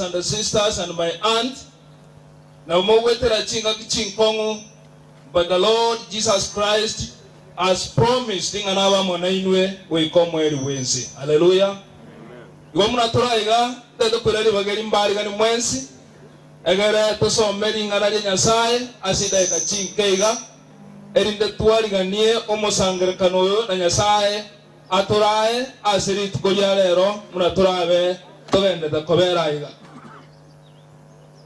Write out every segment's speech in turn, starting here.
and the sisters and my aunt. Now mo wetera chinga kichinkongu, but the Lord Jesus Christ has promised inganawa mona inwe wekomweri wensi. Hallelujah. Amen. Muna turaiga teto kureri bageri mbari gani mwensi. Egere to someri ngana Nyasaye asida eka chinkeiga. Erinde tuwali ganie omosangere kanoyo na Nyasaye aturae asiri tukolia lero muna turabe togende takobera iga.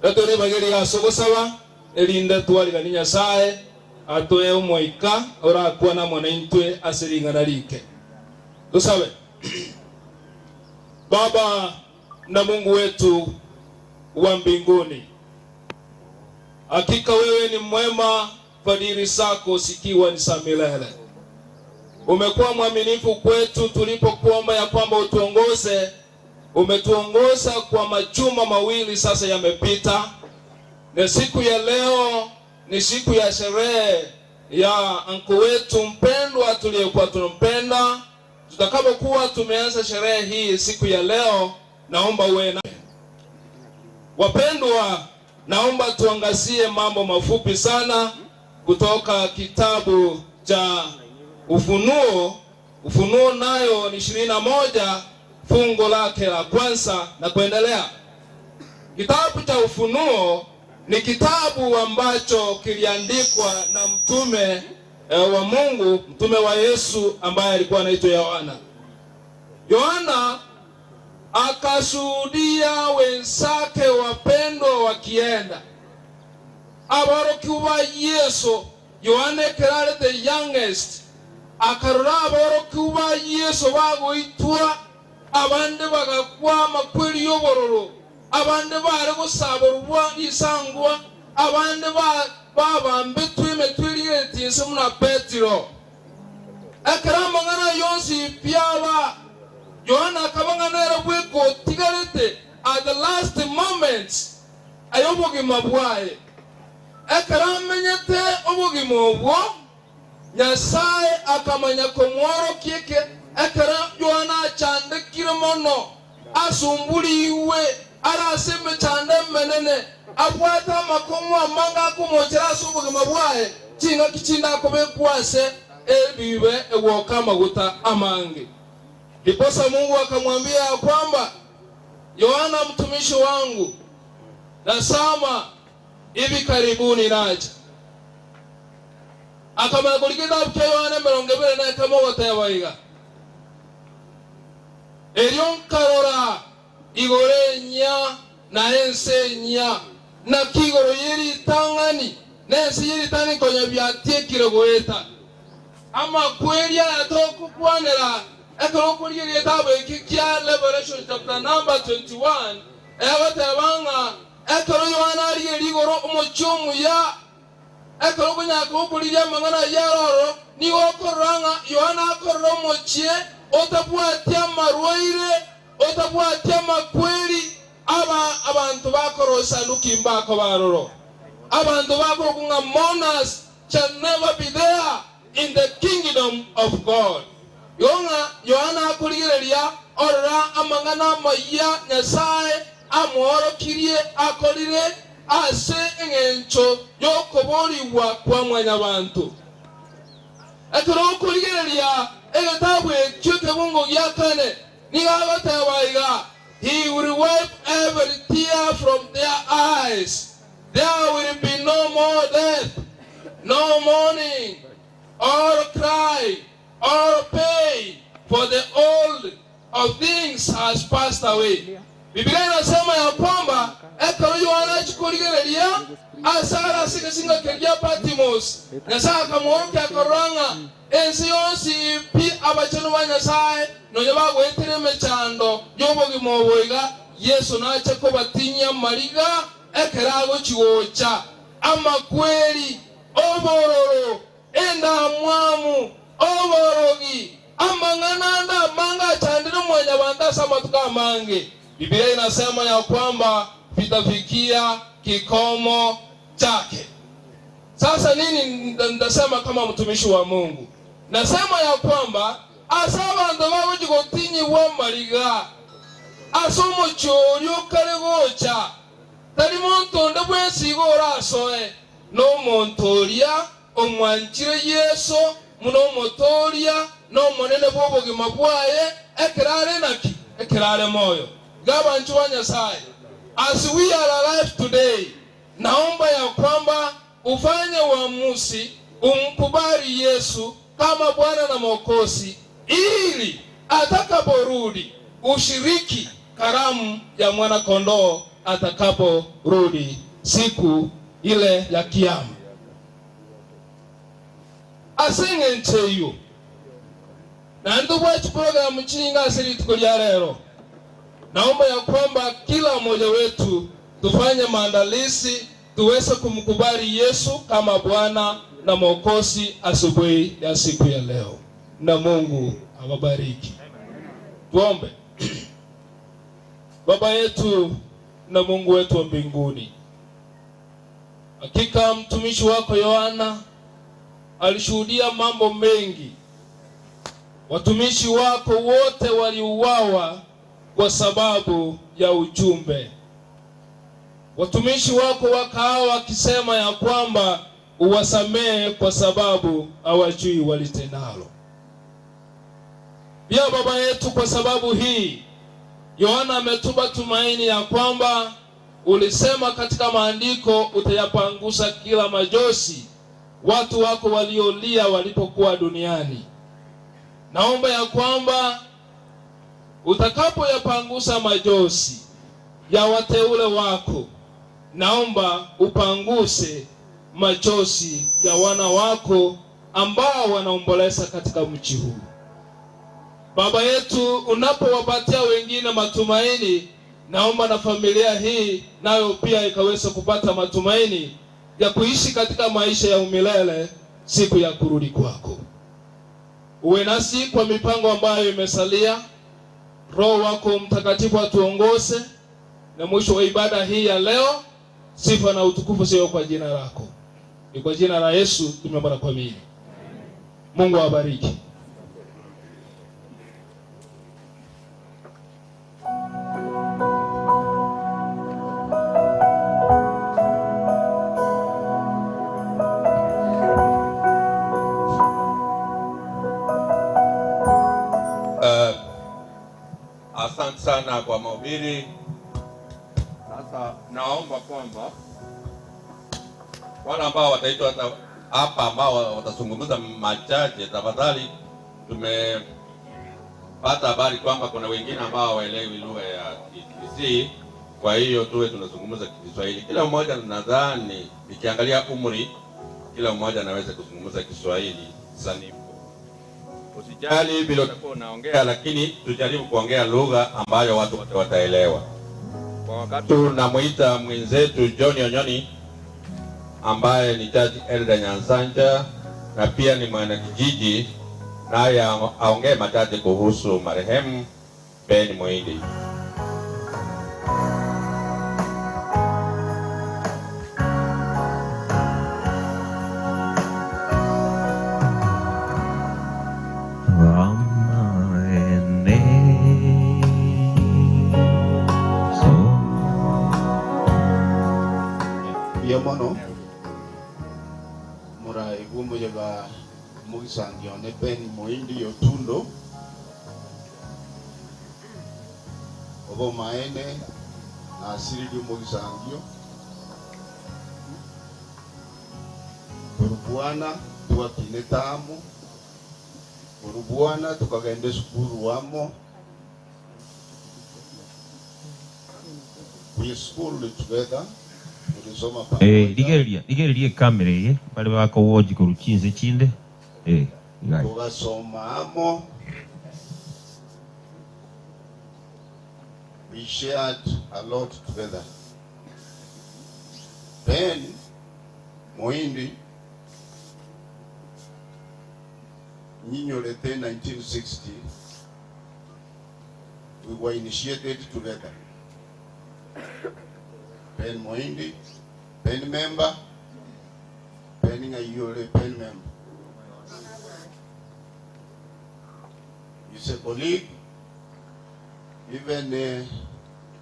Ratore bageri asogo sawa erinde tuwali gani Nyasaye atoe umoika ora kuona mwana intwe asiri ngana like. Tusabe. Baba na Mungu wetu wa mbinguni, hakika wewe ni mwema, fadhili zako sikiwa ni za milele. Umekuwa mwaminifu kwetu tulipokuomba ya kwamba utuongoze. Umetuongoza kwa majuma mawili sasa yamepita. Na siku ya leo ni siku ya sherehe ya anko wetu mpendwa tuliyekuwa tunampenda. Tutakapokuwa tumeanza sherehe hii siku ya leo, naomba uwe na wapendwa, naomba tuangazie mambo mafupi sana kutoka kitabu cha Ufunuo. Ufunuo nayo ni 21 fungo lake la kwanza na kuendelea. Kitabu cha Ufunuo ni kitabu ambacho kiliandikwa na mtume wa Mungu, mtume wa Yesu ambaye alikuwa anaitwa Yohana. Yohana akashuhudia wenzake wapendwa wakienda. Abarokiwa Yesu, Yohana kerale the youngest, akarora abarokiwa Yesu bagoitwa, abande bagakwa makweli yobororo, abande bare gusaborwa isangwa, abande babambe twemetweli yetinse muna Petro. Akaramba ngana yonsi piaba Yohana kabanganera bweko tigarete at the last moments ayobogi mabwaye. Akaramenyete obogi mobwo Nyasaye akamanya komworo kike. Akara Yohana chande kiramono asumbuliwe araseme chande menene abwata makomwa manga kumochera subogi mabwaye tinga kichinda kobekwase ebibe ewoka maguta amange. Ndiposa Mungu akamwambia kwamba Yohana mtumishi wangu, nasema hivi karibuni naja. Akamagulika kwa Yohana melongebere na kama watayawaiga. Erion karora igorenya na ensenya na kigoro yeri tangani na ensi yeri tani konya byatie kirogoeta. Ama kweli atokukwanera ekorokuriye yetabe kikia Revelation chapter number 21 ewatabanga ekoro Yohana ari rigoro umuchumu ya ekoro kunyako kuriye mangana yaroro ni okoranga Yohana akororo mochie otabwatia marwaire otabwatia makweli abantu bakorosa lukimba ko baroro abantu bakoro kunga monas shall never be there in the kingdom of God. Yohana kurireria orra amangana maya Nyasaye amoro kirie akorire ase engencho yokoboriwa kwa mwanya bantu. Atoro kurireria egetabwe kyuke bungo yakane nigabatabayiga. He will wipe every tear from their eyes. There will be no more death, no mourning, or cry, or pain, for the old of things has passed away. Biblia inasema ya kwamba ekoro Yohana chikurigereria asara singa kerja Patmos Nyasaye akamwonka akoranga ensi yonsi pi abachano ba Nyasaye nonye bagwetereme chando yobogi moboiga Yesu nache ko batinya mariga ekerago chiwocha amakweli obororo enda mwamu oborogi amangananda manga chandiro mwanya banda samatuka mange. Biblia inasema ya kwamba vitafikia kikomo chake. Sasa nini ndasema kama mtumishi wa Mungu? Nasema ya kwamba asaba ndo babuji gotinyi wa mariga asomo choryo kalegocha tari montonde bwensigo orasoe no montoria omwanchire Yesu muno motoria no monene bw'obugima bwaye ekirare naki ekirare moyo gabantu wa Nyasaye. As we are alive today, naomba ya kwamba ufanye uamuzi umkubali Yesu kama Bwana na Mwokozi, ili atakaporudi ushiriki karamu ya mwana kondoo atakaporudi siku ile ya kiyama. Asinge ncheyo na ndugu program chinga asiri tukulia lero. Naomba ya kwamba kila mmoja wetu tufanye maandalizi tuweze kumkubali Yesu kama Bwana na Mwokozi asubuhi ya siku ya leo. Na Mungu awabariki. Tuombe. Baba yetu na Mungu wetu wa mbinguni, hakika mtumishi wako Yohana alishuhudia mambo mengi. Watumishi wako wote waliuawa kwa sababu ya ujumbe. Watumishi wako wakao wakisema ya kwamba uwasamehe kwa sababu hawajui walitendalo. Pia Baba yetu, kwa sababu hii Yohana ametupa tumaini ya kwamba ulisema katika maandiko utayapangusa kila majosi watu wako waliolia walipokuwa duniani. Naomba ya kwamba utakapoyapangusa majosi ya wateule wako, naomba upanguse majosi ya wana wako ambao wanaomboleza katika mji huu. Baba yetu, unapowapatia wengine matumaini, naomba na familia hii nayo pia ikaweza kupata matumaini ya kuishi katika maisha ya umilele siku ya kurudi kwako. Uwe nasi kwa mipango ambayo imesalia. Roho wako Mtakatifu atuongoze, na mwisho wa ibada hii ya leo sifa na utukufu sio kwa jina lako. Ni kwa jina la Yesu tumeomba na kuamini. Mungu awabariki. Asante sana kwa mahubiri. Sasa naomba kwamba wale ambao wataitwa hapa ambao watazungumza machache, tafadhali. Tumepata habari kwamba kuna wengine ambao hawaelewi lugha ya Kisii, kwa hiyo tuwe tunazungumza Kiswahili. Kila mmoja, nadhani nikiangalia umri, kila mmoja anaweza kuzungumza Kiswahili sanifu. Usijali bila utakuwa unaongea, lakini tujaribu kuongea lugha ambayo watu wote wataelewa. Kwa wakati tunamuita mwenzetu John Onyoni ambaye ni Church Elder Nyansanja na pia ni mwanakijiji, naye aongee machache kuhusu marehemu Ben Muhindi. Mono murai gumo jaga mugisangio ne Ben Muhindi Otundo obo maene na asiri mugisangio Bwana tuwakine tamu Bwana tukagende sukuru wamo we school together. Digeria kamera ye bali bako woji ko rukinze kinde tugasomamo. We shared a lot together. Ben Muhindi Ninyolete 1960, we were initiated together. Ben Muhindi, Ben member, Ben Ngayole, Ben member. He's a colleague, Even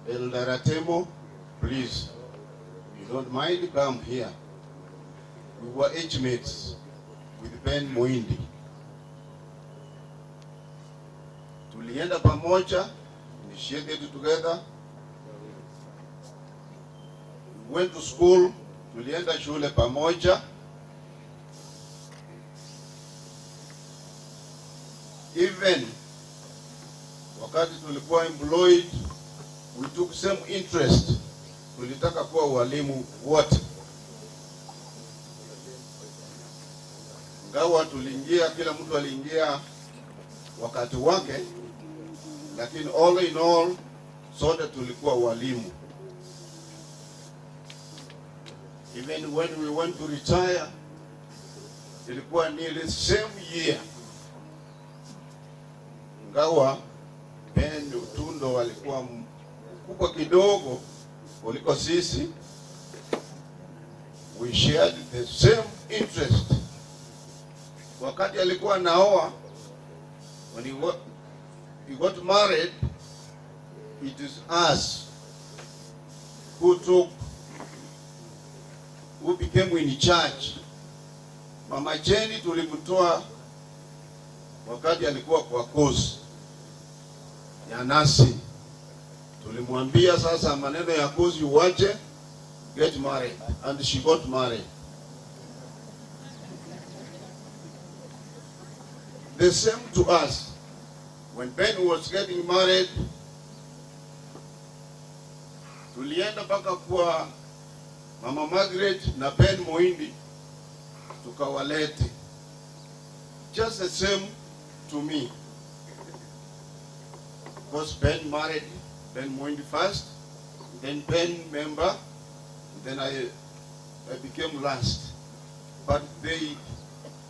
Elder Atemo, please, if you don't mind, come here. We were age mates with Ben Muindi. Tulienda pamoja, initiated together. We went to school, tulienda shule pamoja. Even wakati tulikuwa employed, we took same interest. Tulitaka kuwa walimu wote. Ngawa tuliingia, kila mtu aliingia wakati wake, lakini all in all, sote tulikuwa walimu. Even when we went to retire, ilikuwa nearly same year. Ngawa Ben Utundo walikuwa mkubwa kidogo kuliko sisi. We shared the same interest. Wakati alikuwa naoa, when he got married, it is us who became in charge. Mama Jenny tulimtoa wakati alikuwa kwa kozi ya nasi. Tulimwambia sasa maneno ya kozi uache, get married, and she got married. The same to us. When Ben was getting married, tulienda mpaka kwa Mama Margaret na Ben Muindi tukawalete. Just the same to me. Because Ben married Ben Muindi first, then Ben member, then I became last. But they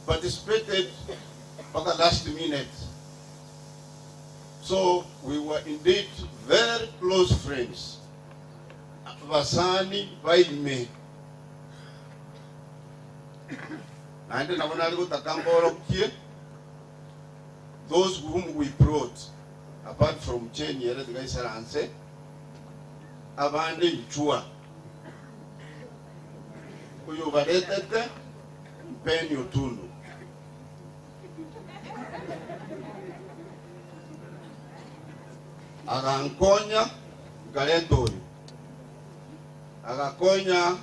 participated for the last minute. So we were indeed very close friends. Vasani Vaime. And then those whom we brought, apart from Chen Yere, the guys are answered, Avande Chua. We overrated Ben Utundo. Agankonya Galentori. Agakonya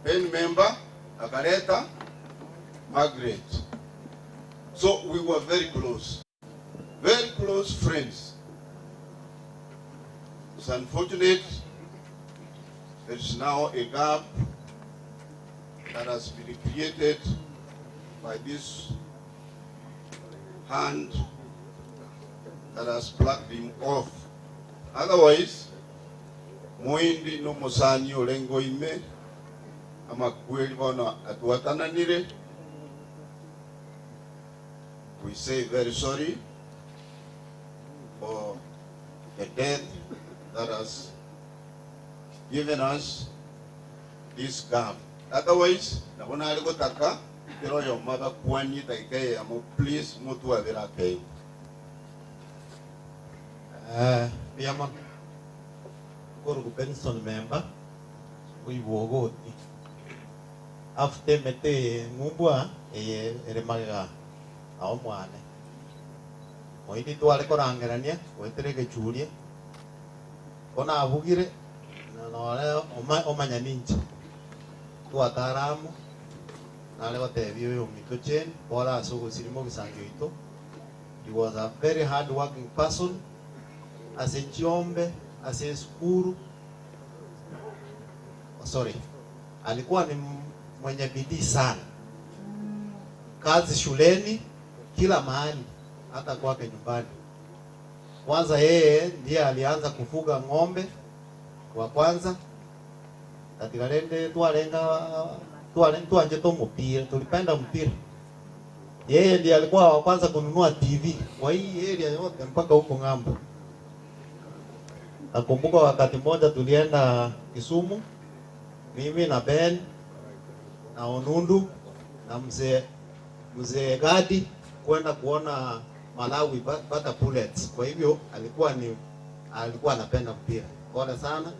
Ben member, Agareta Margaret. So we were very close friends. It's unfortunate there is now a gap that has been created by this hand that has plucked him off. Otherwise, Muindi no Mosanyi Olengo Ime, Amakweli Bono Atuatananire. We say very sorry for the death that has given us this gap. Otherwise, Nabona Algo Taka, your mother Kwani Taike, please Mutu Avera Kay. Biaman Guru Benson member, we will go after Mete Mubua, a Remaga, our one. We did to Alecorangania, we take a Julia. Ona Bugire, no, Omanyaninch, to Ataram, Naleote, you, Mikochen, Bola, so Simo Sanguito. He was a very hard working person. Ase Chiombe, ase Skuru. Sorry. Alikuwa ni mwenye bidii sana. Kazi shuleni, kila mahali, hata kwake nyumbani. Kwanza yeye ndiye alianza kufuga ng'ombe wa kwanza. Katika rende tuanje to mpira, tulipenda mpira. Yeye ndiye alikuwa wa kwanza kununua TV kwa hii area yote mpaka huko ng'ambo. Nakumbuka wakati mmoja tulienda Kisumu, mimi na Ben na Onundu na mzee Gadi kwenda kuona Malawi bata bullets. Kwa hivyo alikuwa ni alikuwa anapenda mpira. Pole sana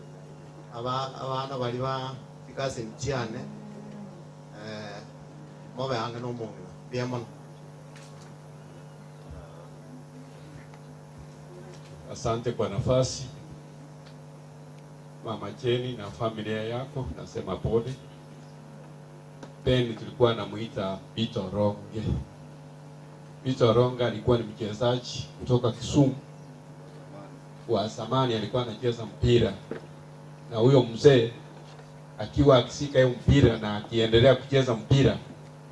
abana bali ba ikasi mchiane mobe ange no mungu pia mono. Asante kwa nafasi. Mama Jeni na familia yako nasema pole. Ben tulikuwa namuita Peter Ronge. Peter Ronge alikuwa ni mchezaji kutoka Kisumu. Wa zamani alikuwa anacheza mpira. Na huyo mzee akiwa akisika hiyo mpira na akiendelea kucheza mpira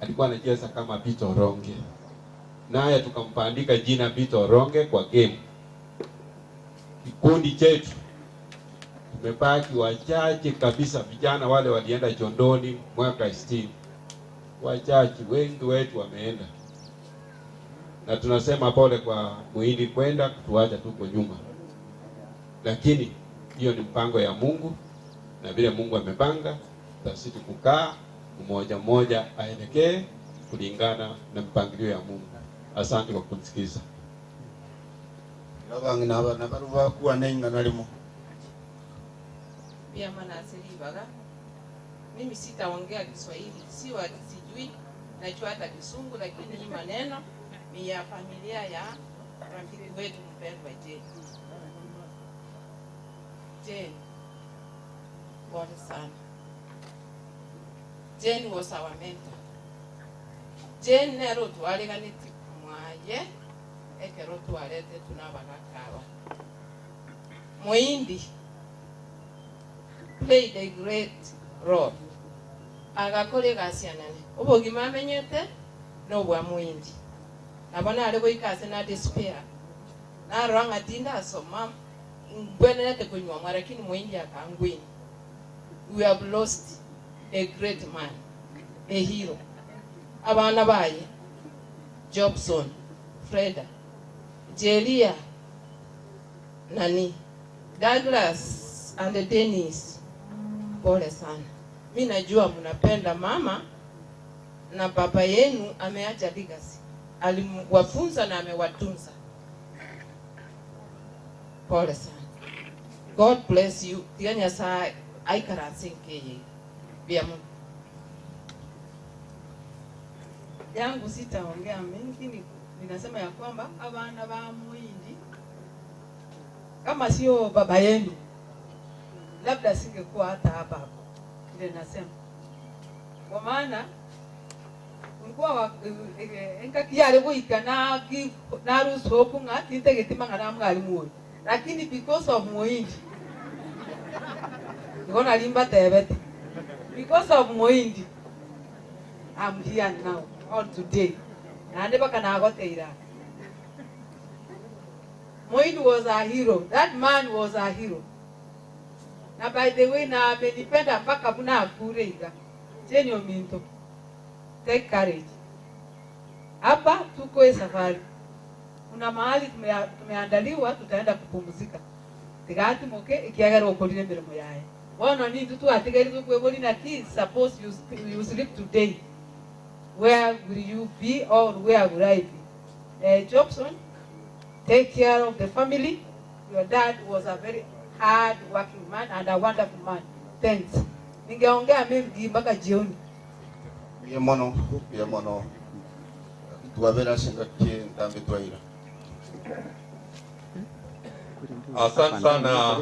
alikuwa anacheza kama Peter Ronge. Naye tukampandika jina Peter Ronge kwa game. Kikundi chetu tumebaki wachache kabisa, vijana wale walienda Jondoni mwaka 60. Wachache, wengi wetu wameenda. Na tunasema pole kwa Muhindi kwenda kutuacha tuko nyuma. Lakini hiyo ni mpango ya Mungu, na vile Mungu amepanga tasiti kukaa mmoja mmoja aelekee kulingana na mpangilio ya Mungu. Asante kwa kunisikiza. Nabangi na baruba kuwa nenga nalimo. Pia manasili baga. Mimi sitaongea Kiswahili, sijui, najua hata Kisungu, lakini hii maneno ni ya familia ya rafiki wetu mpendwa Jane. Jane, pole sana. Jane was our mentor. Jane nero twaleganiti mwaye ekero twalete tunabagakawa. Muhindi played a great role. Agakore gasianane. Obogima amenyete no bwa Muhindi. Nabona ali boikase na despair. Na ranga tinda asoma ngwenete kunywa mwarakini Muhindi akangwini. We have lost a great man, a hero. Abana baye Jobson, Freda, Jelia, Nani, Douglas and Dennis. Pole sana. Mimi najua mnapenda mama na baba yenu ameacha legacy. Aliwafunza na amewatunza. Pole sana. God bless you. Tianya saa aikara sinkeye. Bia Mungu. Yangu sitaongea mengi, ninasema ya kwamba abana ba Muhindi kama sio baba yenu labda singekuwa hata hapa hapo. Ndio nasema. Kwa maana ulikuwa enka kiyale buika na ruso kunga tintegetima ngana mwalimu. Lakini because of Muhindi ngona limba tebete. Because of Muhindi I'm here now all today. And never can I got there. Muhindi was a hero. That man was a hero. Now by the way, na amenipenda mpaka buna akurega. Jenyo minto. Take courage. Hapa tuko safari. Kuna mahali tumeandaliwa tutaenda kupumzika. Tigati moke ikiagara okolile mbele moyaye. Wana ni tutu atigari kweboli na ki suppose you sleep today. Where will you be or where will I be? Jobson, take care of the family. Your dad was a very hard working man and a wonderful man. Thanks. Ningeongea mengi mpaka jioni. Pia mono. Tuwavera singatie ntambe twaira. Asante sana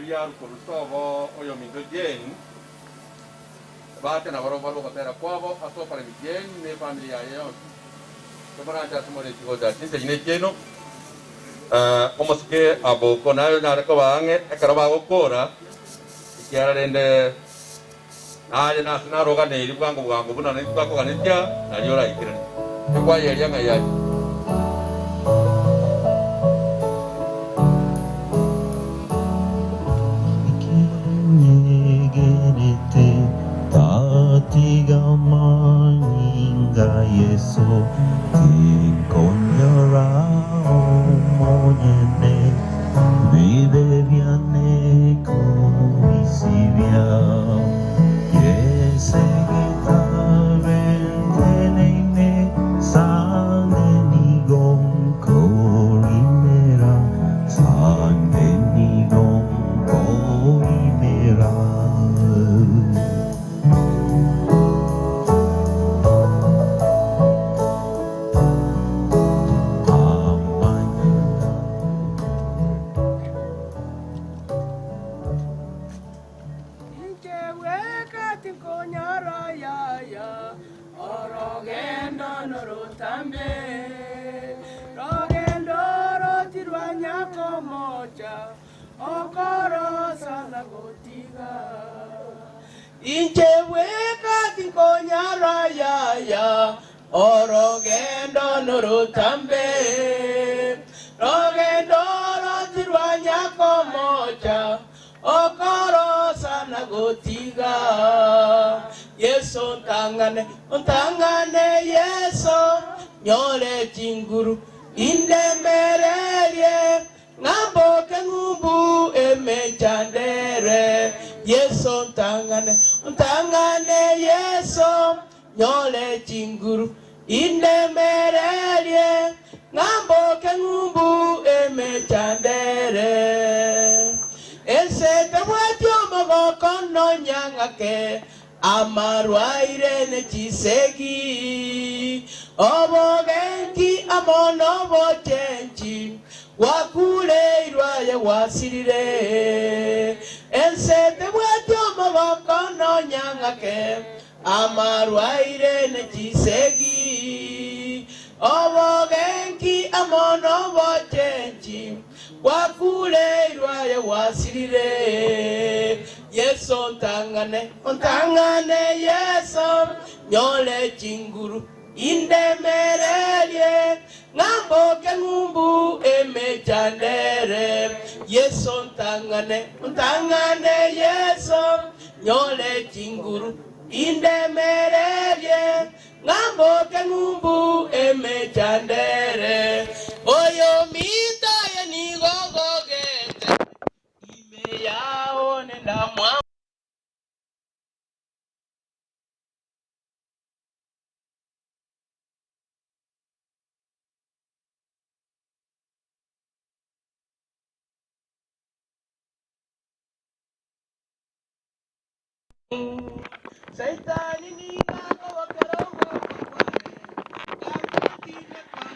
ya kurutobo oyo mingo jen bate na baroba lo katera kwabo aso para mi jen ne familia yo tomara ja sumore tigo da tinte ine jeno como que abo konayo na ko bange e karaba okora kiara rende ale na sina roga ne ri bwango buna ne twako kanitya na yora ikira kwa yeri anga ya Yeso konyora monyene vive viane kuisivia yese gitare tenene sane nigon korimera sane nigon korimera Incheweka tikonyara ya orogendo norutambe rogendo rotirwanya komocha okoro sana gotiga Yeso ntangane Yeso nyole chinguru indembererie ngambo kengumbu emechandere Yeso ntangane Yeso nyole chinguru indembererie ngambo kengumbu emechandere ese temwetyo mogokono nyangake amarwaire ne chisegi obogenki amono bochenchi wakule irwaye wasirire ensete bwatyo mogokono nyangake amarwaire ne chisegi obogenki amono bochenchi wakule irwaye wasirire Yeso ntangane Yeso nyole chinguru indemerelie ngambo kengumbu emechandere Yeso ntangane Yeso nyole chinguru indemerelie ngambo kengumbu emechandere oyo mita ya nigogogete ime yao nenda mwa Saitani ni kako wakarongo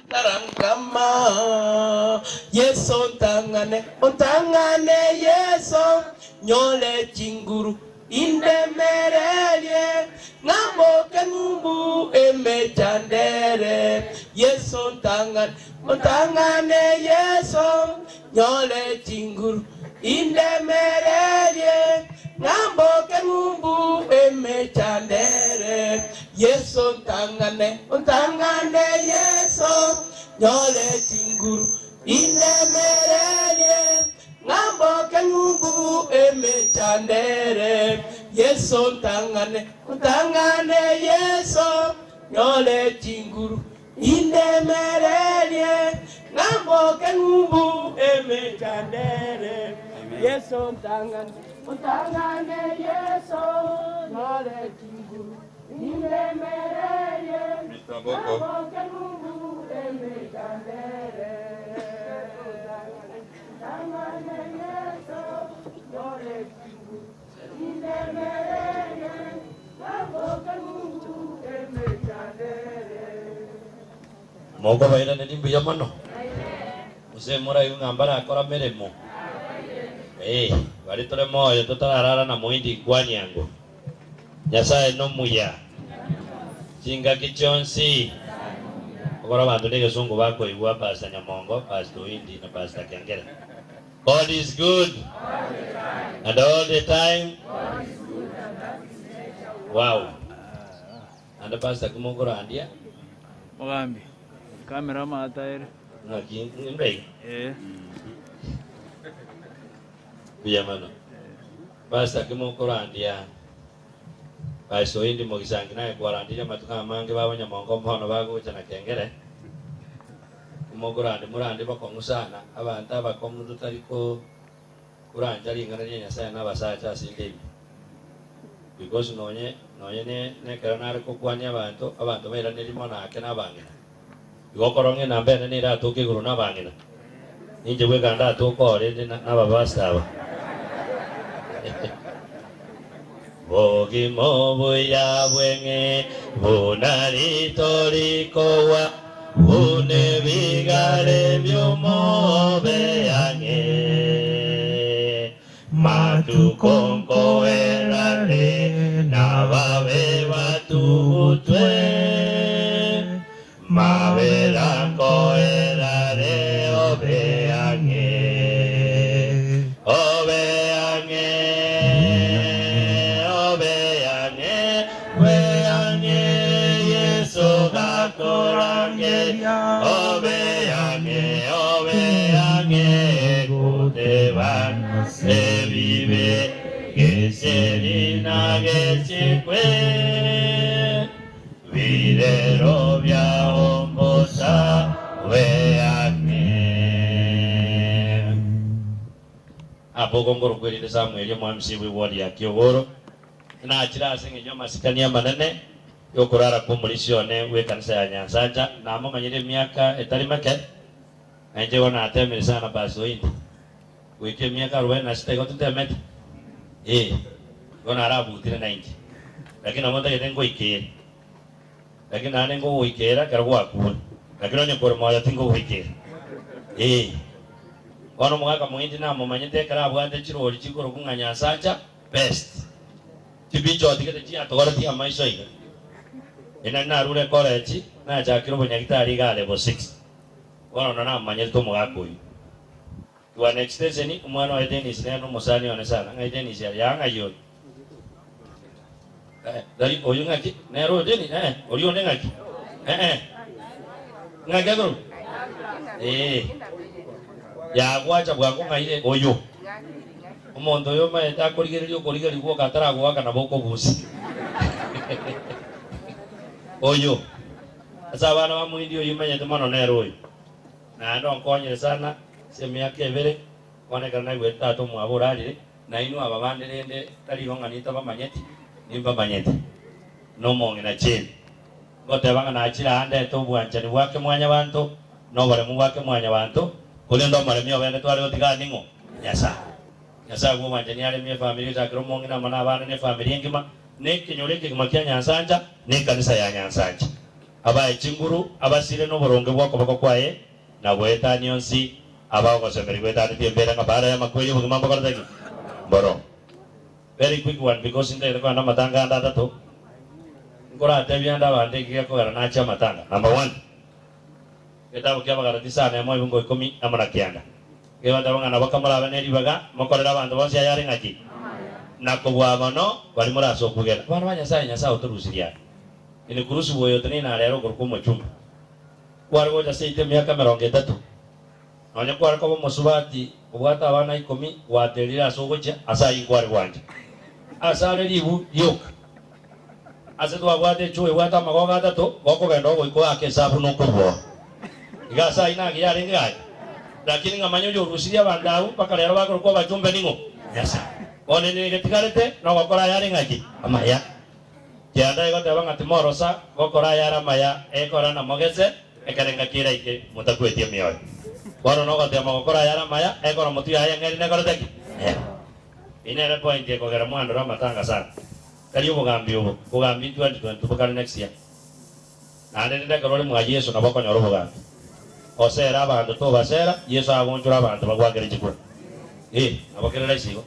tarangkama Yeso ntangane Yeso nyole chinguru indemerelie ngambo kengumbu emechandere Yeso ntangane Yeso nyole chinguru indemerelie ngambo kengumbu emechandere Yeso ntangane Yeso nyole chinguru indemerelie ngambo kengumbu emechandere Yeso ntangane Yeso nyole chinguru indemerelie ngambo kengumbu emechandere Yeso ntangane Yeso nyole chinguru indemerelie ngambo kengumbu emechandere Yeso nyole chinguru indemerelie ngambo kengumbu emechandere Moga baira ne dimbu yamano. Use mora yungambara akora meremo. bari tore moyo tutarara na muindi kwani yangu Nyasaye no muya Chinga kichonsi Okora bantu ndege sungu bako igwa Pastor Nyamongo, Pastor Indi na Pastor Kengera. God is good and all the time. Wow. And Pastor Kumogora andia Mugambi kamera mataire ngaki ngimbe Biyamano Pastor Kumogora andia Pastor Indi mogisangi naye kwa andira matuka mange baba Nyamongo mpono bago chana Kengere Kumogora andi murandi bakongusana abantu abakongu tutariko kuranjari ngana Nyasaye n'abasacha sindemi because nonye ne karanare ko kwanya abantu baira nirimo nake nabangina igokoronge nambe ne ra toke guru nabangina inje bwe ganda to ko re nababastaba bogi mobu ya bwenge bunari toriko wa bune bigare byomo beyange matu konko erare Navabe batutwe Mavera koerare obeange Obeange Obeange Weange Yesu gakorange Obeange Obeange Guteban se vive que serina que se fue videro via ombosa weane apogo ngoro kweli de Samuel mwamsi we wodi ya Kiogoro na achira singe nyoma sikania manene yokurara kumulisione we kanisa ya Nyansanja na mama nyire miaka etari make anje wana atemiri sana Pastor Indi weke miaka 46 gotutemete gona arabu tire 90 lakini amonda yetengo ikere lakini ane ngo ikera karwa ku lakini onye por moya tingo ikere ono mwaka mwindi na momanyete karabu ande chirori chikoro kunganya sacha best tibicho tikete chi atogora ti amaisho ika ina na rure college na chakiro bonyagitari ga level 6 ono na manyete to mwaka uyu Tuan extension ni umano wa Dennis ne no musani one sana ngai Dennis ya yanga yo dari oyu ngaki ne ro Dennis oyu ne ngaki ngaki agro ya gwacha bwako ngai oyu umondo yo ma ta korigeri go katara go kana boko busi oyu asa bana wa muindi oyu manya temano ne ro na ndo konye sana semiake bere wanekana gweta to mwaborarire na inu ababanderende tari ronganita bamanyeti nimba banyeti no monge na chini gote banga na achira ande to bwanchani wake mwanya bantu no bare mu wake mwanya bantu kulendo mare myo bene twari otiga ningo yasa gwo mwanchani ale mye family za kro monge na mana bana ne family ngima ne kinyore ke makia Nyansanja ne kanisa ya Nyansanja abaye chinguru abasire no boronge bwako bako kwae na gweta nyonsi abao ko semeri gweta ni mbele ngabara ya makweli bugimamba kwa dagi boro very quick one because inte ko na matanga anda to ngora tebianda bande kia ko na cha matanga number 1 ketabu kia bagara tisana mo ibungo 10 amara kianda kebanda banga na bakamara baneri baga makorera bantu bose yari ngaki nakobwa mono bali muraso kugera bana banya Nyasaye oturusiria ini kurusu boyo tani na lero kurkumo chumba kwargo ja seite miaka 30 Anya kwa kwa musubati ubwata abana 10 waterira sogoja asayi kwari wanje asare libu yoka asetu abwate chuwe wata magoga tato goko gendo go iko ake sabu no kubo igasa ina giyare ngai lakini ngamanyo yo rusiria bandau paka lero bakoro kwa bajumbe ningo yasa one ni getikarete no gokora yare ngaki amaya yanda ego tabanga timorosa gokora yara maya ekora na mogeze ekarenga kira ike mutakwetie mioyo Wano no kati amagokora yara maya ekora mutu ya ngari ne koroteki inere point ko gara mwando ra matanga sana kali ubugambi 2020 tubukana next year ande ne korole mwa Yesu na bako nyoro bugambi osera abantu to basera Yesu agonjura abantu bagwagere chikura abakerera isigo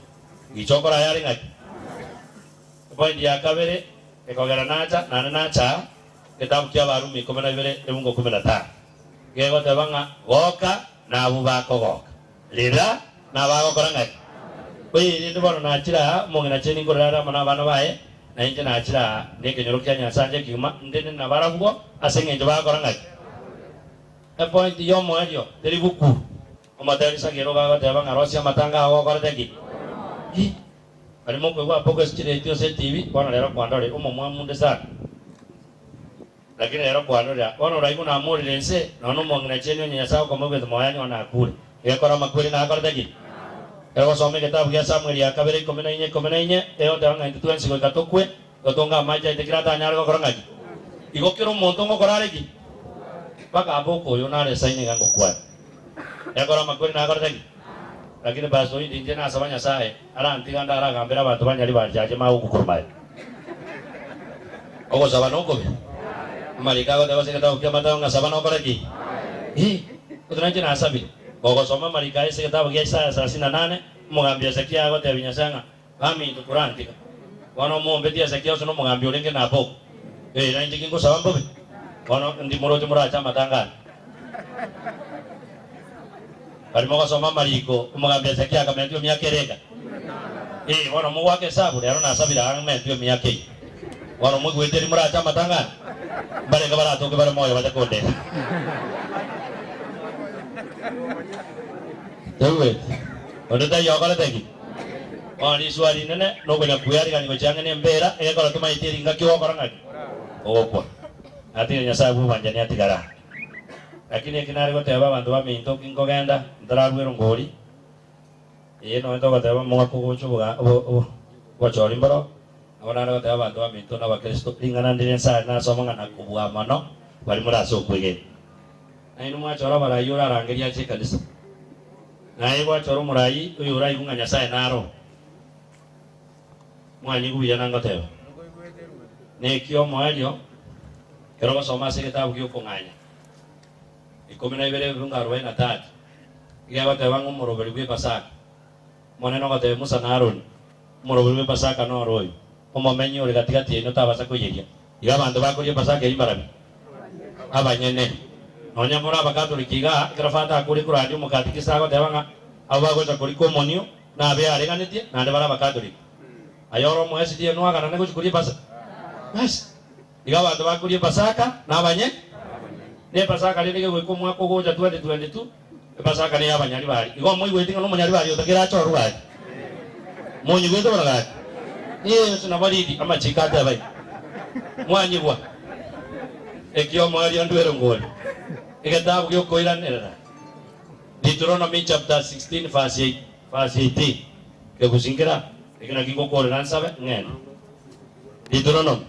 ichokora yari ngaki point ya kabere ekogera nacha nane nacha kitabu kya Warumi 12:15 gego tabanga goka na abubako goka lira na bagokora ngaki oyi ndi bono nachira mongena cheni ngorara mana bana bae na inje nachira ndeke nyorokia nyasanje kiuma ndene na barabugo asenge nje bagokora ngaki a point yo moyo teri buku omatari sagero gaga tabanga rosia matanga gokora teki ari mo kwa poko sikire tio se TV bwana lero kwandore umomwa munde sana lakini lero kwandore ono raibu na amuri lense na ono mongena cheni nyasa ko mo beto moya nyona akure ekora makweli na akora teki ero some kitabu kya Samuel ya kabere 14 eo tanga into 20 ko katokwe gotonga maja itekirata nyargo korangaji igokero monto ngo korareki baka aboko yo nare saini gango kwa ekora makweli na akora teki lakini baso hii ndije na sabanya sae ara antiganda ara gambera bantu banyali bajaje mau kukurumai ogo sabano ko be marika go dawase kitabu kya matanga sabano koreki utunanje na asabi ogo soma marika ese kitabu kya Isaya 38 mugambia Ezekia go tebinya sanga bami tukurantika wano mombe dia Ezekia sono mugambia olenge na boko na ndiki ngo sabambo be wano ndi moroje muracha matanga bali moga soma mariko mugambia Ezekia kametio miakerega wano muwake sabu lero na sabira ametio miake wano mugweteri muracha matanga bale ngabara to ke bale moyo batakonde David, ono ta yokala teki. Oni swali nene no kwenda kuyari kani kochanga ne mbera ekala tuma itiri ngaki okora ngaki. Okwa. Ati nya sabu banjani atigara. Lakini kinari ko teba bantu ba minto kingo genda ndaragwero ngori. No ento ko teba mo ko gocho bo chori mbaro. Abana ko teba bantu ba minto na ba Kristo lingana ndire sa na somanga na kubwa mano bali muraso kwege. Ainu mwa chora bara yura rangeria chikadisa. Na iwa choro murai uyu urai kunga nyasaye naro mwanyi kubiya nangotewa ne kio moelio kero soma se kitabu kio konganya 12:43 ya wate wangu morobeli kwe pasaka moneno kote Musa na Aaron morobeli kwe pasaka no roi omo menyo ole katikati eno tabasa kuyeria iga bantu bakolie pasaka imbarabi abanyene nonya mora bakatoliki ga grafata kuri kuradi mukatikisa ko tebanga abago cha kuri komonio na be areganetie na ndebara bakatoliki ayoro mo SDN no agana ne kuri pasaka bas iga bantu bakuri pasaka na abanye ne pasaka lele ke ko mwako goja 2022 pasaka ne abanyali bari igo mo igwetinga no munyali bari otakira cho ruwa mo nyigweto baraga sina baridi ama chikata bai mwanyibwa ekyo mo ari andwero ngoli kitabu kyo koiranera Deuteronomy chapter 16 verse 18 ke kusingira ikina kingo ko ran sabe ngen Deuteronomy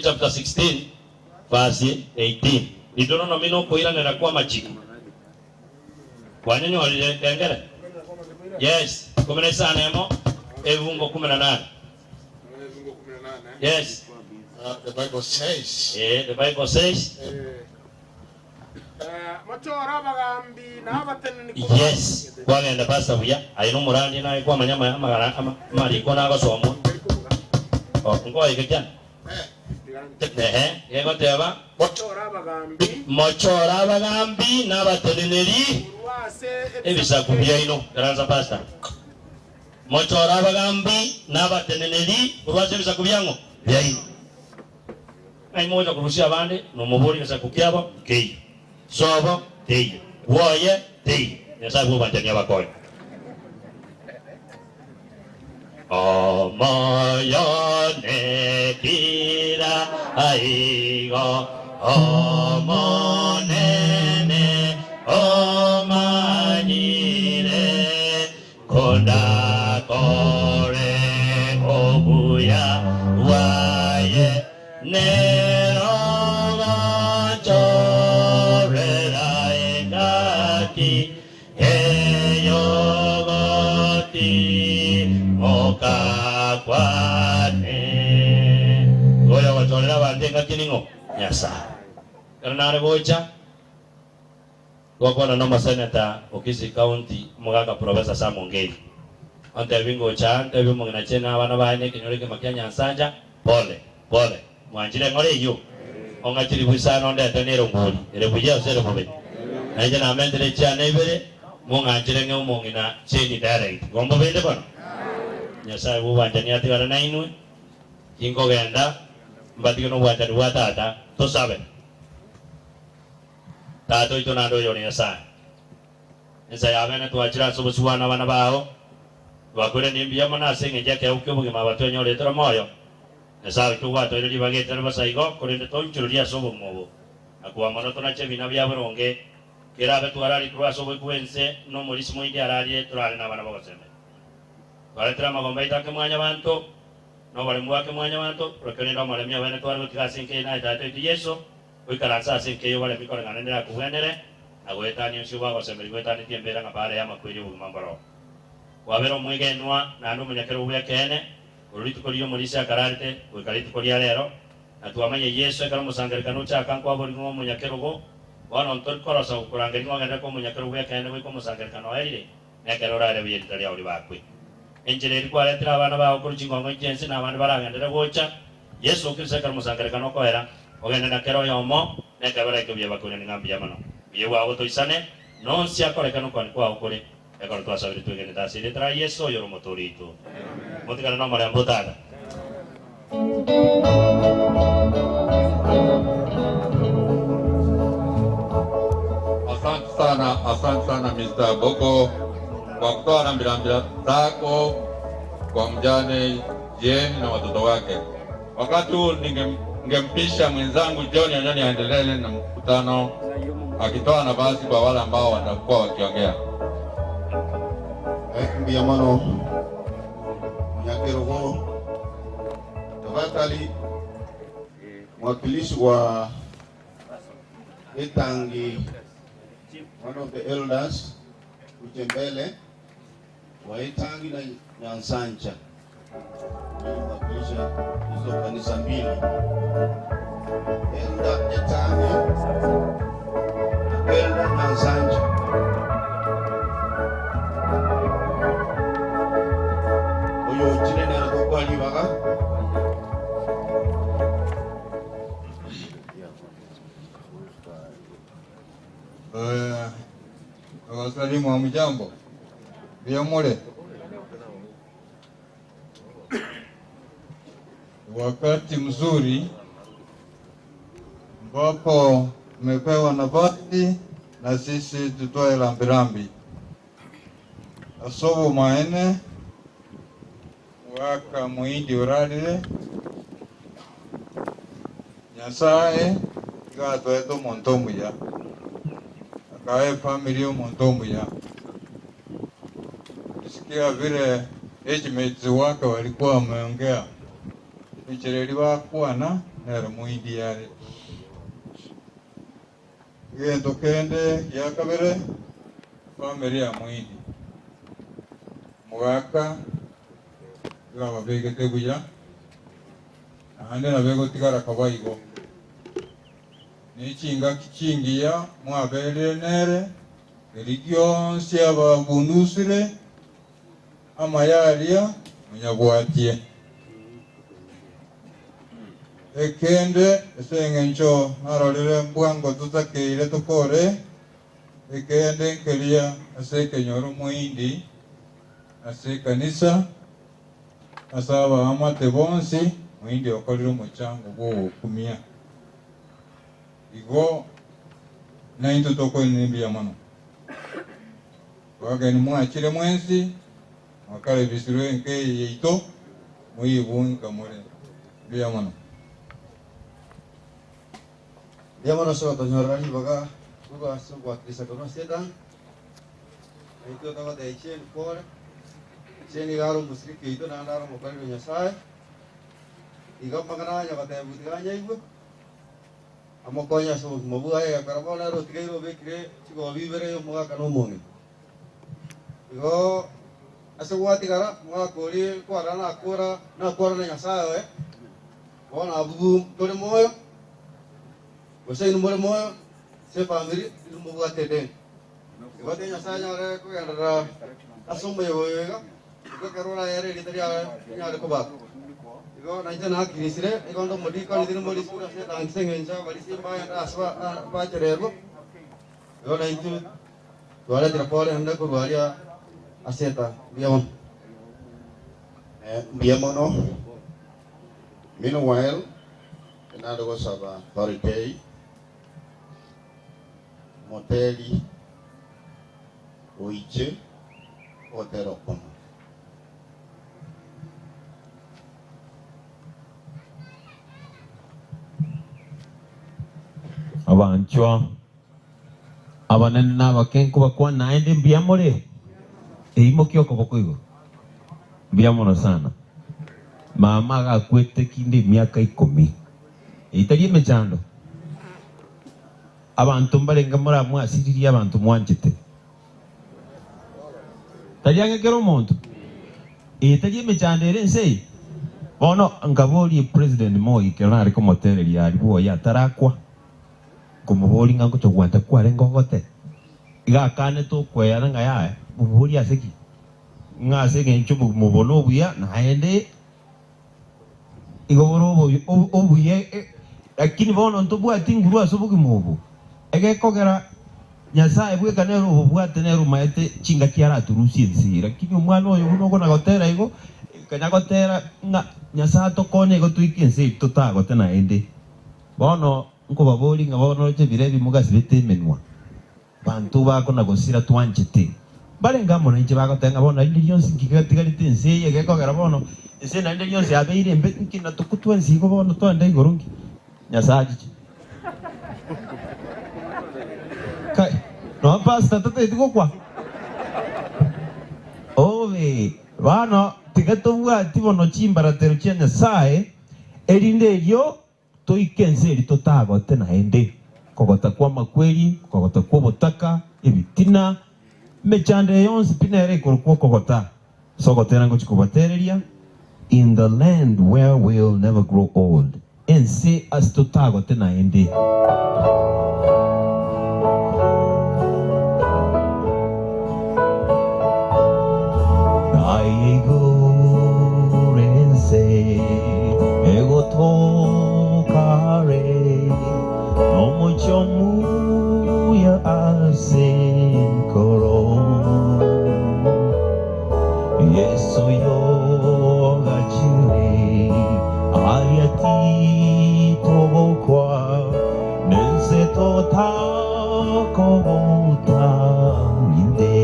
chapter 16 verse 18 Deuteronomy no koiranera kwa machiko kwa nyonyo ile tengere yes kumene sana emo evungo 18 yes the Bible says the Bible says yes kwagenda pasta buya ayino murandi naye kwa manyama amagara mariko nago somo ngo ikekyan yego teba mochora bagambi n'abateneneri ebisaku byaino garanza pasta mochora bagambi n'abateneneri urwase ebisaku byango byaino ai moja kurusia bande no muburi bisaku kyabo kei sobo tei woye tei nyasabu banjanya bakoy omoyone kira aigo omonene omanyire konda kore obuya waye nero goya watolera bandenga kiningo nyasa karena rebocha wakona no maseneta Okisi County mugaga Professor Samongei onte bingo chan te bimo ngina chena wana baine kinyore ke makianya sanja pole mwanjire ngore yu onga chiri busa no nde tenero ngori ere buja osere bobe na jana amendere chana ibere munga njire nge umongina cheni direct gombo bende bano nyasaye bubanjani ati gara nainu ingo genda mbati no bwanjani watata to sabe tato ito nando yoni nyasaye nyasaye amene tuachira sobusuwana bana bao wakure nimbia mana senge jake ukibuge mabato nyore tro moyo nyasaye tuwa to iri bagete basaigo kurinde to nchuria sobo mobo akwa mono to nache bina bya buronge kerabe tuarari kwa sobo kuense no morisi moindi arari turari na bana bagoseme baletera magomba itake mwanya bantu no bale mwake mwanya bantu rokene ndo male mya bene twari tikasinke na itato ti yeso wikaransa sinke yo bale mikore ganendera kuwenere agwetani nsuba bagoseme gwetani tiembera ngapare ya makwiri ubumambaro wabero mwigenwa na ndo munyakero ubekene ururitu koriyo morisi akararte wikaritu koriya rero atuamanye yesu ekara musangerikano chaka kwa bori ngo munyakero go wana ontor korosa kurangeri ngo ngenda ko munyakero ubekene we ko musangerikano aire nekero rare biyitari auri bakwe enjere kwa letera abana ba okuruchi ngo jensi na abana baragendera gocha yesu kirisa ekara musangerikano ko era ogenda nakero yomo nekabara ke byaba kone ngambi yamano biyewa ago toisane non si akorekano kwa okore ekor tu asabri tu gene tasi letra yeso yoro motorito motika na mara mbotada asante sana Mr. Boko kwa kutoa rambirambi zako kwa mjane Jane na watoto wake. Wakati huu ningempisha mwenzangu John Anyoni aendelee na mkutano akitoa nafasi kwa wale ambao watakuwa wakiongea. Mbia mano Nyakerogo tafadhali mwakilishi wa Itangi, one of the elders uje mbele wa Itangi na Nyansanja mwakilisha hizo kanisa mbili enda Itangi enda Nyansanja. Oyo chine na kwa libaga wasalimu wa mjambo Biamore. Wakati mzuri ambapo tumepewa nafasi na sisi tutoe rambirambi asobo maene waka muindi urarire Nyasaye gato eto montomu ya akae family montomu ya sikia vile age wake walikuwa wameongea micheleli wakwana nero muindi yale gendo kende yakabere family ya muindi mwaka gaba begete buya ande na bego tigara kabaigo nichinga kichingia mwabere nere religionsi ababunusire amayaria munyabwatie ekende esengencho narorere mbwango tutakeire tukore ekende nkeria asekenyoro muindi ase kanisa asaba amate bonsi muindi okolero muchango bo kumia igo nainto toko nimbi yamano wageni mwachire mwensi wakale bisirwe nke yeito muibunga more biyamano biyamano so tonyorani baga buga so kisa kono sedan itu tawa de chen por cheni garo musriki itu na ndaro mokali Nyasaye iga magana nya kata butiganya ibu amokonya so mobuaya ya karabona ro tigero bekre chiko bibere yo moga kanomongi igo asewati gara moga kori ko arana akora na Nyasaye bona abu tole moyo bosai numero moyo se family mobuate den igo de Nyasaye nyare ko yandara asomo yo Iko karora yare litari ya ko ba. Iko na jana kirisire iko ndo modi ko lidin modi sura se tangse ngenja bali simba ya aswa ba cerebo. Iko na itu tuara terpole anda ko waria aseta biamon. Biamono. Meanwhile, another was of holiday, moteli, oiche, hotel okono. Abanchwa abanene n'abakenku bakwa naende mbiamore eimo kioko bokoigo mbiamono sana mama gakwete kinde miaka 10 italie mechando abantu mbarenga muri mwasiriri abantu mwanjete taliange kero muntu italie mechando erense bono ngaboli president Moi kero ari ko motel ya ribo ya tarakwa kumuboli ngango chogwanta kware ngogote igakane to kwera ngaya bubuli aseki ngasege nchubu mubono buya naende igoboro obuye lakini bono ntobwa tinguru asobuki mubu egekogera nyasaye bwe kanero obubwate nero maete chinga kiara turusi nsi lakini umwana oyo uno kona gotera igo kanya gotera nga nyasaye to kone go tuikense tutago tena ende bono nko baboli nga bono che birebi mugasi betemenwa bantu bako na gosira twanjete bale ngamo na nche bako tenga bono indi yonsi kigatigali tense yegekogera bono ese na indi yonsi abeire mbe nkina tukutwensi go bono twande igorungi nyasaye kai no pasta tete tuko kwa ove bano tigato bwa tibono chimbara tero chia nyasaye erinde ryo toikense ritotago tena ende kogota kwa makweli kogota kwa botaka ebitina mechande yonsi pinere korukwo kogota sogotera ngo chikobatereria in the land where we'll never grow old ense as totago tena ende ego tokare no mucho muy asincoro y eso yo gachire ayati tobokwa nense tota kobota inde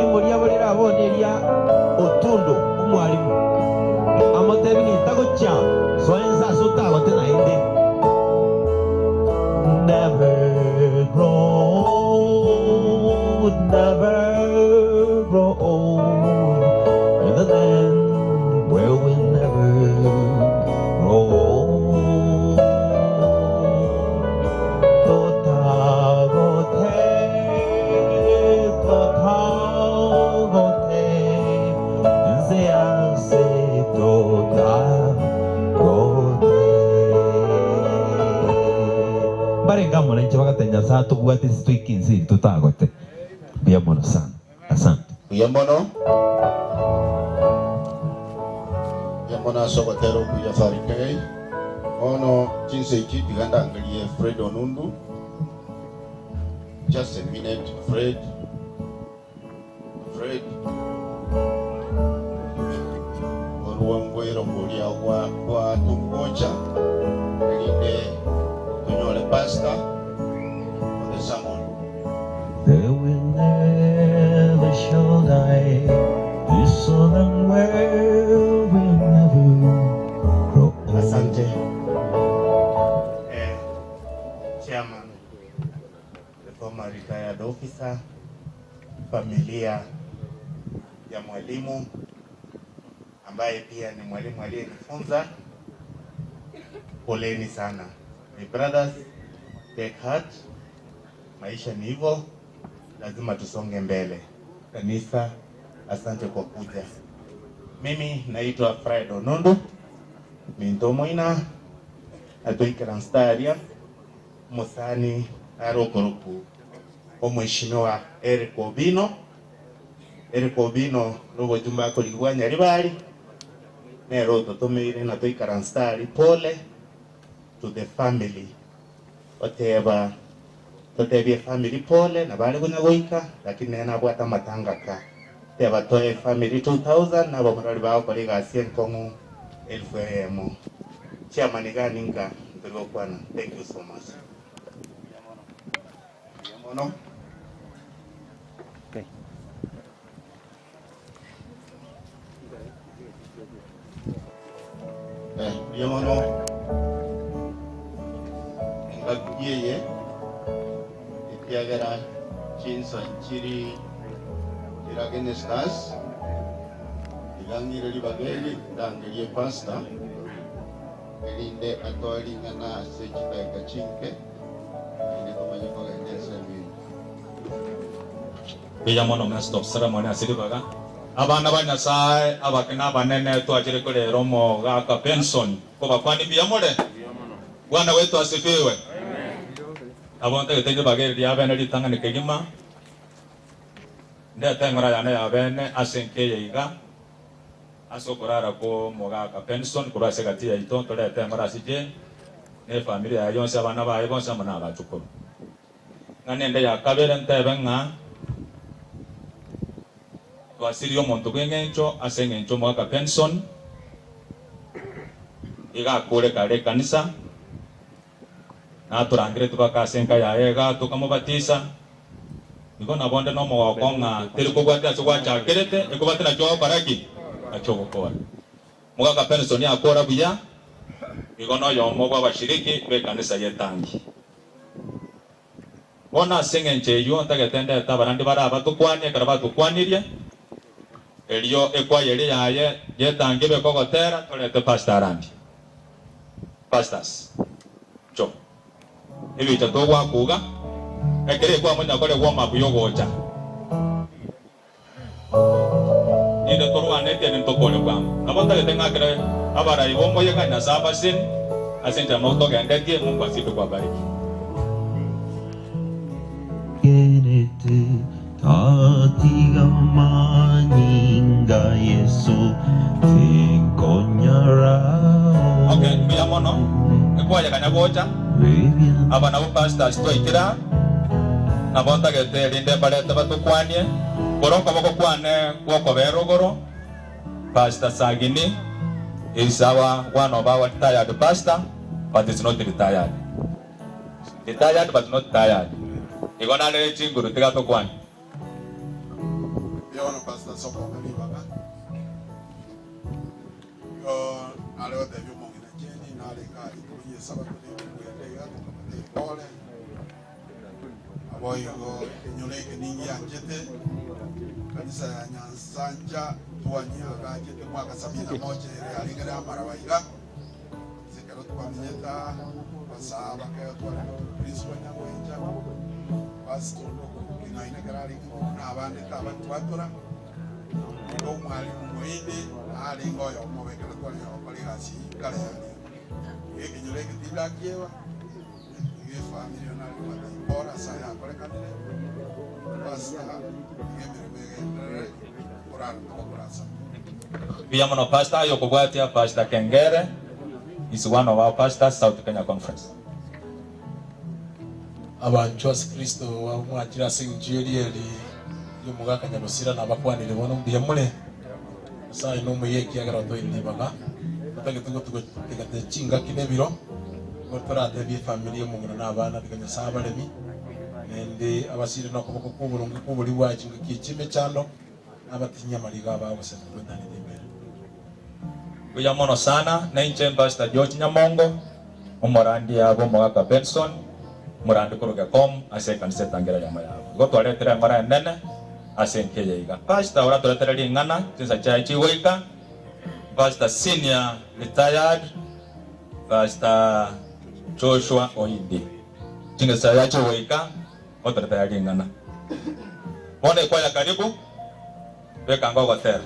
Muria barira boneria otundo umwalimu. Amotebi ni tagocha. So enza sota gote na inde. Never grow old, never grow old in the land where we never grow old. Barengamo na nchi wakatenya saa tubuate situikinzi tutagote. Biamono sana. Asante. Biamono. Biamono asogotero kuya farikei. Ono jinsi iki diganda angalie Fred Onundu. Just a minute, Fred. Fred. Oruwangwero kulia kwa tungoja. Elinde kunyole pasta. Ode Samuel. There will never shall die this southern world will never grow old. Asante. Chairman, the former retired officer, familia ya mwalimu ambaye pia ni mwalimu aliyenifunza, poleni sana. My brothers, take heart. Maisha ni hivyo, lazima tusonge mbele. Kanisa, asante kwa kuja. Mimi naitwa Fred Onundu, Minto Moina, atoikera nstaria, Musani Arokoruku, Mheshimiwa Eric Obino. Eric Obino, robo jumba kuligwa Nyaribari, nero totomire na toikera nstari, pole to the family. Whatever totebie family pole na bali kunyagoika lakini nena bwata matanga ka teba toe family 2000 na bamurali bao kali gasien kongu 1000 chairman ganinga ndio kwana. Thank you so much. Biamono. Okay. Biamono. Ngagiye Yagara Chinsa Chiri Iragenestas Ilangi Reli Bageli Dangeli Pasta Elinde Atori Nana Sechita Kachinke Ini Kumanyako Endesemi Biamono Master of Ceremony Asiri Baga Abana Banyasai Abakina Banene Tuajiri Kule Romo Gaka Benson Koba Kwani Biamole Bwana wetu asifiwe. Abonte ketenje bageri ya bene litanga nikegima. Nda tengora yana ya bene asenke yiga. Asokorara ko Mogaka Benson kura segati ya ito tole tengora sije. Ne familia ya yonse abana ba ebonse mana ba chukuru. Ngane ya kabere ntebenga. Twasirio monto kengencho asengencho Mogaka Benson. Iga kule kale kanisa. Na turangire tukakasenka ya ega tukamubatisa niko nabonde no mo wakonga tiri kugwata sokwa chakerete ekubate na chwa baraki achoko kwa Mogaka Benson akora buya niko no yomo bwa bashiriki be kanisa yetangi bona sengenche yo tagetende tabarandi baraba tukwanye karaba tukwanirie elio ekwa yele yaye yetangi be kokotera tolete pastorandi pastors cho Ibi chatowa kuga ekere kwa mwana kole wa mabuyogocha inde torwa nete ni tokole kwa abota ketenga kere abara ibombo yeka na saba sin asinja moto gande tie Mungu asipe kwa bariki Kenete tatiga maninga Yesu tinkonyara. Okay, biamono ekwa yeka nyagocha abana bo pastors toikira nabonta gete linde balete batukwanie koronka boko kwane kwoko berogoro pastor Sagini is our one of our retired pastor but is not retired but not tired igona le chinguru tiga to kwani Ndiona pastor soko ngani baba. Yo aleo de yo mongina jeni na ale kali kuye sababu ni kuende gato kapate pole. Aboy go enyole ke ningi anjete. Kanisa ya Nyansanja tuanya gajete mwaka 71 ile alingana marawaiga. Zikero twamenyeta basaba ke twara Kristo nyamwenja. Pastor inaina karari na abandi tabatwatora. Ndo mwalimu mwindi ali ngoyo mubekera twali abakoli gasi kale yani. Ekinyole kitida kiewa. Ye familia na ali bora saya kole kanile. Basta ngemere orar no coração. Viamono pastor yokobwatia Pastor Kengere is one of our pastors South Kenya Conference. Abanchos Kristo wa mwakira sinjiri eli yumugaka nyabusira nabakwanire bono mbiye mule sai no muyeki agara to indi baga batage tugo tegate chinga kinebiro gotora de bi family mungana nabana biganya sabalemi nende abasire no kuboko kuburungu kuburi wacu ngikime cyando abatinya mariga babose ndani imbere. Viamono sana na inche Pastor George Nyamongo umorandi abo mwaka Benson murandi kuruga kom ase kanise tangera yama yabo gotwaretera ngora nene ase nkeje iga pastor ora toretera lingana tinsa chaichi weka pastor senior retired Pastor Joshua Oindi tinsa yachi weka otoretera lingana mone kwa ya karibu weka ngogo tera.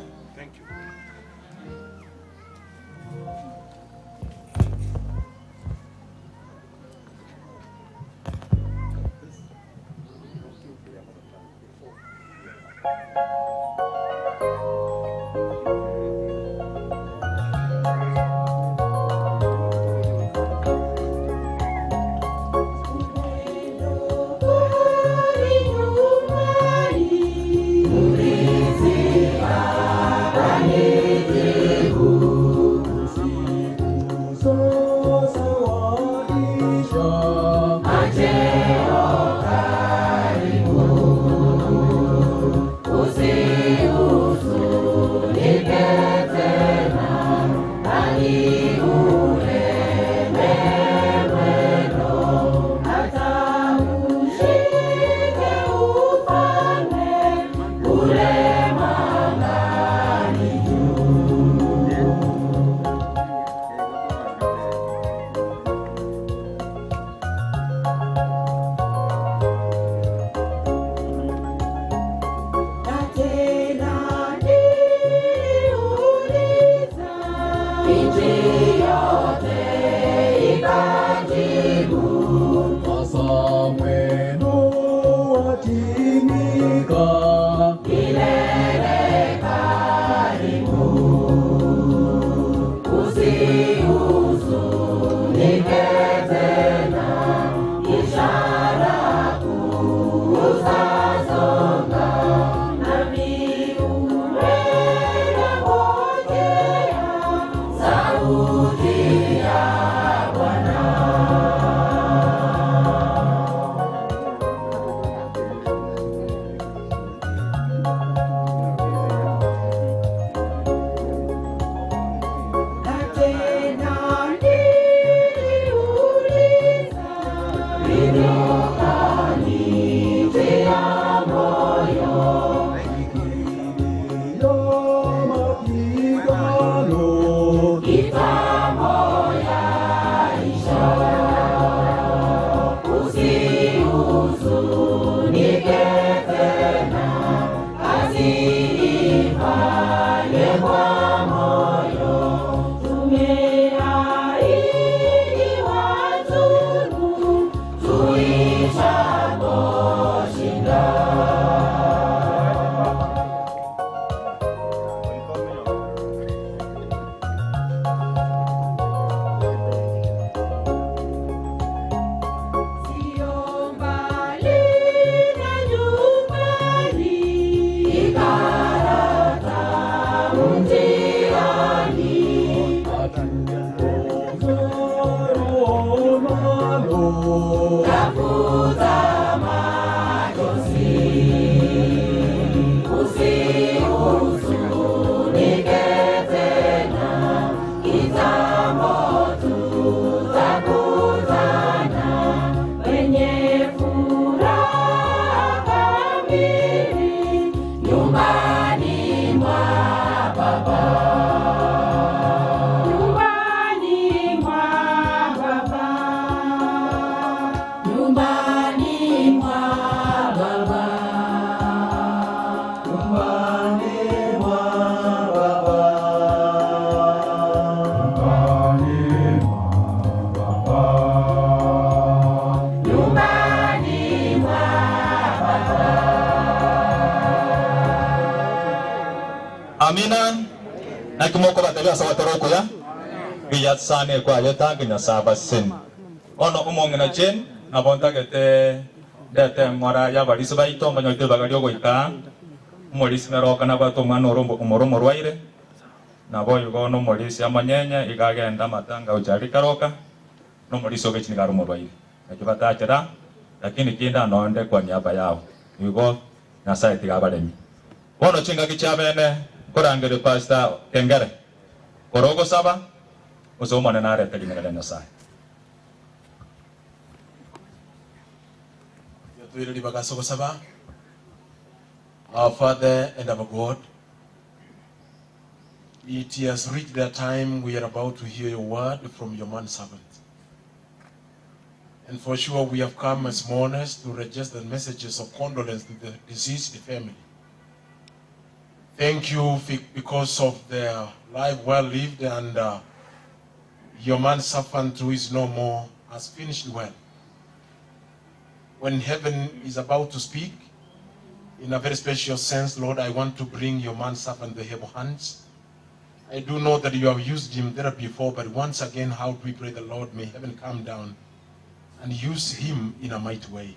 Usi kitambo tutakutana wenye furaha kamili nyumbani mwa Baba. Nyumbani mwa Baba. Nyumbani mwa Baba. Nyumbani mwa Baba. Nyumbani mwa Baba. Amina. Na kimoko batebya sawa toroko ya. Biya sane kwa yotangi na saba sin. Ono umonge na chen na bonta kete dete mora ya balisi ba ito manyo te bagalio goita. Molisi meroka na bato mano rombo umoromo rwaire. Na boyo gono molisi amanyenya igagenda matanga ujari karoka. No molisi ogechi ni garumo rwaire. Na kibata chera lakini kinda nonde kwa niaba yao. Yugo na site gabalemi. Wono chinga kichabene korangere pastor Kengere. Korogo saba usomo na nare telimele na sai. Yatuiri bagaso saba. Our Father and our God, it has reached the time we are about to hear your word from your manservant. And for sure we have come as mourners to register messages of condolence to the deceased family. Thank you because of their life well lived, and your manservant who is no more has finished well. When heaven is about to speak, in a very special sense, Lord, I want to bring your manservant the able hands. I do know that you have used him there before, but once again, how do we pray the Lord may heaven come down and use him in a mighty way.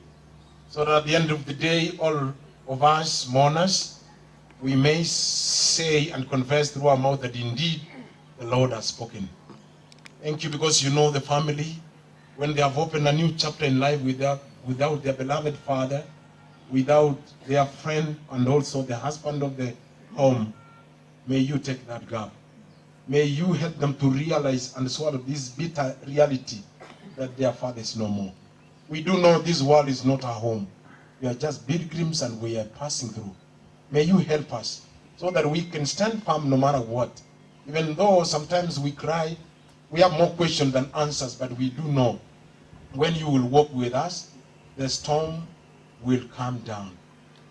So that at the end of the day, all of us mourners, we may say and confess through our mouth that indeed the Lord has spoken. Thank you because you know the family, when they have opened a new chapter in life without their beloved father, without their friend and also the husband of the home, may you take that gap. May you help them to realize and swallow this bitter reality that their father is no more. We do know this world is not our home. We are just pilgrims and we are passing through. May you help us so that we can stand firm no matter what. Even though sometimes we cry, we have more questions than answers, but we do know when you will walk with us, the storm will come down.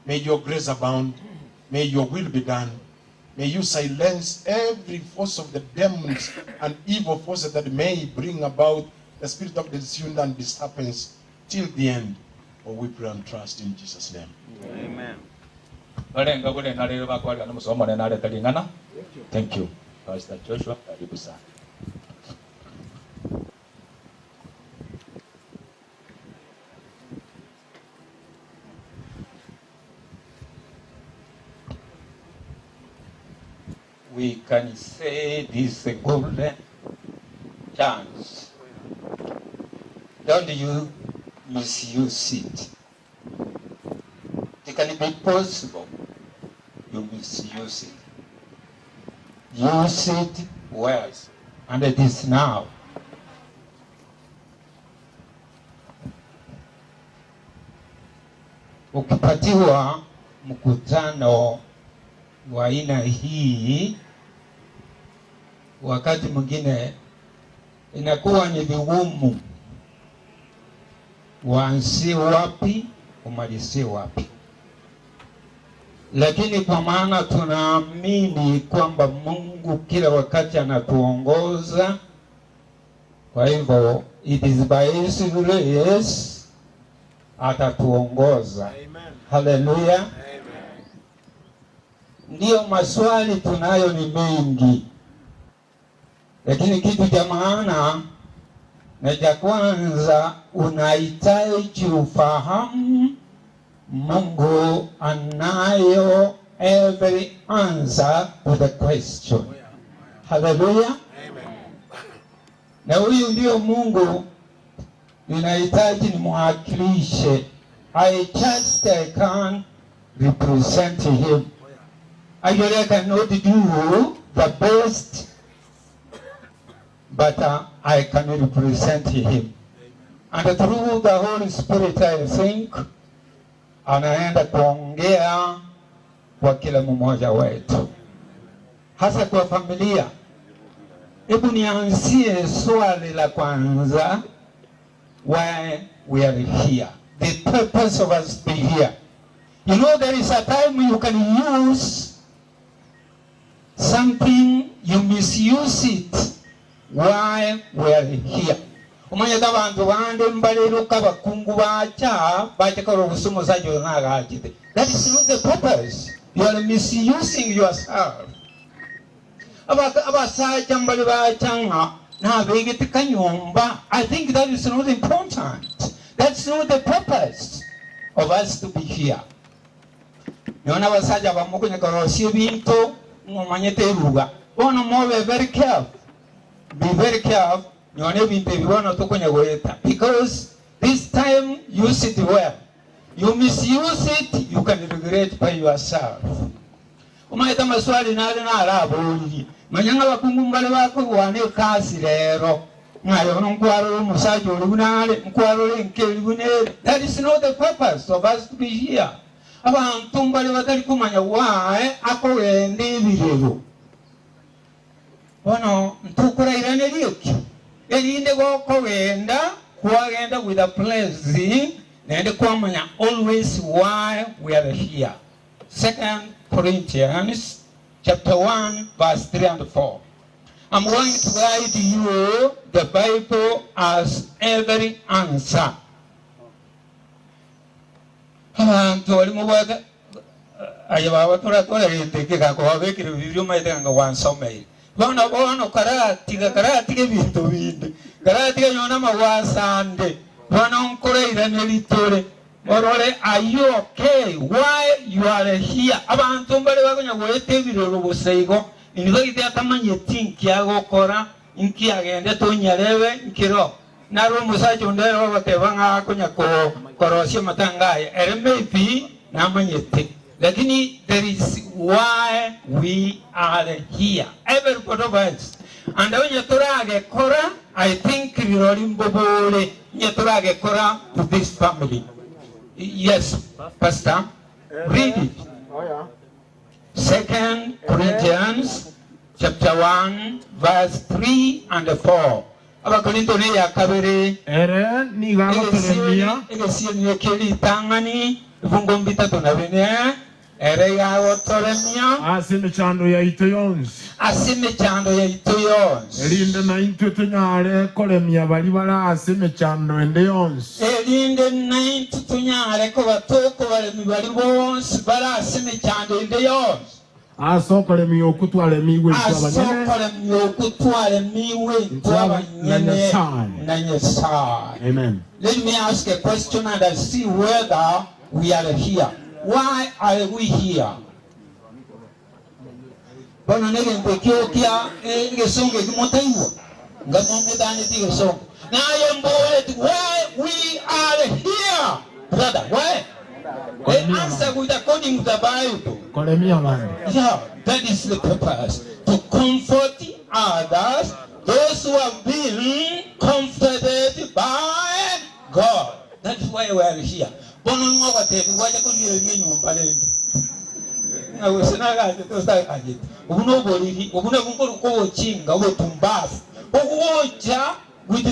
May your grace abound. May your will be done. May you silence every force of the demons and evil forces that may bring about the spirit of disunity and disturbance till the end. For we pray and trust in Jesus' name. Amen. Thank you. Pastor Joshua, karibu sana. We can say this is a golden chance. Don't you misuse it. It can be possible you misuse it. Use it well, and it is now. Ukipatiwa mkutano wa aina hii, wakati mwingine inakuwa ni vigumu uanzie wapi umalizie wapi, lakini kwa maana tunaamini kwamba Mungu kila wakati anatuongoza, kwa hivyo it is by His grace atatuongoza. Haleluya. Ndiyo, maswali tunayo ni mengi, lakini kitu cha maana na cha kwanza unahitaji ufahamu Mungu anayo every answer to the question. Hallelujah. Na huyu ndio Mungu ninahitaji nimwakilishe. I can't represent him. I cannot do the best but I can represent him. And through the Holy Spirit, I think, anaenda kuongea kwa kila mmoja wetu, hasa kwa familia. Hebu nianzie swali la kwanza, why we are here, the purpose of us being here. You know, there is a time you can use something, you misuse it. Why we are here? Umanya abantu bande mbaleruka bakungu bacha bachakora obusomo sajo nagachite. That is not the purpose. You are misusing yourself. Abasaja mbale bachanga na begete kanyomba. I think that is not important. That's not the purpose of us to be here. Yona basaja bamukunya korosie bintu ngomanyete ruga. Bona mo be very careful. Be very careful. Because this time use it well. You misuse it, you can regret by yourself. Umaita maswali nale na arabo uli. Manyanga bakungu mbale wako wane kasi lero. Ngayo nkwaro musajo ulunale, nkwaro lenkeli bunele. That is not the purpose of us to be here. Abantu mbale watali kumanya wae ako wende bilelo. Wano ntukura irane liyoki. Elinde go wenda kuagenda with a blessing and kwamanya always why we are here. 2 Corinthians chapter 1 verse 3 and 4. I'm going to guide you the Bible as every answer. Tori mubaga ayaba tora yiteke ko abekire bibyo maitanga wansomeye. Bona karati ke bintu bindi. Karati ke yona mawasande. Bona onkoreira nelitore. Orore, are you okay? Why you are here? Abantu mbale bagonya goete biroro boseigo. Inigo itatamanye tinki agokora, inki agende tonyarebe nkiro. Naro musacho ndero batebanga konya ko korosio matangaye. Maybe namanyete. Lakini there is why we are here. Every one of us. And when you turage kora, I think you are in Bobole, you turage kora to this family. Yes, Pastor. Read it. 2 Corinthians chapter 1, verse 3 and 4. Abakorinto ne yakabere. Ere ni gagotolemia. Egesieni ekeli tangani. Vungombita tunabene. Ere gagotolemia. Asime chando ya itoyons. Asime chando ya itoyons. Elinde na intu tunyare kolemia balibala asime chando endeyons. Elinde na intu tunyare ko batoko balemi balibons bala asime chando endeyons. Asokole mi okutwale miwe twabanyene. Asokole mi okutwale miwe twabanyene na Nyasaye. Amen. Let me ask a question and I see whether we are here. Why are we here? Bona nege mpekio kia ngesonge kimotaiwa. Ngamonge dani tige songe. Na yemboe why we are here. Brother, why? They answer with according to the Bible. Yeah, that is the purpose. To comfort others, those who have been comforted by God. That is why we are here. With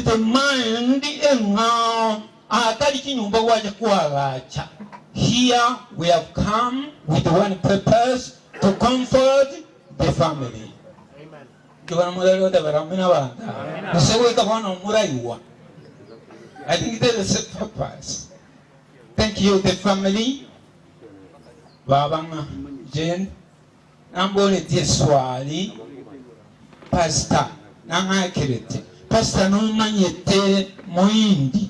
the mind here we have come with one purpose, to comfort the family. Amen. I think that is the purpose. Thank you, the family. Babanga Jane, Nambole Tieswali, Pastor, Nangakirete, Pastor Nomanyete Moindi.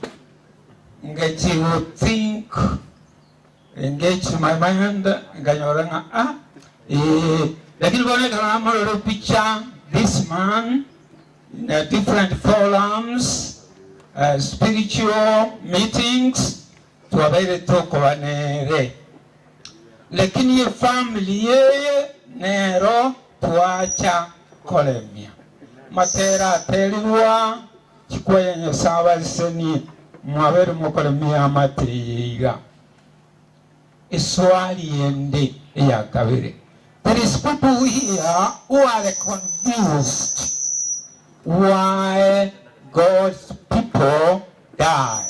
Engage you think, engage my mind, Ganyoranga. Lakini bwana kama picture this man in different forums, spiritual meetings, tuwabele toko wanere. Lakini ye family ye nero tuacha kolemia. matera terirwa chikwaye nyosaba seni mwabere mukole miyama teiga iswali yende ya kabere. There is people here who are confused why God's people die.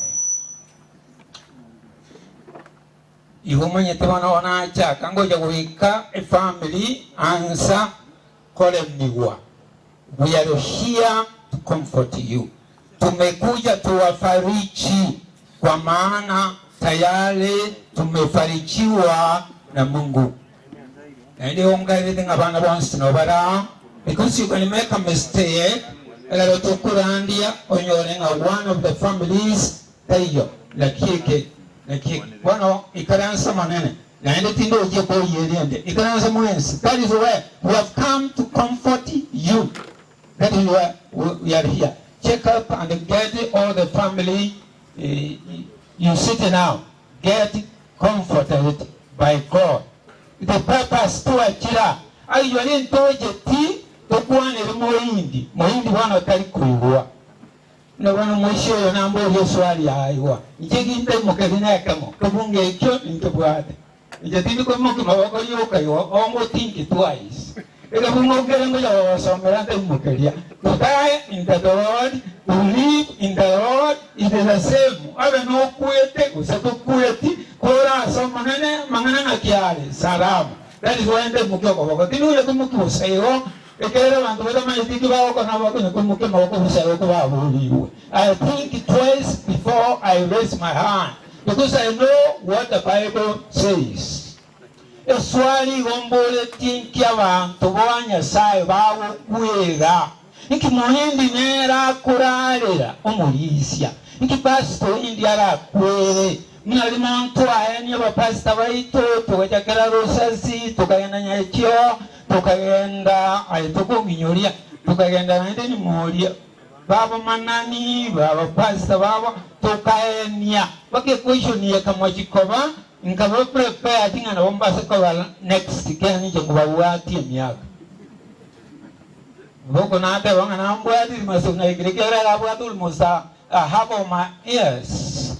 Ihumanye tebana wana chaka ngoja kuwika a family answer kolemiwa. We are here to comfort you. Tumekuja tuwafariji kwa maana tayari tumefarijiwa na Mungu. And you won't get anything about once to know about because you can make a mistake. A lot of Kurandia on your one of the families, Tayo, like one of Ikaran Samanene, anything that you go here, Ikaran Samanens. That is where we have come to comfort you. That is why we are here. Check up and get all the family. You sit now, get comforted by God. The purpose to a chira. I you in toje ti to kuane moindi. Moindi wana tari kuwa. Na wana mwisho ya nambo ya swali ya aiwa. Njegi inte mokadina kamo. Kabunge ikyo into buade. Njatini kwa moki mawako yoka yo. Ongo think twice. Eka bungo kerengo ya wasomerante mokadia. To die in the Lord, to live in the Lord is the same. Ave no kuete, usato kueti. Kora somanene mangana kiale salamu. That is why they mukio kwa wakati ule kumukio sayo. Ekera bantu bada mayitiki bawo kana wakati kumukio mawako sayo kwa wabuliwe. I think twice before I raise my hand because I know what the Bible says. Eswali gombole tinki abantu bwanya sayo bawo kuega. Iki muhindi nera kuralera omulisia. Iki pastor indi ara kwere. Mnali mantu ayani abapasta baito tukajagala rusasi tukagenda nyakyo tukagenda ayituko nginyoria tukagenda nende ni moria baba manani baba pasta baba tukaenia bake question ye kama chikoba ngaba prepare tinga na bomba sekola next kani je kubawati emyaka boko na ate wanga na mbwati masuna igrekera abwatul musa have on my ears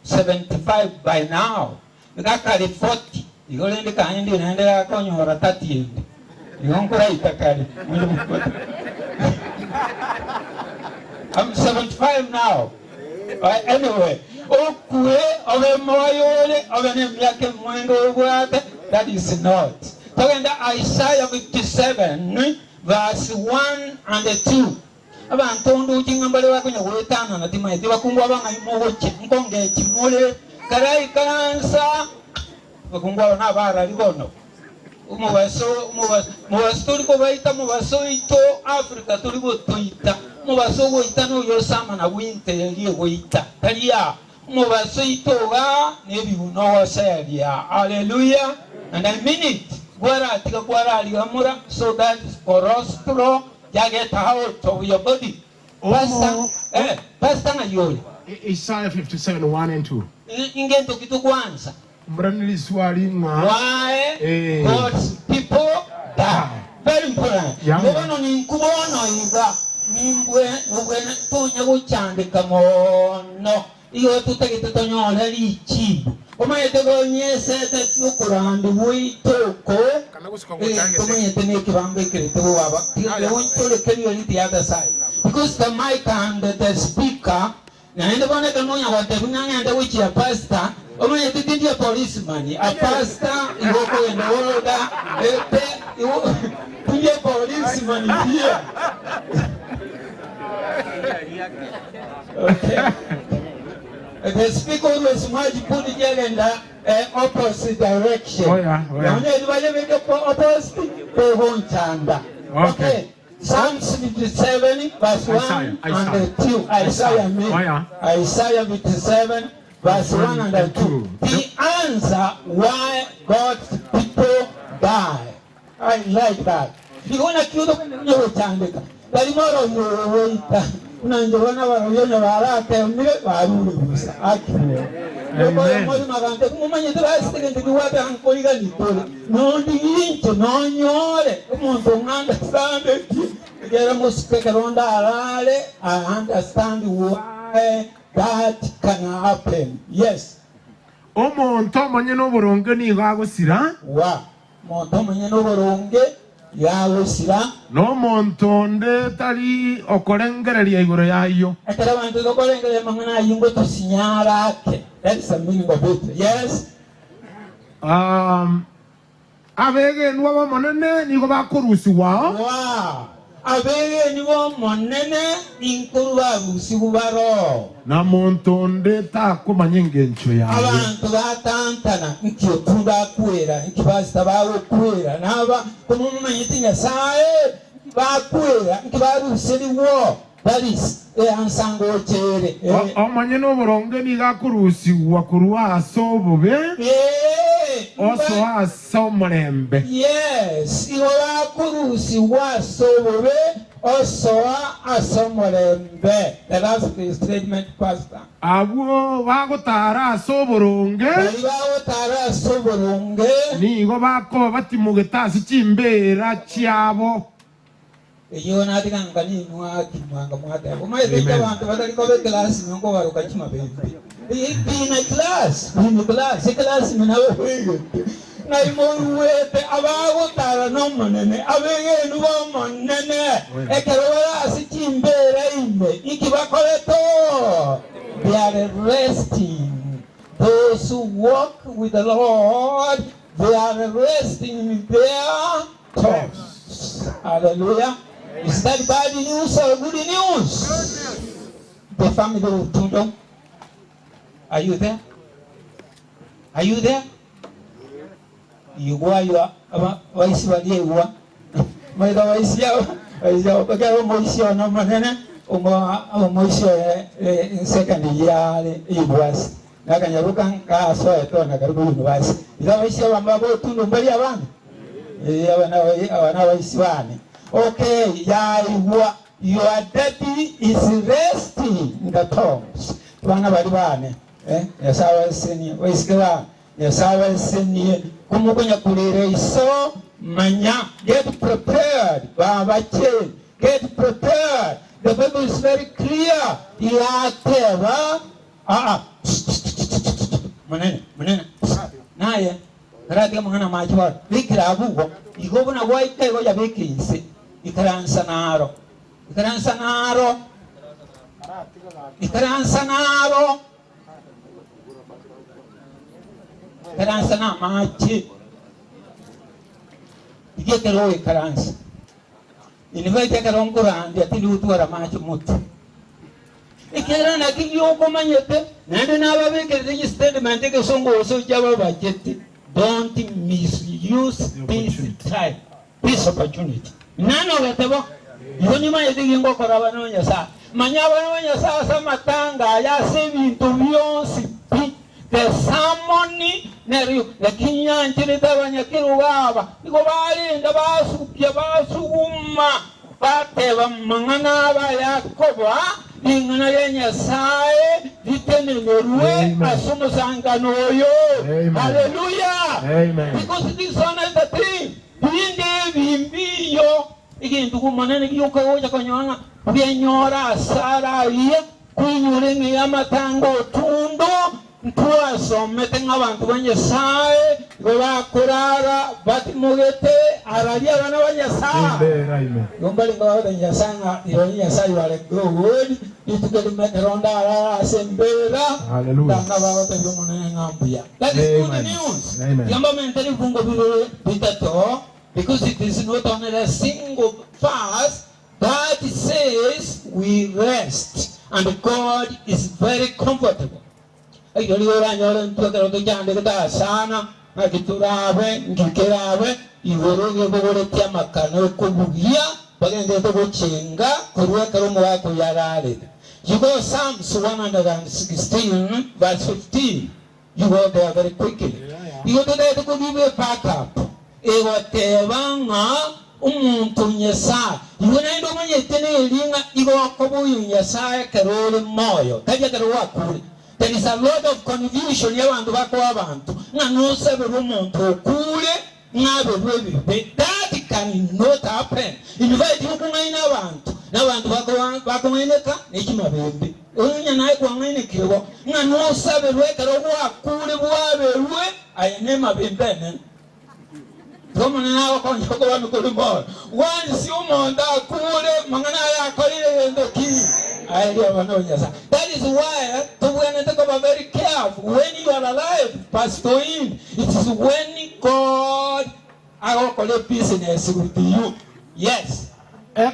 75 by now. You got 40. You go in the kind and they are going or 30. You don't write a carry. I'm 75 now. Anyway, that is not. Talking to Isaiah 57, verse 1 and 2. Abantondo chingambale wako nyawetana na timaiti wakungwa banga imoche nkonge chimole karai kansa wakungwa na bara libono umubaso tuliko baita mubaso ito Africa tuliko tuita mubaso boita no yosama na winte yeliye boita talia mubaso ito ga nebi uno wasalia. Hallelujah. And I mean it gwara tika gwara aliamura so that porostro get out of your body. Pastor Yoli. Isaiah 57, 1 and 2. Ingento kitu kwanza. Why God's people die. Very important. Ngono ni kubono iba. Nimbwe tonya kuchandika mono. Iyo tutakita tonyola lichibu. Omayete gonyese tetukurandi witoko. The other side. Because the mic and the speaker, and the one that know what the which a pastor, or a policeman, a pastor, you go in the world, you a policeman here. Okay. The speaker always might put the in the opposite direction. Okay. Psalms 57 verse 1 and 2. Isaiah 57 verse 1 and 2. The answer why God's people die. I like that. You want to kill the Chandika. But you know, unanjona warayona baraka mire barurusa akire Amen. Mumanye turasite ndiwate ankoliga nitole no ndinto no nyore umuntu nganda sande Jera muspeke ronda arale, I understand why that can happen. Yes. Omonto manye n'oburonge nigo agosira. Wa. Monto manye n'oburonge yagosira. N'omonto nde tari okorengereria iguru yayo. Ekera bantu okorengereria mangana yingo tusinyara ake. That's the meaning of it. Yes. Abege nuwa monene nigo bakurusiwa. Wow. Abege niwo monene inkuru barusiwaro. Na muntu nde takumanye ngencho yawe. Abantu batantana nkyo tuba kwera nkibasta bawo kwera naba kumumanyiti Nyasaye bakwera nkibarusiriwo. That is ansango chere. Omanye n'oburonge nigakurusiwa kuruwa asobube. Oso asomrembe. Yes, iwa kurusiwa asobube oso asomrembe. The last statement, Pastor. Abo bagotara asoboronge. Bagotara asoboronge. Nigo bako batimugeta sichimbera cyabo. Iyo natikanga ni mwaki mwanga mwata. Umayete abantu batariko be class ngo baruka chima bebe. In a class, minawe na imowete abagotara no monene abege nuwa monene ekerora asichimbera ime ikibakoleto. They are resting. Those who walk with the Lord, they are resting in their toes. Hallelujah. Is that bad news or good news? The family of Tundo. Are you there? Are you there? You go, you are. Waisi wadi ewa. Maida waisi yao. Waisi yao. Pagaya moisi yao no manene. Moisi yao in second year university. Nakanyaruka kaso eto na karibu university. Ila waisi yao ambabo Tundo mbali abani. Wana waisi wani. Okay, Yahweh, your daddy is resting in the tombs. Wana bali bane. Yasawa seni waiskela yasawa seni kumukonya kulire iso manya. Get prepared baba chen, get prepared. The Bible is very clear. Yateva manene naye karati mwana majwa bikira abugo igobona waike go ya bikise ikaransa naro Karansa na machi. Ikekero ikaransa. Inivete karongora andi atili utuara machi mutu. Ikera na kiyo komanyete. Nende na babeke statement ke songo so jaba bajeti. Don't misuse this time, this opportunity. Nano gatebo. Yoni mayete ngo koraba no nyasa. Manyaba no nyasa sa matanga ya sebintu byonsi. The ceremony neru lakini yanjire dabanyakiru baba niko barinda basukya basuguma bateba mangana ba Yakobo ingana yenyasaye ditenenerwe asumusangano yo. Hallelujah. Amen. Because this one is the thing binde bimbiyo igintu kumanene yuko oja kanyanga byenyora sara ye kunyure ngiyamatanga Tundo ntwasomete nk'abantu banyasaye bakurara batimugete aralia bana banyasaye ngombali ngo banyasaye ironyasaye wale good itukelime ronda ara asembera ndanga baba tebyo munene ngambuya. That is good news. Yamba mentally fungo bitato because it is not only a single fast that says we rest and God is very comfortable. Ayolora nyoro ntokero tujande kata sana akiturabe ngikerabe igoroge bogore tyamakano kubugia bagende tobuchenga kurwa karumo wako yarare. You go Psalms 116 verse 15. You go there very quickly. You go there to give back up. Ewatebanga umuntu nyesa. Yunaendo manye tene linga igo kobuyu nyesa karole moyo. Kaja karwa kuri. There is a lot of confusion yabantu bako abantu. Nga no sebe rumuntu kule ngabe webi. That that cannot happen. Invite you kumaina abantu. N'abantu bakomeneka n'ekimabembe. Onya naye kwamenekebwa. Nga n'osabe lwekero bwakule bwabelwe ayenema bembene. Tomone nawe konjoko wa mikolimo. Once you monda kule mangana ya kolile ndoki. That is why we have to be very careful. When you are alive, Pastor in, it is when God our business with you. Yes. When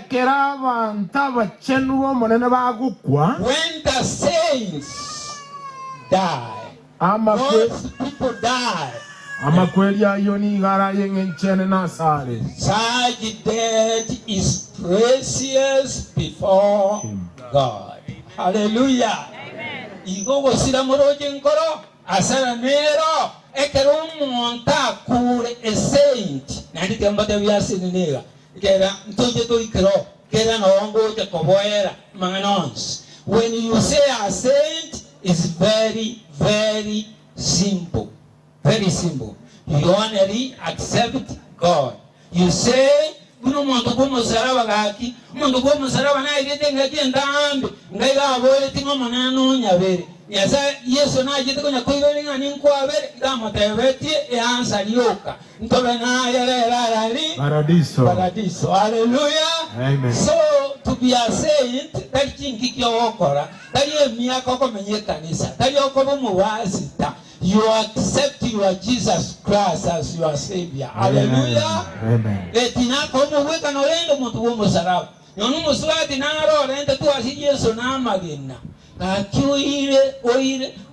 the saints die, most people die. Such death is precious before God. Hallelujah. Igo gosira moroje nkoro asara nero ekero monta kure a saint nandi kambata byasinira kera ntoje to ikero kera no ngo je koboera manganons. When you say a saint is very simple. Very simple. You only accept God. You say Buno mondo bomo saraba gaki, mondo bomo saraba na idete ngaki ndambe, ngaiga abole tingo manano nyabere. Yasa Yesu na jite konya koibere ngani nkwabere, gama tebeti e ansa lioka. Ntobe na yere Paradiso. Paradiso. Hallelujah. Amen. So to be a saint, that chinki kyo okora, that ye miyako komenye kanisa, that yo kobo muwazita. You accept your Jesus Christ as your Savior. Hallelujah. Amen. Etina como weka no lendo mutu bomo saraba. Yonu muswati na ro renda tu asi Yesu na magena. Ka kiuire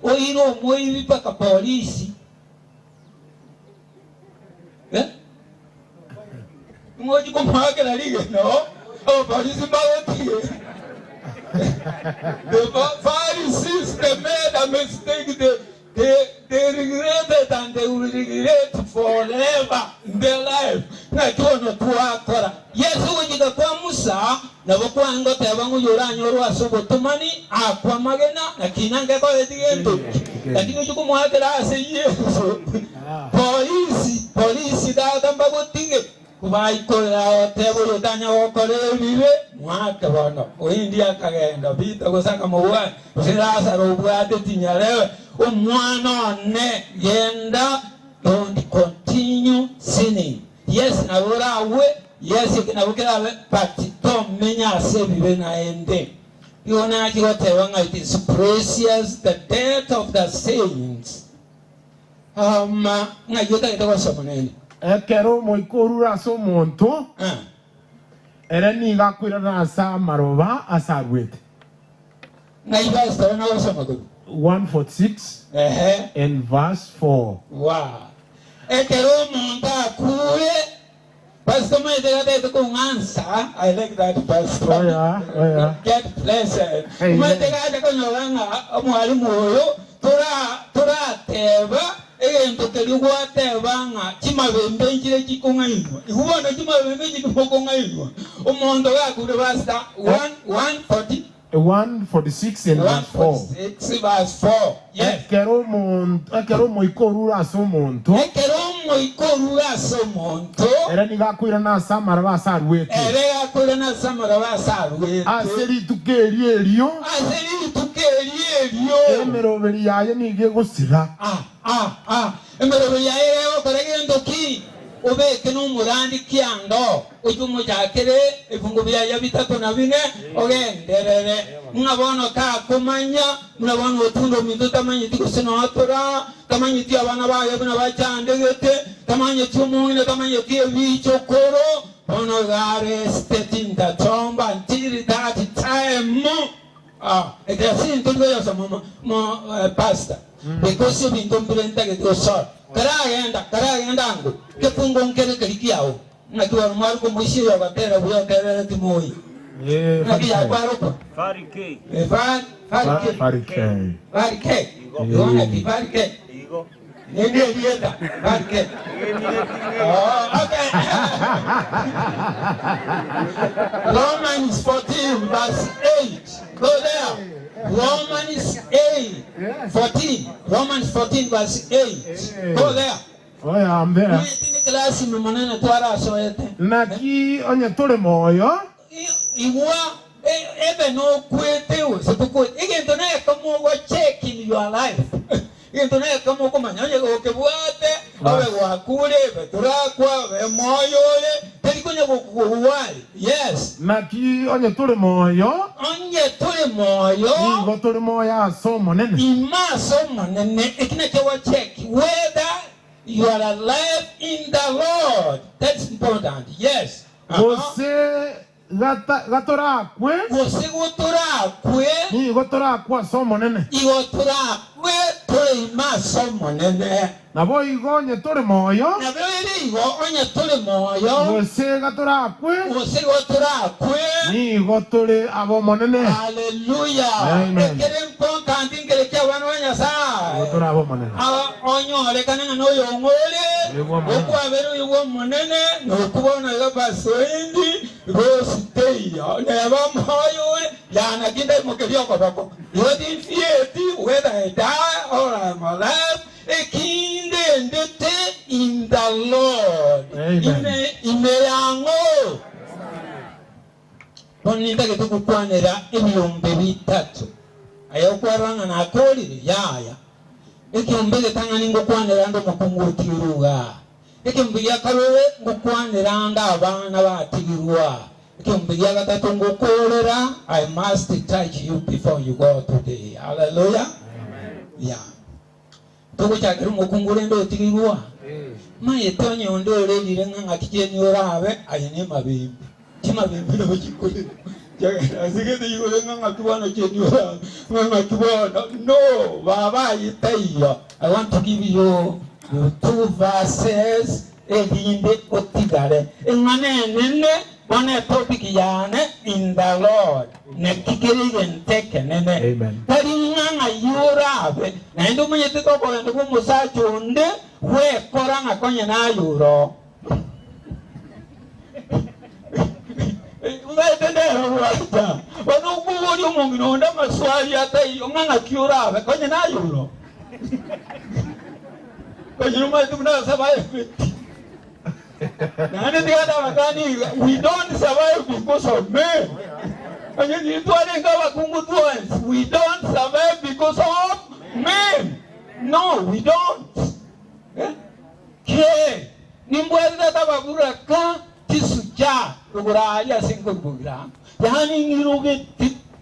oiro moivi paka polisi. Ngoji ko mwake na lige no. Oh polisi bawoti. The Pharisees they made a mistake. They regretted and they will regret forever in their life. Na chono tuakora. Yesu wajika kwa Musa na wakwa ngote wangu yoranyo asubo tumani akwa magena na kinange kwa etigendo. Lakini ujuku mwakera ase Yesu. Polisi da mbago tinge. Kubai kola tebo yotanya wakore vive mwaka wano. Oindia kagenda vita kusaka mwa. Usirasa robuate tinyalewe. Umwana ne yenda don't continue sinning. Yes, na wora we. Yes, na wukera we. But don't menya sebi na ende. Yona jigote wanga it is precious the death of the saints. Nga yota itawa somaneni. Ekero moikorura so monto. Era ni gakwira na asa maroba asarwete. Nga ibasta na wasamago. 146 and verse 4. Wow. Ekero monta kure. Pastor Maitega to answer. I like that pastor. Oh yeah. Get blessed. Maitega to nyolanga mwalimu oyo tora teba ento keligwa teba nga chimabembe njire chikongainwa. Ihubona chimabembe chikongainwa. Omondo yakure basta 146 and verse 4. 146 verse 4. Yes. Ekero moikorura so monto. Era ni gakwira na samara basarwete. Aseri tukeri elio. Emeroberi yaye ni gegosira. Emeroberi yaye okoragendo ki. Obeke n'umurandi kiando ujumu jakere ifungu bya bitatu na bine ogenderere mwabono ka kumanya mwabono otundo mintu tamanye tikusino atora tamanye ti abana baye bana bacandegete tamanye ti umuntu tamanye ti bicho koro ono gare stetin da tomba until that time it is in to go some pastor because you been complaining that it short Karagenda angu kefungo nkere kalikiao nakiwa marko mwishi ya batera buya kere timoi nakia paroko farike yona ki farike nende dieta farike okay Romans 14 verse 8 go there. Romans 14 verse 8. Go there. oya ambera ni klasi mmonene twara soete naki onye tole moyo iwa ebe no kwete o setuko igento na kamo go check in your life igento na kamo ko manyanya go kebwate awe wa kule betura kwa be moyo le telikonya go kuwali yes naki onye tole moyo ni go tole moya so monene ima so monene ikina kwa check whether you are alive in the Lord. That's important. Yes. Você gatora kwe? Você gotora kwe? Ni gotora kwa somo nene. Igotora kwe tole ma somo nene. Na boy igonye tole moyo. Na boy igonye tole moyo. Você gatora kwe? Você gotora kwe? Ni gotole abo monene. Hallelujah. Amen. Ekere important ingere kya wana wanya sa. Gotora abo monene. Onyo le kananga no yongole. Okwa bero yugo monene no kubona yaba soindi rosteya ne ba moyo yana kinde mokelio kwa bako. Yodi fieti whether I die or I'm alive. Ekinde ndete in the Lord. Amen. Imeyango. Bonita ke tukukwanira ebiyombe bitatu. Ayokwaranga na akoli yaya. Ekiyombe tangani ngokwanira ndo makungutiruga. Ekiyombe yakawewe ngokwanira nda abana batigirwa. Ekiyombe gatatu ngokolera I must touch you before you go today. Hallelujah. Yeah. Toko chakiri mukungure ndo tigirwa. Maye tonye ondole lirenga ngakijeni orabe ayene mabimbi. Chima bimbi no chikole. Asigete yulenga ngakibwana cheni orabe. Ngakibwana no baba yitaiyo. I want to give you two verses edinde otigare. Engane nene one topic yane in the Lord. Nekikiri enteke nene. Amen. Taringanga yurabe. Na ndo mwenye toko ndo musacho nde we koranga konye na yuro. Mbetende waita. Wano kuwori umungi no nda maswali hata iyo nganga kiurabe konye na yuro. Konye numa tumna sabaye. We don't survive because of men. We don't survive because of men. No, we don't. Okay. Nimbweza tabagura ka tisuja kugura ya singo kugura. Yani ngiruge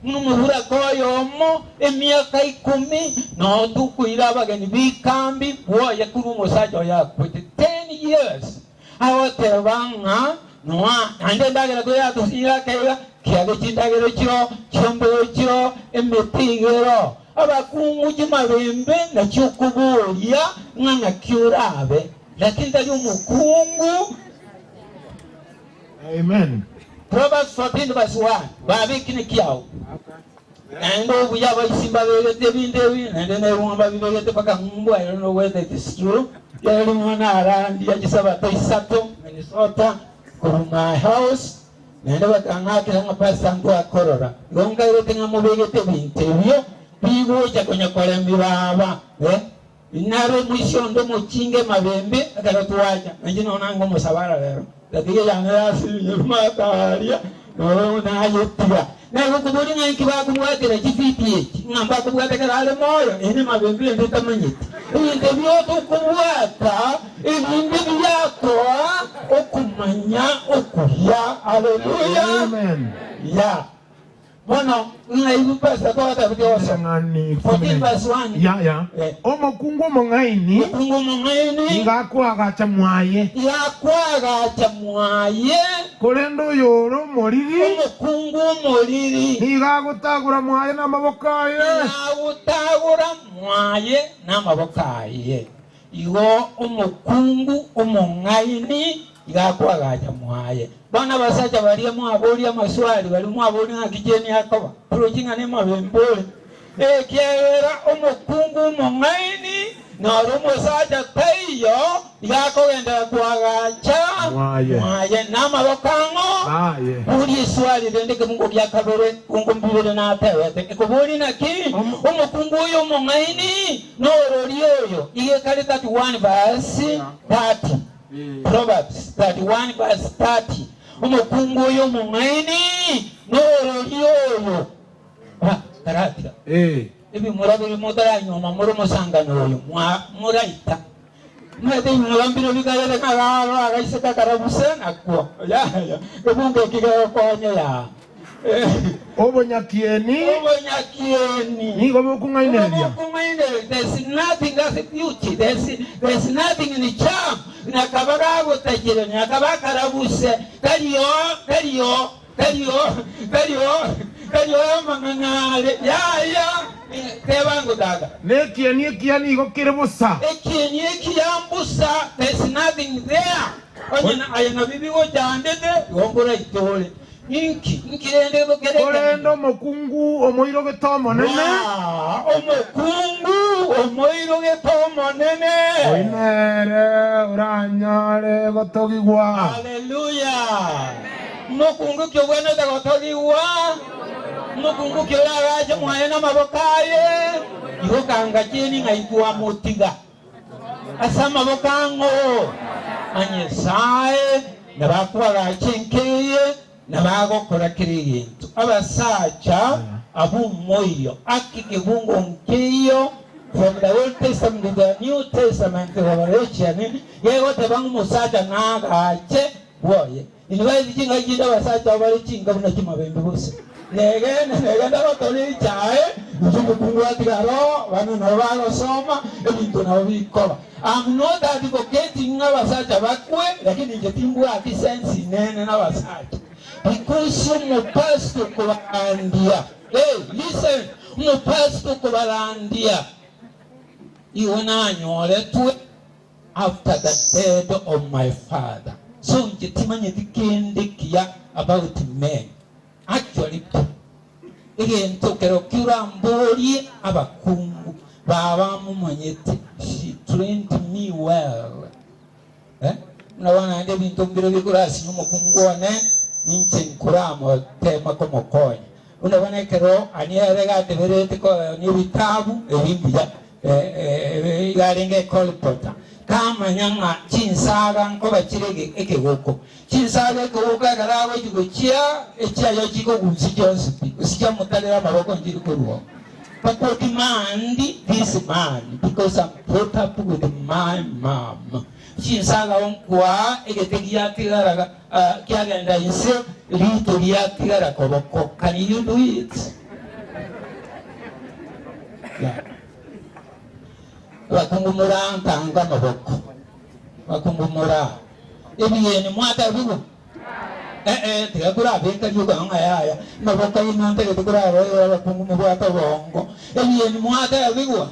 numubura koyo mo emiaka 10 no dukuira bagani bikambi wo yakuru musajo ya 10 years. Awatebanga noa ande ndagera ko ya tusira kaya kiage chindagero chiro chombero chiro emetigero abakungu jimabembe na chukuburia nganga kiurabe lakini tali umukungu. Amen. Proverbs 14 verse 1 babe kine kiao ando buya ba simba bege binde ande ne rumba bege paka mbu. I don't know whether it is true. Yari mwana arandi ajisaba toisato Minnesota from my house nenda bakangake nga pasango akorora longa yote nga mubegete bintebyo bigoja kwenye kolembi baba inaro mwisho ndo muchinge mabembe akaratwaja njino nango musabara lero dakiye yanasi yumataria no na yotiya na kuburi nga ikiba kumwatira kifiti ngamba kubwate kale moyo ene mabembe nditamanyiti ibintu byoto kubwata ibintu byako okumanya okuya. Hallelujah. Amen. Yeah. Bueno, ngaibu pasa kwa tabiosa ngani 14 verse 1. ya omukungu mongaini ngakwa gacha mwaye kolendo yoro moriri omukungu moriri nigagutagura mwaye n'amaboko ye iwo omukungu omongaini igakwa gacha mwaye. Bana basacha bali mu aboli amaswali bali mu aboli ngakijeni akoba projinga ne mabembole kyera omukungu mongaini na rumo saja taiyo yakogenda kwagacha mwaye n'amabokango uri swali ndeke mungu byakabere kungu mbibere natewete ekubuli naki umukungu uyo mungaini norori oyo iye kali 31 verse 30 Proverbs 31 verse 30 umukungu uyo mungaini norori oyo karatira ibi murabiri mudara nyuma muri musangano uyu muraita mwete mwambiro bigarere kagaro agaiseka karabusena kwa ya ebunge kigero konye ya obonyakieni nigo bokungaineria there's nothing as a beauty there's nothing in the charm nakabaga gutakire nakabakarabuse kariyo mangangale ya kebango daga nekieni igo kirebusa ekiyambusa there's nothing there onyana ayana bibigo jandede yombora itole nkirende bogereka orendo mokungu omoiro getomo nene omoiro getomo nene oinere uranyare gotogigwa hallelujah mokungu kyogwene gotogigwa mukungu kyolaga mwaye n'amabokaye yokanga kini ngaigwa mutiga asama bokango anyesaye nabakwara chinkeye nabagokora kiriyintu abasacha abumoyo akikibungo nkiyo from the Old Testament to the New Testament Revelation yego tebangu musacha nagache boye inwaye jinga jinda basacha bari chinga buna kimabembe bose nege ndabatoli chae umukungu atigaro bana nabalo soma ebintu nabikola. I'm not advocating abasacha bakwe lakini nje timbu ati sense nene nabasacha because umupasto kubalandia listen umupasto kubalandia iwana nyole tu after the death of my father so nje timanye dikende kia about men actually igento kero kirambori abakungu baba mumanyete she trained me well mnawana ande bintu mbiro bikurasi n'umukungone ninche nkuramo tema ko mokonya unabona kero aniyarega deverete ko ni bitabu ebimbiya yarenge kolpota kama nyanga chinsaga nko bakirege ekegoko chinsaga ko kagarawe gigokia echa yachiko kunsijonsi usija mutalera maboko ndiri kuruwa but demand this man because I'm brought up with my mom chinsaga onkwa egetegia tigaraga kiagenda inse litoria tigara koboko can you do it yeah. Wakungumura ntanga maboko wakungumura ebiyeni mwata bigo tigakura beka yuga ngaya maboko yinonte tigakura wakungumura atabongo ebiyeni mwata bigo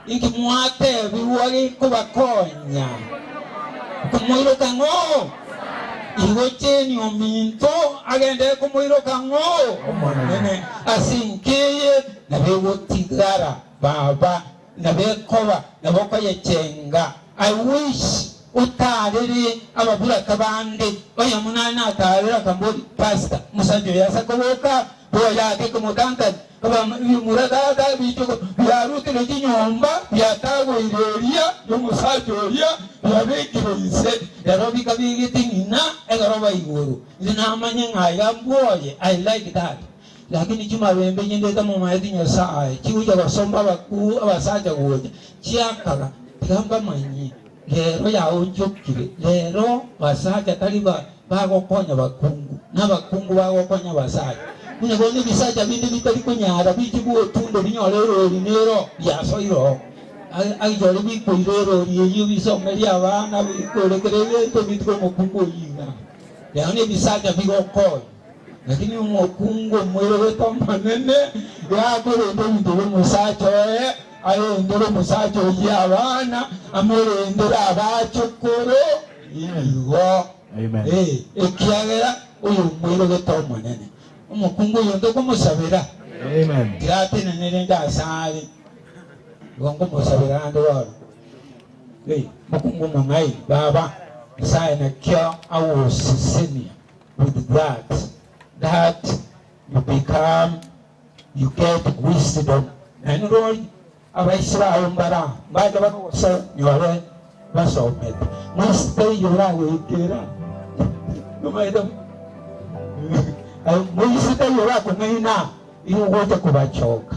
iki mwata bigo kubakonya kumuiro kango igocheni ominto agende kumuiro kango omonene asinkeye nabego tigara baba nabekoba naboko yechenga I wish utariri ababura kabande oya munana atarira kambodi pastor musanjo yasakoboka boya ake kumutanta kaba murada bitoko byaruti lejinyomba byatago ireria yomusanjo ya yabekiro ise yarobi kabigitingina egaroba iguru zinamanye ngaya boye I like that lakini chuma wembe nyende kama maiti nyasaye chiuja basomba baku abasaja goje chiakala tigamba manyi lero ya onjokire lero basaja taliba bagokonya bakungu nabakungu bagokonya basaja munebone bisaja bindi bitali kunyara bichibuo tundo binyolero linero yasoiro ayijole bikoirero liyo bisomeli abana bikorekereye to bitko mukungu yinga yani bisaja bigokonya lakini umukungu mwiro weto manene yakore ndoro musacho ayo ndoro musacho yabana amere ndoro abachokoro yigo amen ekiagera uyu mwiro weto manene umukungu yondo kumusabira amen tirate nene ndasali Wango musabira ande waro. Hey, mukungu mungai baba. Sign a cure our senior with that you become, you get wisdom. And Lord, Abaisra Umbara, by the way, sir, you are was of it. Must stay your eye with Kira. No matter. We sit there, you're up with me now. You want to go by choke.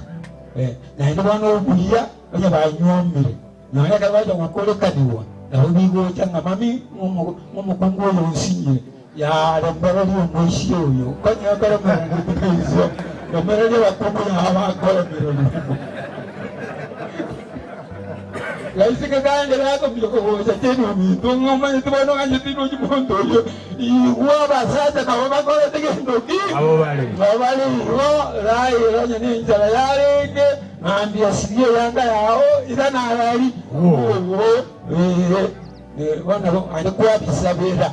And one over here, and you buy your meal. Now I got a call a canoe. Now we go to Mammy, Momokongo, you see. Yeah, the melody will show you. But you're better than the melody of Papa, call it. Laisi kaganda lako mjoko tena mitongo manje tubano kanje tino jipondo yo iwa basata ka baba ko tege ndoki abo bali ho rai ronya ni njala yale ke ambia siyo yanga yao idana alali wana ane kwa bisabira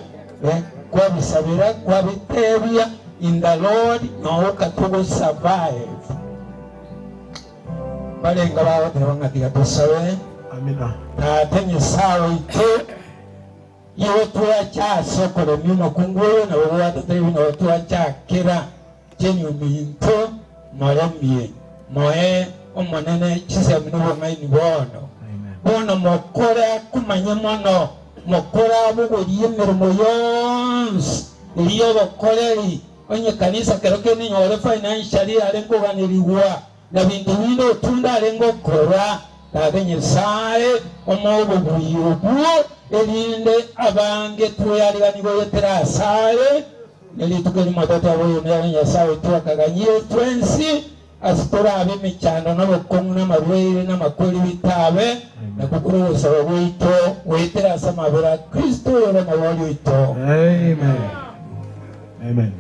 kwa bisabira kwa bitebia in the Lord no katugo survive bale ngaba wanga tiga tosawe. Amina. Tenye sawa ite iwe tuwa cha sokoro mino kunguwe na wawata tewi na watuwa cha kira jenye umiinto maremie moe omanene chise minuwa ngaini wono wono mokora kumanye mono mokora bugo yemero moyons iliyo bokoreri onye kanisa keroke ni nyore financially alengo ganiriwa na bintu bino tunda alengo kora tagenye sae omobo buyubu elinde abange tuyali ganigo yetera sae nelitukeli matata boyo nanya sae twakaganye twensi asitora abemichando n'abakomu n'amarwere n'amakweli bitabe nakukuru sababu ito wetera samabera Kristo yona mawali ito. Amen. Amen.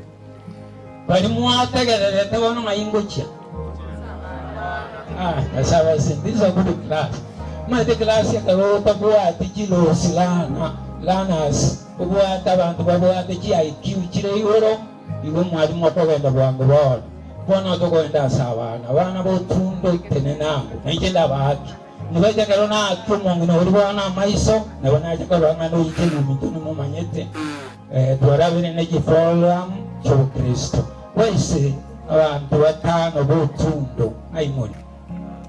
Bali muategerere tabono mayingocha. That's how I said, this is a good class. My class ya karota kwa tikilo silana lanas kwa tabantu kwa tiki IQ chile yoro iwo mwalimu apogenda bwangu bora bona togoenda sawa na bana botundo tenena ngenda baki nibaje karona kumongo na uribona maiso na bana aje karona no ikelu mituni mu manyete twarabene neji program cho Kristo wese abantu batano botundo aimoni.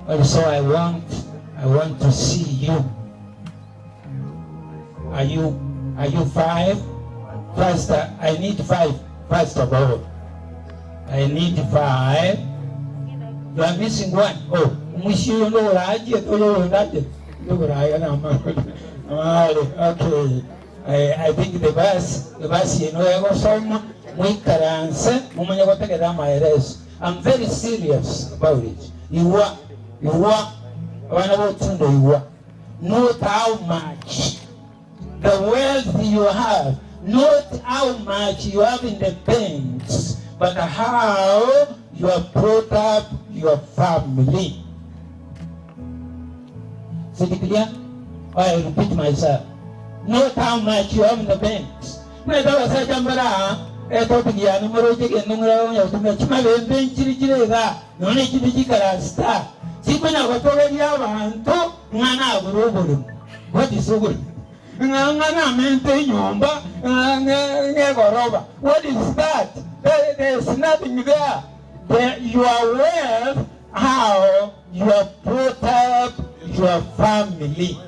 Also, I want to see you. Are you 5? First, I need 5. First of all, I need 5. You are missing 1. Oh, Monsieur no raji to raji. Okay. I think the bus you know ego soma muy karanse mumanya gote ke da maires. I'm very serious about it. You are not how much the wealth you have, not how much you have in the banks, but how you have brought up your family. Is it clear? I repeat myself. Not how much you have in the banks. Sikuna watoreli abantu ngana aburuburu what is so good ngana mente nyumba ngegoroba what is that there is nothing there you are aware how you have brought up your family.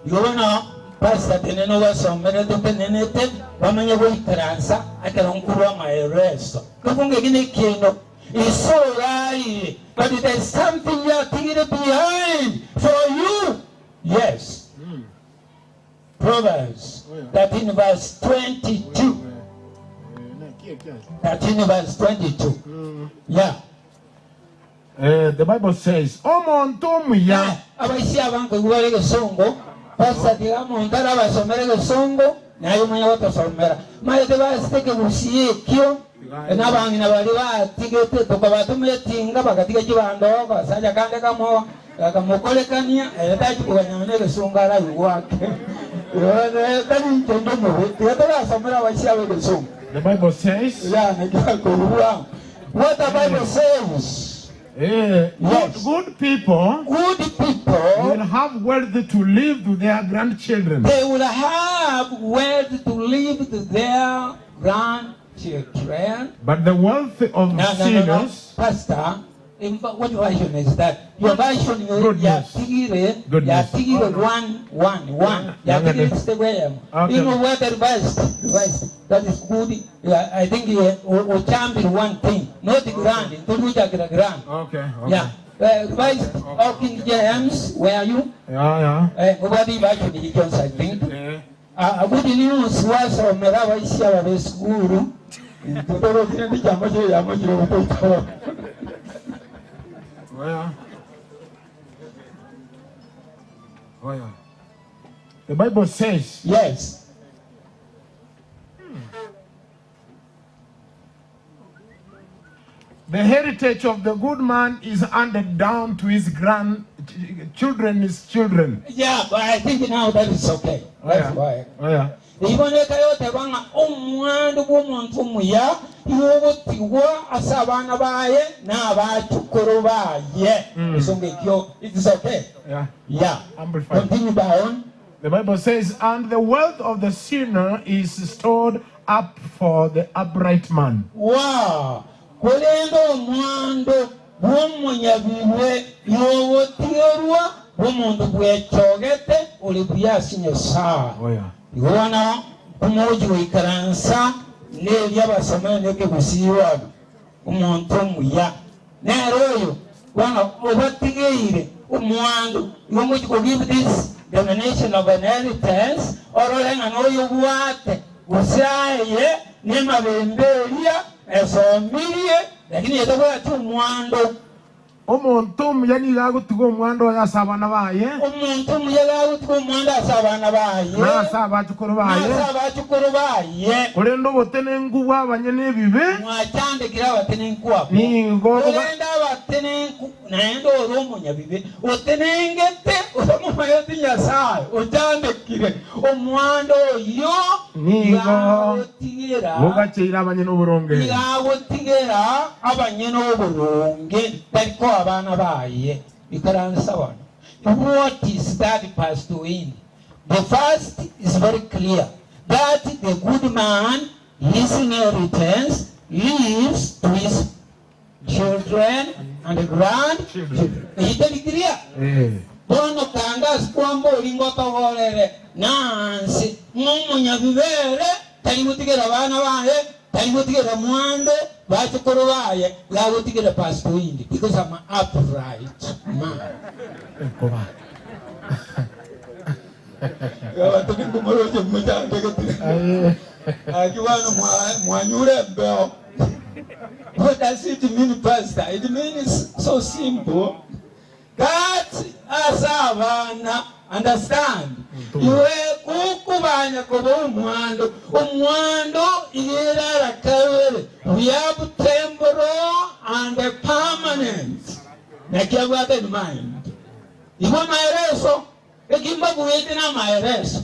You know pastor teneno wasomere tenenete wamanya go itransa akaronkuru my rest kafunge gine kino. It's so right, but there's something you are thinking behind for you. Yes. Proverbs 13 verse 22. 13 verse 22. Yeah. The Bible says, Omontomu ya. Abaisia banko iguale songo. Pasa digamos ndara basomera songo. Na yo manya wata somera. Maya te vas te que busie kyo. Nabangi nabali batigete tokabatumye tinga bakatika kibando basaja kande kamo kamukolekania etachi kubanyamene besungara yuwake yone tani ntondo mu yatara samara washawe besung. The Bible says, what the Bible says, Good people will have wealth to leave to their grandchildren. They will have wealth to leave to their grandchildren. But the wealth of sinners. No. Pastor, what version is that? Your version is Goodness. one. You know what advice? That is good. I think we champion one thing, not the grand. Okay. Yeah. Advice of King James, where are you? Yeah. Nobody version is Jones, I think. A good news was of Merava Isha of school. The Bible says. Yes. The heritage of the good man is handed down to his grandchildren, his children. Yeah, but I think now that is okay. That's why. Iboneka yote banga omwandu bw'omuntu muya yobutiwa asabana baye n'abachukuru baye. It is okay. Yeah. Amplified. Continue on. The Bible says, and the wealth of the sinner is stored up for the upright man. Wow. Kolendo omwandu bw'omunyabiwe yobotirwa bw'omuntu bw'echogete oli byasinyo saa. Iwana umuji wikaransa nebya basoma neke busiwa umuntu muya neroyo wana obatigeire umwandu umuji ko give this domination of inheritance orolenga noyo bwate usaye nemabemberia esomirie lakini yetakoya tu umwandu Omuntu muyani gagutiga omwanda oyo asabana baye. Omuntu muyaga gagutiga omwanda asabana baye. N'asabachukuru baye. Olendo botene nguwa abanyene ebibe. Mwachandikira abatene nkuwa. Olenda abatene nku naendo oromunya bibe. Otenengete omumayoti nyasaye. Ochandikire omwanda oyo. Nigo. Mugachira abanyene oburonge. Nigawotigera abanyene oburonge. Tariko abana baye. Ikaransa wano. What is that Pastor in? The first is very clear. That the good man, his inheritance, leaves to his children and grandchildren. Is that clear? Bono kangas kwambo lingota volere. Nansi. Mumunya vivere. Talimutigera abana baye. Talimutigera mwande. Bachukuru baye. Lagutigera Pastor in. Because I'm an upright man. What does it mean, Pastor? It means so simple that asavana understand. You kukubanya kubo umwando ira rakawere. We have temporal and permanent. Nakiwa have in mind. Iwa maereso. Ekimba buwete na maereso.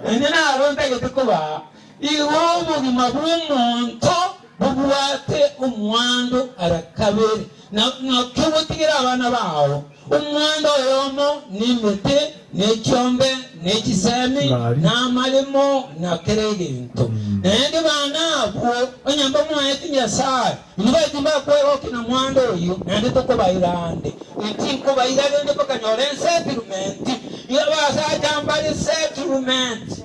Enena aronta getikuba. Iwo bugima bw'omuntu bubuwate omwando arakabere. Na kiwotigira abana bawo. Omwando yomo nimete nechombe nechisemi na malimo na keregento. Ende bana bwo onyamba mwete nyasaye. Niba timba kwero kina mwando oyo nende tokobayirande. Ntinko bayirande bakanyore settlement. Yabasa jambali settlement.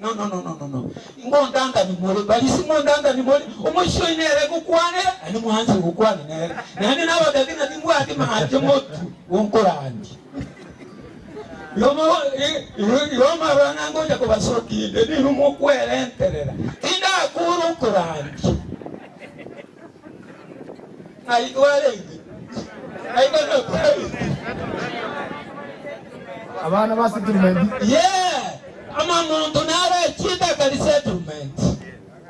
No. Ingondanga ni mole, bali singondanga ni mole. Omusho inere kukwanira, ani muhanze kukwanira. Nani nabagati na timbu ati mahaje motu wonkorandi. Yoma bana ngoja kubasokinde ni mukwere enterera. Tinda akuru kurandi. Aitwale. Abana ba settlement. Yeah. Ama muntu nara chita kali settlement.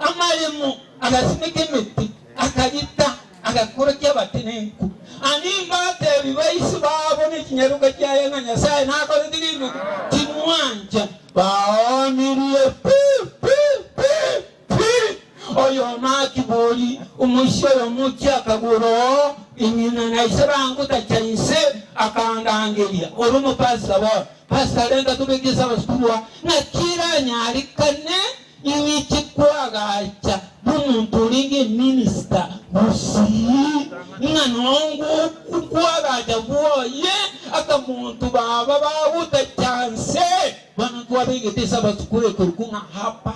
Amalimu agasimike miti akagita agakurikya batinenku. Animba te bibaisi babo ni kinyaruka kyaye nga nyasaye nako ndirindu kimwanja baonirie oyo makiboli umusho yomuti akaguro inyina na isabangu tachaise akandangelia oromo pasta lenga tubegeza abasukuru na kira nyarikane imichi kwagacha bumuntu linge minister busi nganongo kwagacha buoye akamuntu baba babuta chance bana twabegeza abasukuru kurunga hapa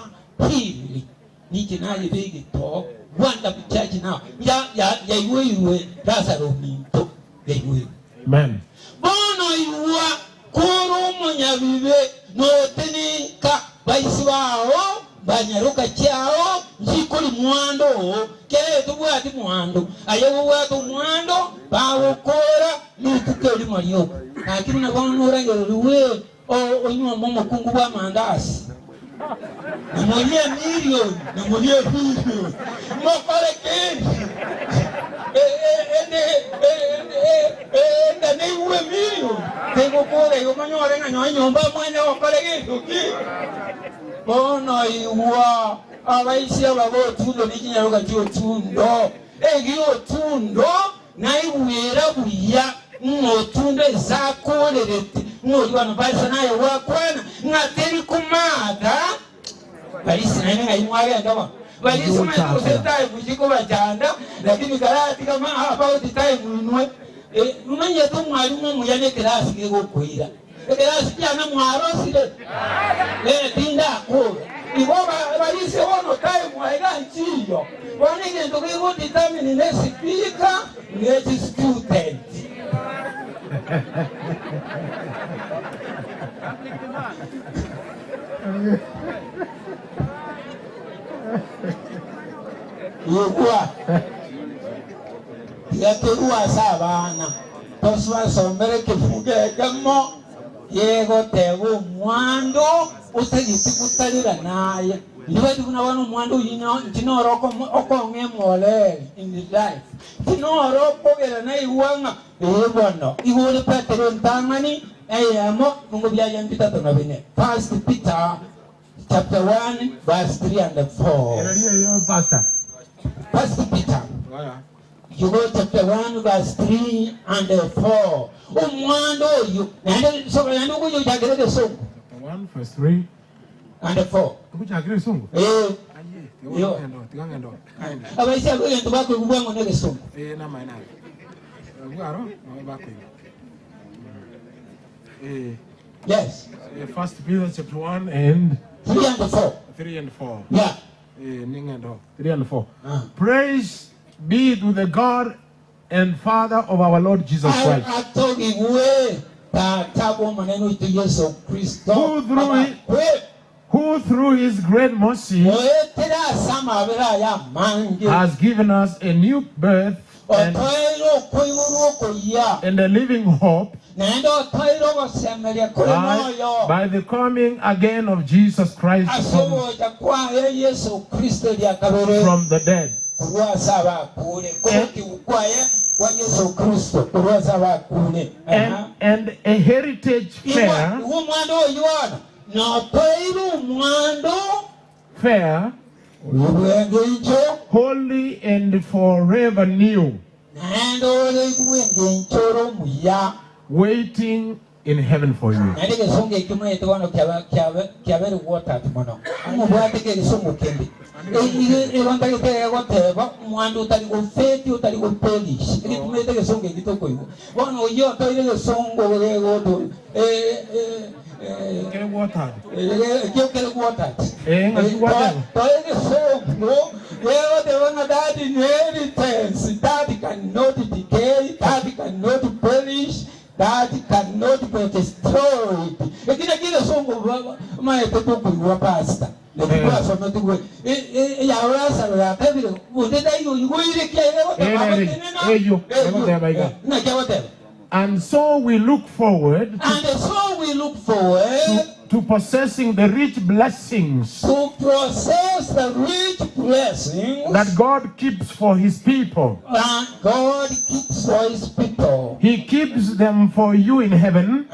hili niki naye bege to wanda bichaji now ya iwe Lazaro minto ya iwe Amen. bono iwa kuru munyabibe no teninka baisi bao banyaruka chao jikoli mwando kele tubwati mwando ayo watu mwando bawo kora nitukeli mariyo lakini na bono urangero ruwe onywa momo kungu bwa mandasi namulia milioni mokore keni ende uwe milioni tengo kore yomanyore nga nyomba mwene wakore keni bono iwa abaisi ababotundo nikinyaruka kyotundo egyotundo naibuera buya ngotundo ezakolerete ngoli bano baisa naye wakwana ngateri kumada balisi naye ngayimwage ndaba balisi mwe time kujiko bajanda lakini karati kama hapa time mwinwe mwenye tu mwalimu muyane class ngego kuira class yana mwarosile tinda ko ibo balisi wono time mwaiga nchiyo wanige ndogego determine ne speaker ne student yekwa yaterua sabana toswa sombere kifugegemo yego tego mwando usegiti kutalira naye ndiwedi kuna wano mwando jinoro okonge mole in the life jinoro pogera na iwanga ebono iwole petero ntangani ayamo mungu byaje mpita tonabene. First Peter chapter 1 verse 3 and 4. Pastor. First Peter. You go chapter 1 verse 3 and 4. Umwando you nande so nande ko yo jagere so 1 verse 3 and 4. Kuchagire songo. Yo. Tigangendo. Abaisi abenge tubako kubwango nege songo. Na maana. Ngaro bako. Yes. First Peter chapter 1 and 3 and 4. 3 and 4. Yeah. 3 and 4. Praise be to the God and Father of our Lord Jesus Christ. Who through his great mercy has given us a new birth and a living hope by the coming again of Jesus Christ from the dead. And a heritage fair, holy and forever new, waiting in heaven for you. That cannot be destroyed. And so we look forward to possessing the rich blessings to process the rich blessings that God keeps for his people. that God keeps for his people. He keeps them for you in heaven,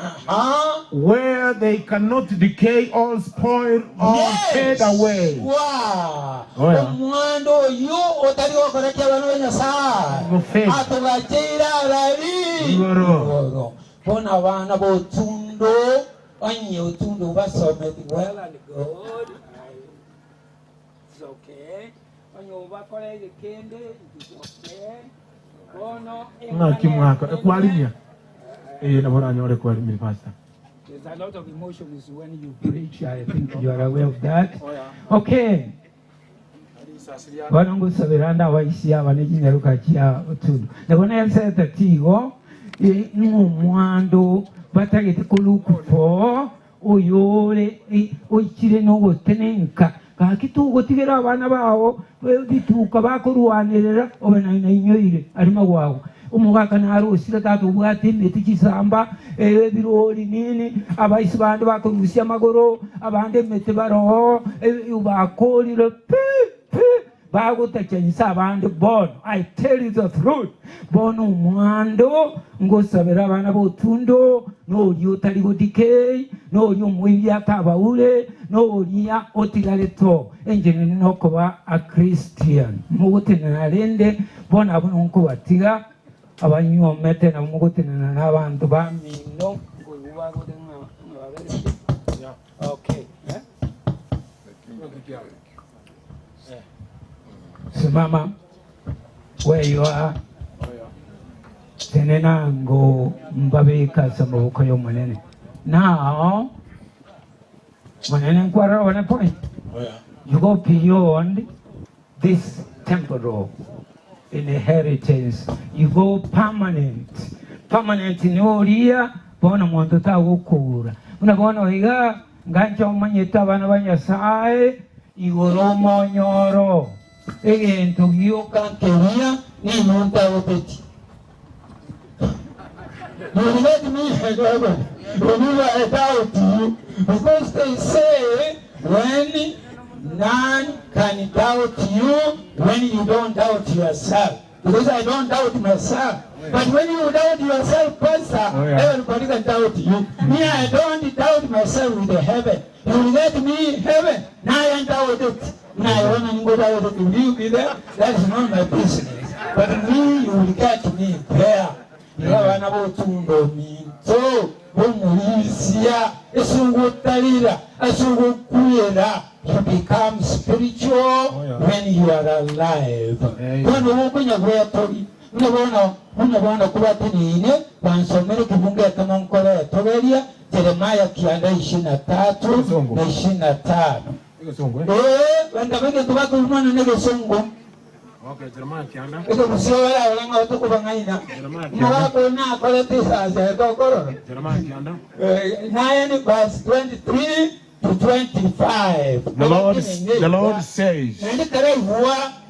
where they cannot decay or spoil or fade away. Wow. Oh, yeah. Omwando yo otali okorekya bano b'Nyasaye. Atugakira alali. Igoro. Bona abana b'otundo onye otundo basometi well and good. It's okay. Onye obakolege kende it's okay. Bono Mwaka ekwalimya. Nabona nyore kwalimya pastor. There's a lot of emotions when you preach. I think you are aware of that. Okay. Banangu sabiranda waisi abanekinyaruka kya otundo. Nabona yaseta tigo n'omwando batagete kulukupo oyole oyikire n'ogotenenka kakitugo tigera abana bawo bituka bakorwanirira obenayina inyoire arima wawo umugaka narusira tatu bwate meti kisamba ebiroli nini abaisi bandi bakorusya amagoro abandi meti baroho bakolire bagutacanyisa abandi bono. I tell you the truth. Bono umwando ngosabira abana b'otundo n'oli otali bodikei n'oli omwibi atabaule n'oli otigaleto enjene n'okuba a Christian mugutenenalende bona abo nonkubatiga abanyomete na mugutenena n'abantu bamino. Okay. Simama where you are. Tenena ngo mbabeka samaboko yo munene. Now, munene nkwara one point. You go beyond this temporal inheritance. You go permanent. Permanent ni oria bona muntu tagukura. Unabona oiga ngancho manyeta bana banyasaye igoro monyoro. Egento gioka keria ni monta opeti. You let me remember I doubt you because they say when none can doubt you when you don't doubt yourself. Because I don't doubt myself. But when you doubt yourself, Pastor, everybody can doubt you. Me, I don't doubt myself with the heaven. You let me heaven. Now I doubt it. Now I want to go down to will you be there? That's not my business. But me, you will get me there. You have another tundo me. So, Umulisia, Esungutarira, Esungukuera, you become spiritual when you are alive. When you open your way, unabona kuba tinine bansomere kibunge kama nkole togeria Jeremiah kianda 23 na 25. Bandabenge kubaka umwana negesongo. Okay, Jeremiah kianda. Ito kusiwala wala ngatu kubangaina. Mwako na kole tisa za kokoro. Jeremiah kianda. 9 verse 23 to 25. The Lord says,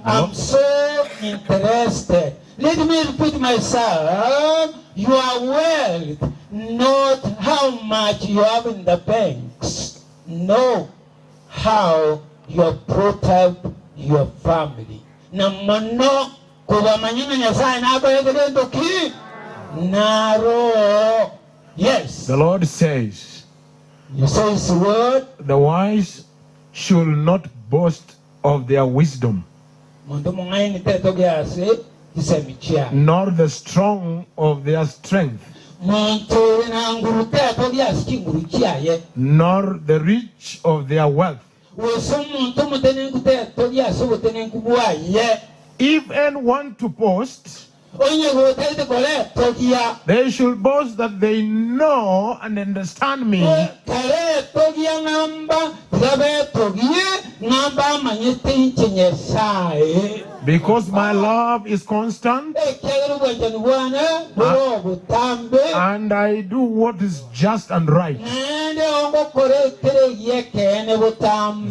I'm so interested. Let me repeat myself. Your wealth, not how much you have in the banks. No, how you have brought up your family. Namano kubamanyina nyasaye nako yegendo ki naro. Yes. The Lord says, you say His word. The wise should not boast of their wisdom, nor the strong of their strength, nor the rich of their wealth. If anyone to boast, they should boast that they know and understand me. Because my love is constant. And I do what is just and right.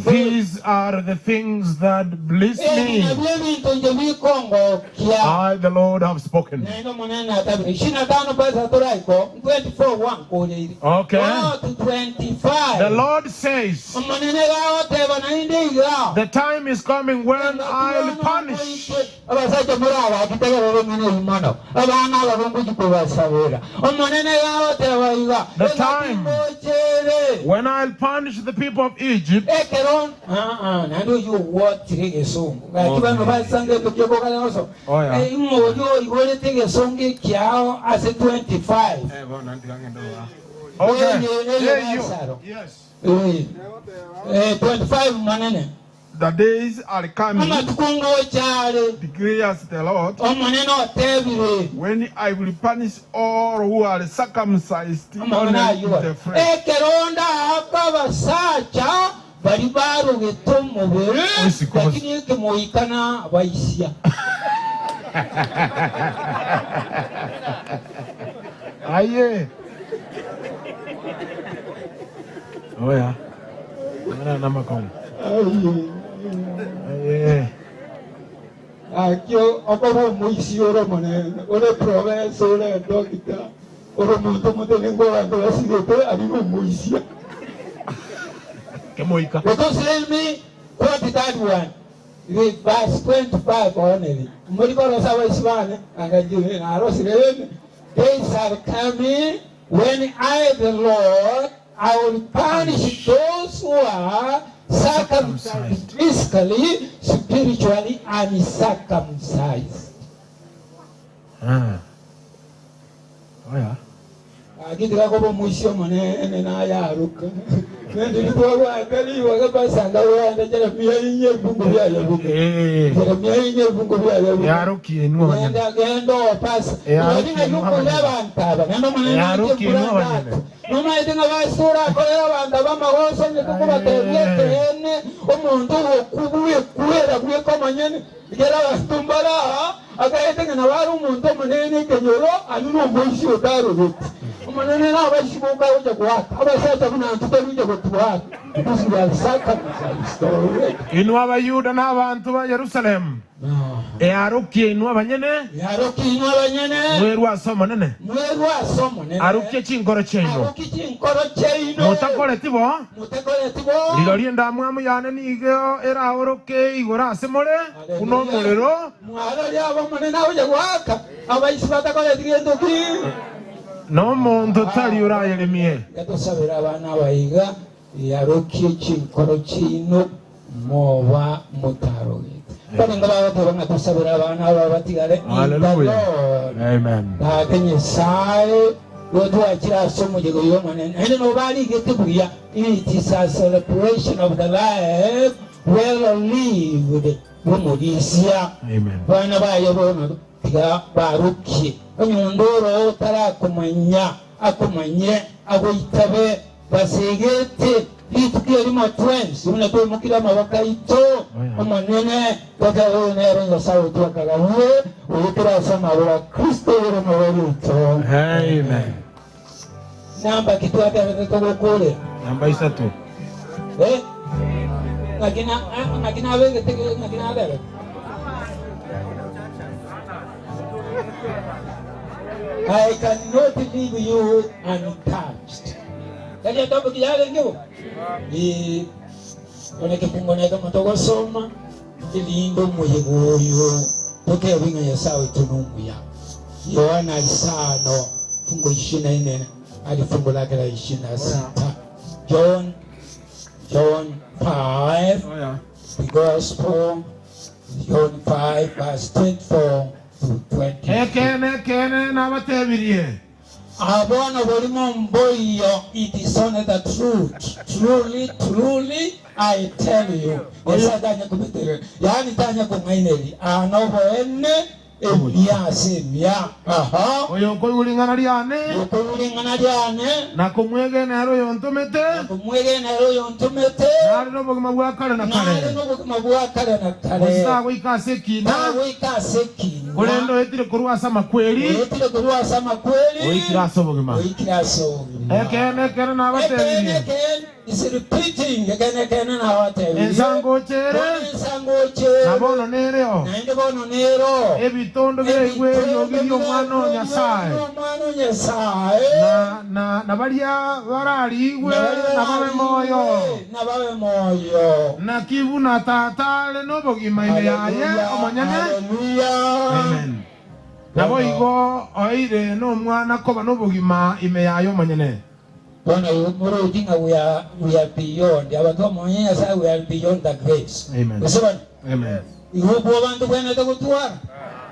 These are the things that bliss me. I, the Lord, have spoken. Okay. The Lord says, the time is coming when I'll punish. The time when I'll punish the people of Egypt. Oh, yeah. Okay. Yes. 25 manene. The days are coming, declares the Lord, when I will punish all who are circumcised only in the flesh. Aye. Oh yeah. Akio okobo muisi oro mone ore province ore doctor ore muntu mutengo wangu wasigete abimo muisi kemoika. Because let me quote that one with verse 25 only. Muriko sawa iswane angajile na arosirene. Days are coming when I, the Lord, I will punish those who are circumcised physically, spiritually, uncircumcised. Oh yeah. Agitira ko muisho mane na ya ruka. Ndio ndio akali wakapasanga wanda Jeremia inye bungu ya yabuke. Jeremia inye bungu ya yabuke. Ya ruki enwa banyana. Ndio gendo pasa. Ndio nuko labanta. Ndio mane ya ruki enwa banyana. Noma idinga basura ko labanta bamagoso ne kuba tebye omuntu okubuye kuera kuye komanyene. Igera bastumbala akayetenga na waru umuntu munene kenyoro anuno mwishi otaro ruti. Umanene na bashibuka uje kwaka abasata kuna ntutuje gutwara because we are circumcised. Inwa abayuda n'abantu ba Yerusalemu. Arukiye inwa abanyene. Arukiye inwa abanyene. Mweru asomo nene. Mweru asomo nene. Arukiye chinkoro cheino. Arukiye chinkoro cheino. Mutakole tibo. Mutakole tibo. Lilori ndamwamu yane nigo era oroke igora asemole kuno mulero. Mwara ya bamanene uje kwaka abayisi batakole tigendo ki. No muntu tali ura Yeremia. Gatosabira abana bayiga yarokiye chinkoro chino moba mutaro. Hallelujah. Amen. It is a celebration of the life well lived. Amen. Itu dia lima twins, mana tu mungkin lama wakai itu, amanene, pada orang yang sahaja tu kagawe, orang terasa mahu Kristo orang mahu itu. Amen. Nampak kita ada kita boleh. Nampak satu. Ngakina apa kita ngakina ada. I cannot leave you untouched. Jadi apa berjalan tu? Di mana kepungan itu matogo soma, di lindo moyegoyo, toke winga ya sawa itu nungu ya. Yohana alisano fungo 24 hadi fungo lake la 26. John 5, the Gospel, John 5 verse 24 to 20. Ekene na batebirie. Abona bolimo mboyo, it is only the truth. Truly, I tell you. Esa tanya kubetere. Yani tanya kumaineli. Anobo ene emia aha oyo koyulingana lyane okulingana lyane nakumwegenero yontumete nali n'obugima bwa kale na kale ositago ikase ekina kulendo oyetire kurwasa makweli oyikirasa obugima ekene n'abatebiri ensango chere nabono nereo ebitondo by'egweyo by'omwana Nyasaye na balya baraliigwe nababe moyo nakibuna tatale n'obugima ine yaye omanyane amen nabo igo oire n'omwana koba n'obugima ime yaye omanyane. Bwana Murutinga, we are beyond. Abantu mwenye sasa we are beyond the grace. Amen. Amen. Ihubu abantu kwena takutwa.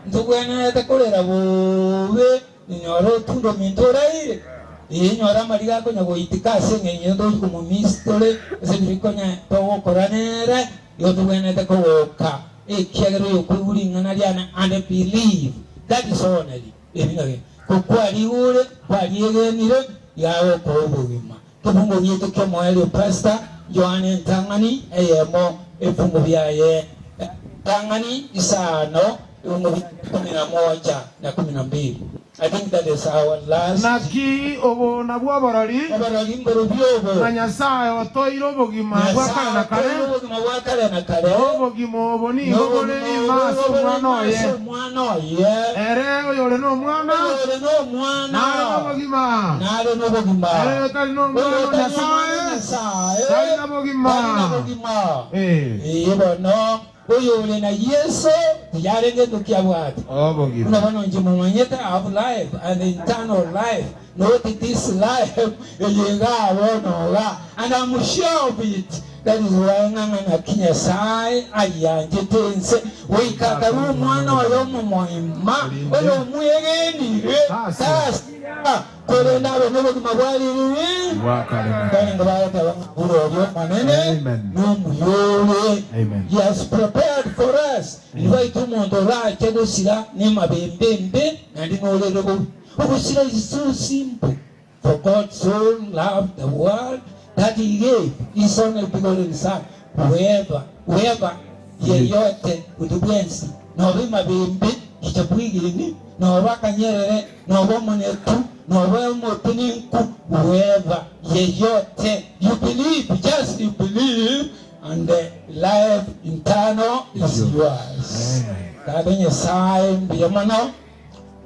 Ntukwena takolera bobe nyoro tundo mintora ile. Nyora mariga ko nyago itikase ngenye ndo ku mistole sebirikonya to koranera yo tukwena takoka. Ekyagero yo kwulingana lyana and believe that is only. Ebinage. Kokwali ule kwali yegenire yawe kobugima tubungo nyeto kemo ele pastor Joanne Tangani eyemo efungo byaye Tangani isano ungo 11 na 12. I think that is our last. Naki obo nabwa barali ngorobyobo na Nyasaye otoiro bogima bwa kale na kale obogima oboni obole imaso mwana oye ere oyole no mwana nale no bogima ere tali no mwana Nyasaye tali no bogima bono oyole na Yesu yarenge tukiabwati unabona nje mumanyeta have life and eternal life not this life and I'm sure of it. That is why ngana kinya sai ayanje tense we kakaru mwana oyo mumoima oyo muyegeni sasa kole nawe nebo kumabwali He has prepared for us. Ibai tumondola chego sira ni mabembembe na ndinolero obusira is so simple. For God so loved the world that he gave his only begotten son. Whoever yeyote udubwensi nobe mabembe itabwigini noba kanyerere noba monetu noba motininku whoever yeyote you believe, just you believe, and the life internal is yours. Kabenye sai mbiyamano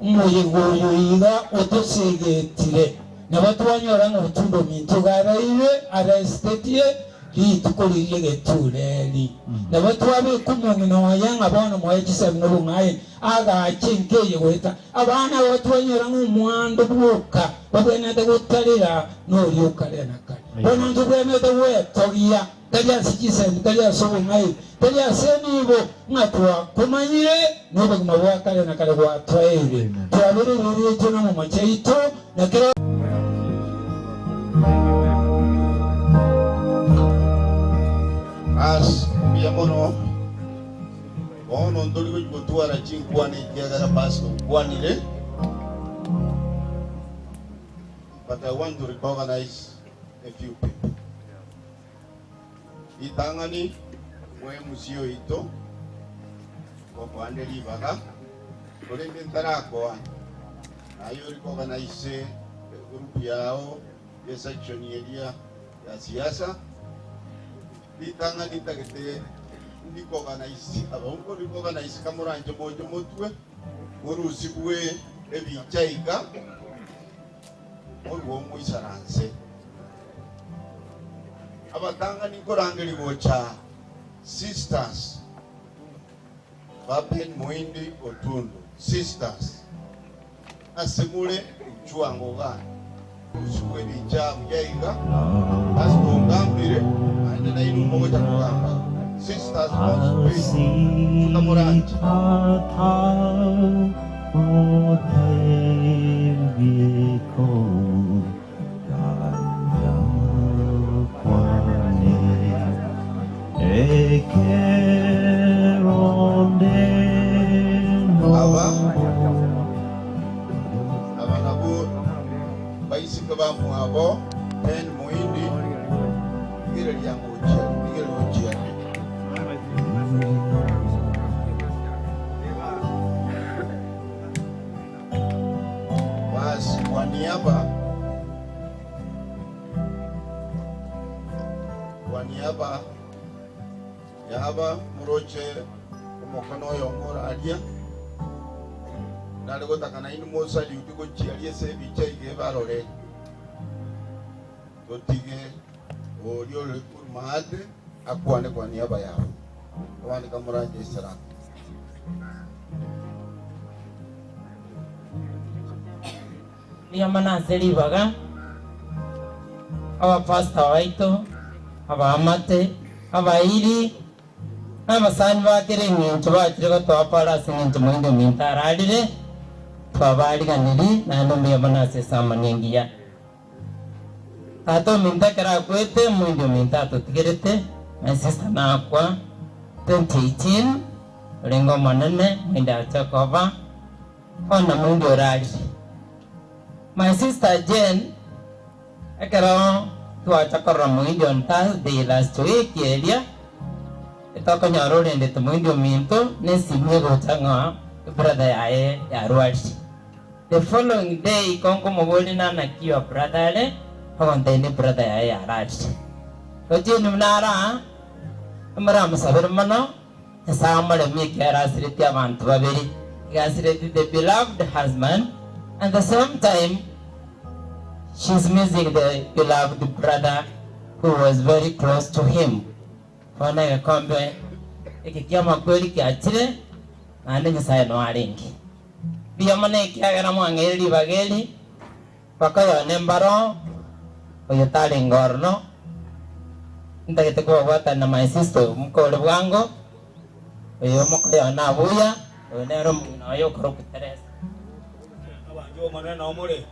umuyigoyiga otosegetire nabatwanyora ngotundo mintu garaire arrested litukoliye getuleli nabatwabe kumumino yanga bana moyekise bino ngaye aga chinkeye weta abana batwanyora ngumwando buka babene tegutalira no yukalena kale bono ndubene tewetogia Talia sikise talia sobo ngai talia senibo ngatwa kumanyire nobe kumabwaka na kale kwa twaire twabere riri tuna mu macheito na kero as biamono ono ndoli kutwara chinkwane kiagara paso kwanire. But I want to recognize a few people. Itangani mwe musio ito kwa andeli baga kole mentara kwa ayo recognize group yao ya section area ya siasa. Itangani takete ndiko organize abongo recognize kamuranje mojo motwe urusibwe ebichaika olwo mwisaranse abatanga nikorangeli bocha sisters Bapen Muindi Otundu sisters asemule uchwango gani usukwe bicha mjaiga asitongambire aende na inu moja kugamba sisters tutamuranje Aba ba muabo Ben Muindi igere lyango ujia basi kwa niaba ya aba muroche umokano yongora alia nalego takana inu mosa liutiko chialie se bicha ige barore totige olio le kurmade akwane kwa niaba yao wani kamuraje sara Yamana Selivaga, our pastor Waito, our Amate, our Ili, our Sanva getting into what you got to Apara singing to Mundo Minta Radide, to Avadi Ganidi, Nano Yamana Samaningia. Tato Minta Karakwete, Mundo Minta to Tigete, my sister Nakwa, 2018, Ringo Manane, Minda Chakova, on the Mundo Radi. My sister Jane, I got to a Chakaramundi on Thursday last week, area. The Takanya road and the Tamundi Minto, Nessie Miro Tanga, brother I Yarwatch. The following day, Konko Movolina Nakio brother, on the brother I Yarwatch. So Jane Nara, Maram Sabermano, the Sama of Mikara Sritia Mantuaveri, Gasreti the beloved husband. At the same time, she's missing the beloved brother who was very close to him. For now, come back. Ikiyama kweli kiachile, na ndingi sayo no aringi. Biyamane kiagara mwangeli bageli, pakayo nembaro, oyotali ngorno. Ndakite kwa wata na my sister mkole wango, oyomoko ya nabuya, oyonero mwinayo koroku Teresa. Yo maneno omule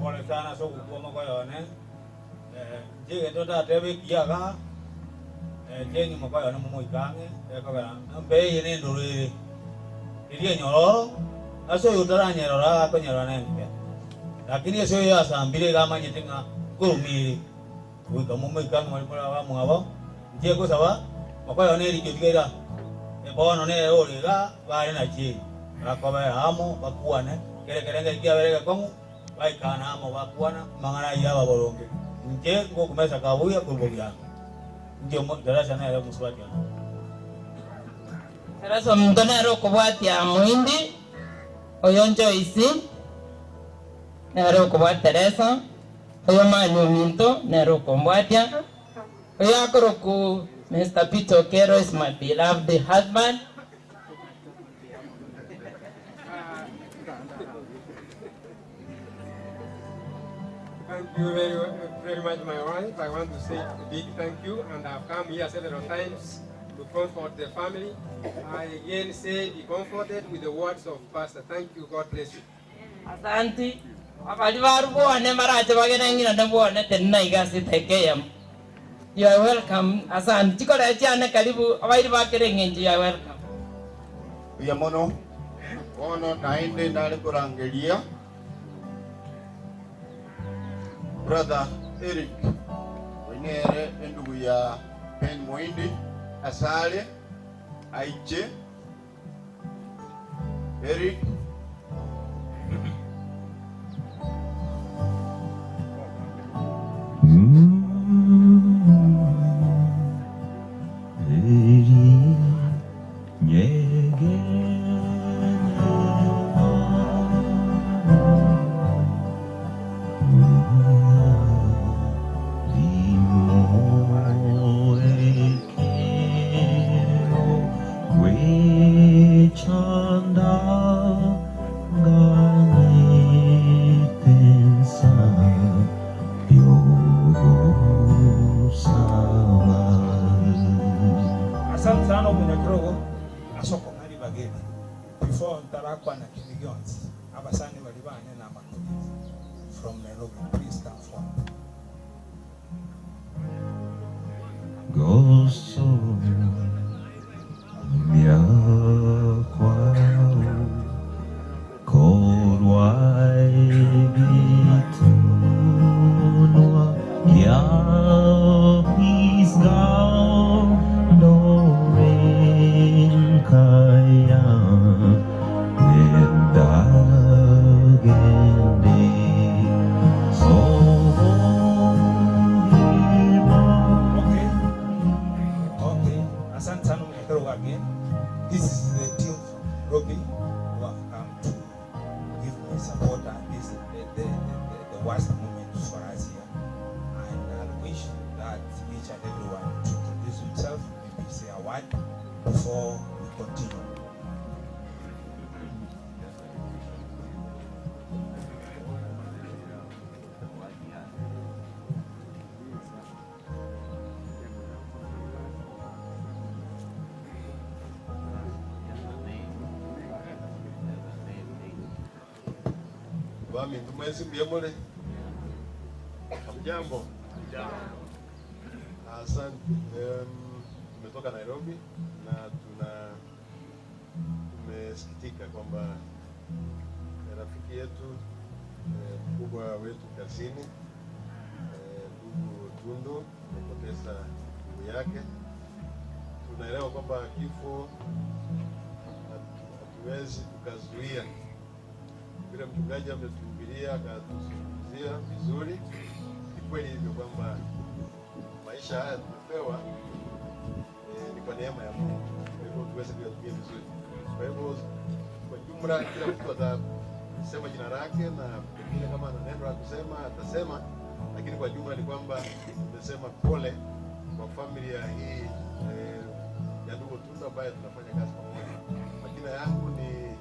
pole sana so kukoma kwa yone jige tota tebe kiaga jengi mo kwa yone mo ikange ko gara mbe yene ndore iri nyoro aso yutara nyero ra ko nyero na mbe lakini eso ya sambire gama nyitinga kurumi uko mo ikange mo wa mo abo je ko sawa mo kwa yone ri kigira e bono ne ore ga ba na chi ra ko ba amo bakuane kere kia berega kongu bai kana amo bakuana mangana ya babolonge nje ngo kumesa kabuya kulbogia nje mo darasa na ya muswati Teresa mtonero kubwati ya muindi oyonjo isi nero kubwati Teresa oyo manyo minto nero kubwati oyo akoro ku Mr. Peter Okero is my beloved husband. Thank you very much, my wife. I want to say a big thank you, and I've come here several times to comfort the family. I again say, be comforted with the words of Pastor. Thank you. God bless you. Asante. You are welcome. Asante. You are welcome. Yamono, ono naende nale kurangelia. Brother Eric, wenere ndugu ya Ben Muindi, Asale, Aiche, Eric, asante sana umenekrogo asoko nali bageni before ntarakwa na Kiligions abasani bali bane na makozi from Nairobi. Please come forward. Gozo mia kwao korwai bitu support and this is the worst moment for us here. And I wish that each and everyone to introduce himself, maybe say a word before we continue. Wami tumwezi mbiyemole. Hamjambo. Asante. Tumetoka Nairobi na tumesikitika kwamba rafiki yetu mkubwa wetu kazini ndugu Tundo amepoteza ndugu yake. Tunaelewa kwamba kifo hatuwezi tukazuia. Vile mchungaji ametuhubiria akatuzungumzia vizuri, ni kweli hivyo kwamba maisha haya tumepewa ni kwa neema ya Mungu, kwa hivyo tuweze kuyatumia vizuri. Kwa hivyo kwa jumla kila mtu atasema jina lake na pengine kama ana neno la kusema atasema, lakini kwa jumla ni kwamba tumesema pole kwa familia hii ya ndugu Tundo ambaye tunafanya kazi pamoja. Majina yangu ni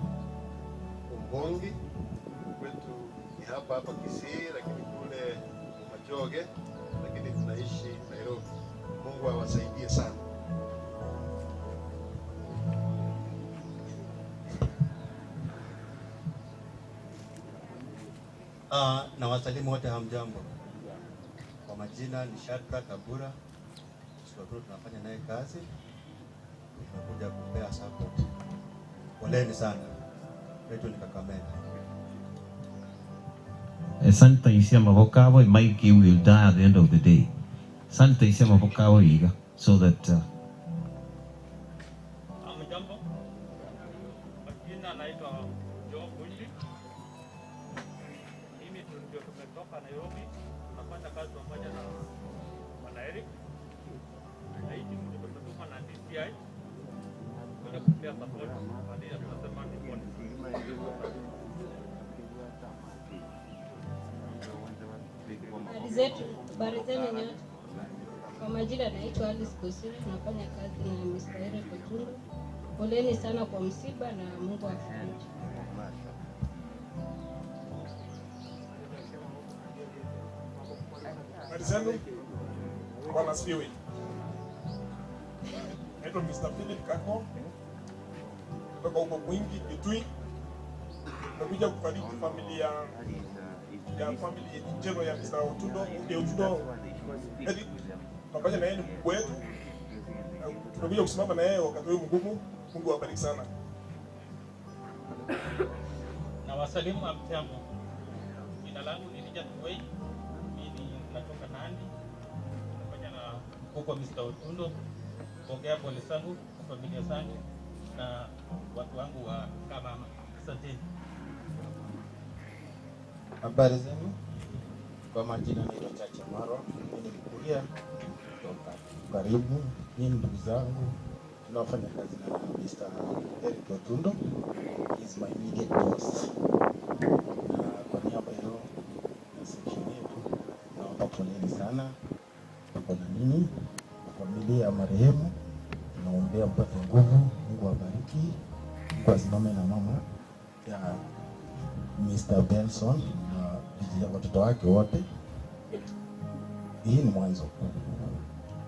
Umbongi, kwetu ni hapa Kisii, lakini kule Machoge, lakini tunaishi Nairobi. Mungu awasaidie sana. Na wasalimu wote hamjambo. Kwa majina ni Shadra Kabura. Sisi tunafanya naye kazi. Tunakuja kumpea support. Poleni sana. Wetu ni Kakamega. Sanitize amaboko abo, Mike will die at the end of the day. Sanitize amaboko abo iga so that Hamjambo. Majina naitwa Joe Bunji. Mimi ndio tumetoka Nairobi, tunafanya kazi pamoja na Bwana Eric. Na hii timu tumetuma na DCI. Kwa kupea support hadi tunasema ni pole. Habari zenu nyote. Kwa majina naitwa Alice Kosiri, nafanya kazi na Mr. Eric Tundo. Poleni sana kwa msiba na Mungu afariji. Habari zenu. Bwana asifiwe. Naitwa Mr. Philip Kako. Kutoka huko Mwingi, Kitui. Nakuja kufariki familia njema ya Mr. Tundo, Tundo. Eric, pamoja na yeye ni Mungu wetu. Tunakuja kusimama na yeye wakati huu mgumu. Mungu awabariki sana. Na wasalimu hamjambo. Jina langu ni Richard Wei. Mimi natoka Nandi. Tunafanya na huko Mr. Tundo. Pokea pole zangu kwa familia zangu na watu wangu wa Kamama. Asante. Habari zenu. Kwa majina naitwa Chacha Maro. Mimi ni Mkuria kutoka karibu. Mimi ndugu zangu tunafanya kazi na Mr. Eric Tundo. He is my immediate boss. Kwa niaba yao na section yetu naomba poleni sana. Tuko na nini? Familia ya marehemu tunaombea mpate nguvu. Mungu awabariki. Mungu asimame na mama ya Mr. Benson na watoto wake wote. Hii ni mwanzo.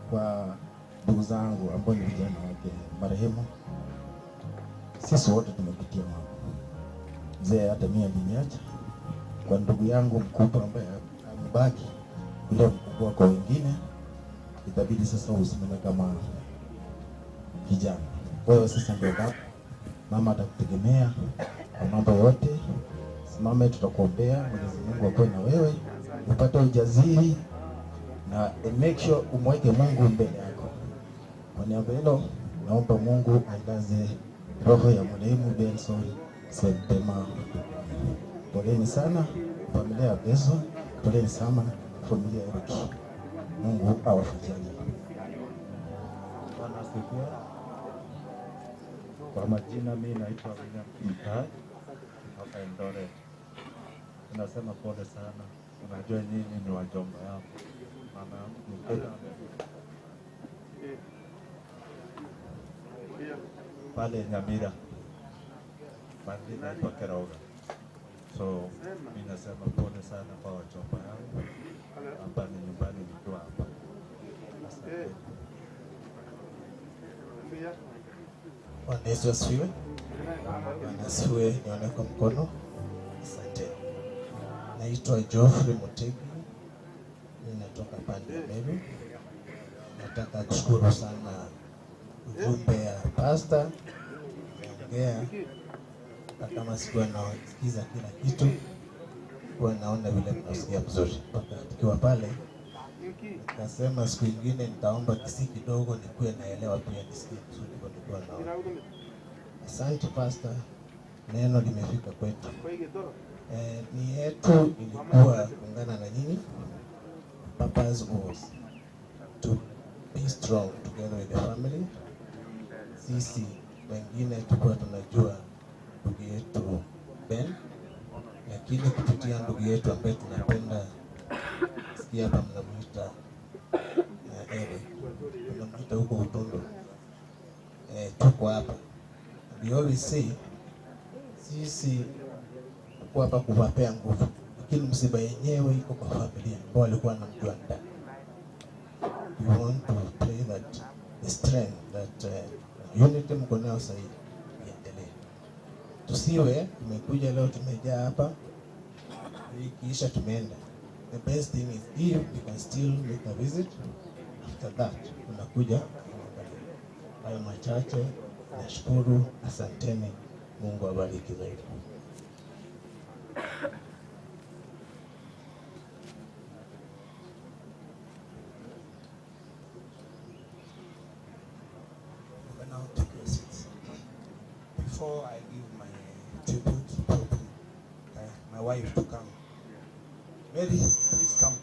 Kwa ndugu zangu ambao ni vijana wake marehemu, sisi wote tumepitia mambo. Mzee hata mimi aliniacha. Kwa ndugu yangu mkubwa ambaye amebaki bila mkubwa kwa wengine, itabidi sasa usimame kama kijana. Wewe sasa ndio baba. Mama atakutegemea kwa mambo yote. Simame, tutakuombea. Mwenyezi Mungu akuwe na wewe, upate ujasiri na make sure umweke Mungu mbele yako. Kwa niaba hilo naomba Mungu ailaze roho ya marehemu Benson Septema. Poleni sana familia ya Benson, poleni sana familia ya Eric. Mungu awafikiane. Bwana asifiwe. Kwa majina mimi naitwa William Kimtai hapa Eldoret. tunasema pole sana. Unajua nyinyi ni wajomba yangu. Mama yangu Mkenya pale Nyamira, pande naitwa Keroga. So mimi nasema pole sana kwa wajomba yangu. Hapa ni nyumbani nikiwa hapa. Asante. Bwana Yesu asifiwe. Bwana asifiwe, nione kwa mkono. Asante. Naitwa Geoffrey Mutegi. Ninatoka pande ya Meru. Nataka kushukuru sana ujumbe ya pastor. Ongea kama sikuwa nasikiza kila kitu, kwa naona vile mnasikia vizuri. Mpaka tukiwa pale nasema siku nyingine nitaomba kisi kidogo nikuwe naelewa pia nisikie vizuri kwa nilikuwa naona. Asante pastor, neno limefika kwetu. Ni yetu ilikuwa kuungana na nyinyi. Purpose was to be strong together with the family. Sisi wengine tulikuwa tunajua ndugu yetu Ben, lakini kupitia ndugu yetu ambaye tunapenda sikia hapa mnamuita Eric, mnamuita huko Utondo. Tuko hapa. We always say sisi tuko hapa kuwapea nguvu, lakini msiba yenyewe iko kwa familia ambao walikuwa wanamjua ndani. We want to pray that the strength that unity mko nayo sasa hivi iendelee. Tusiwe tumekuja leo tumejaa hapa kisha tumeenda. The best thing is if we can still make a visit, after that tunakuja. Hayo machache, nashukuru, asanteni, Mungu awabariki zaidi. Before I give my tribute, probably my wife to come. Mary, please come.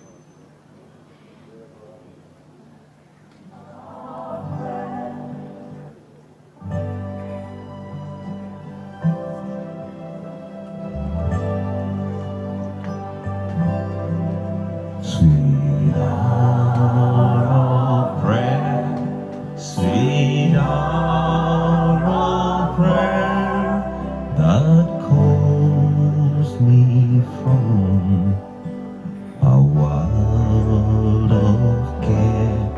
Sweet hour of prayer, sweet hour of prayer that calls me from a world of care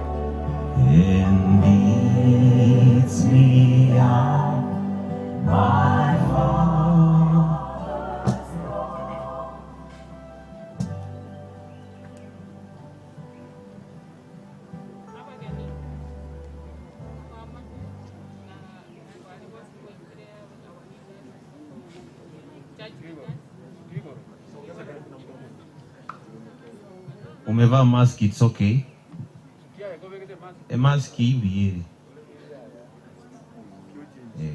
and leads me out by far. Umevaa mask, it's okay. A mask hivi.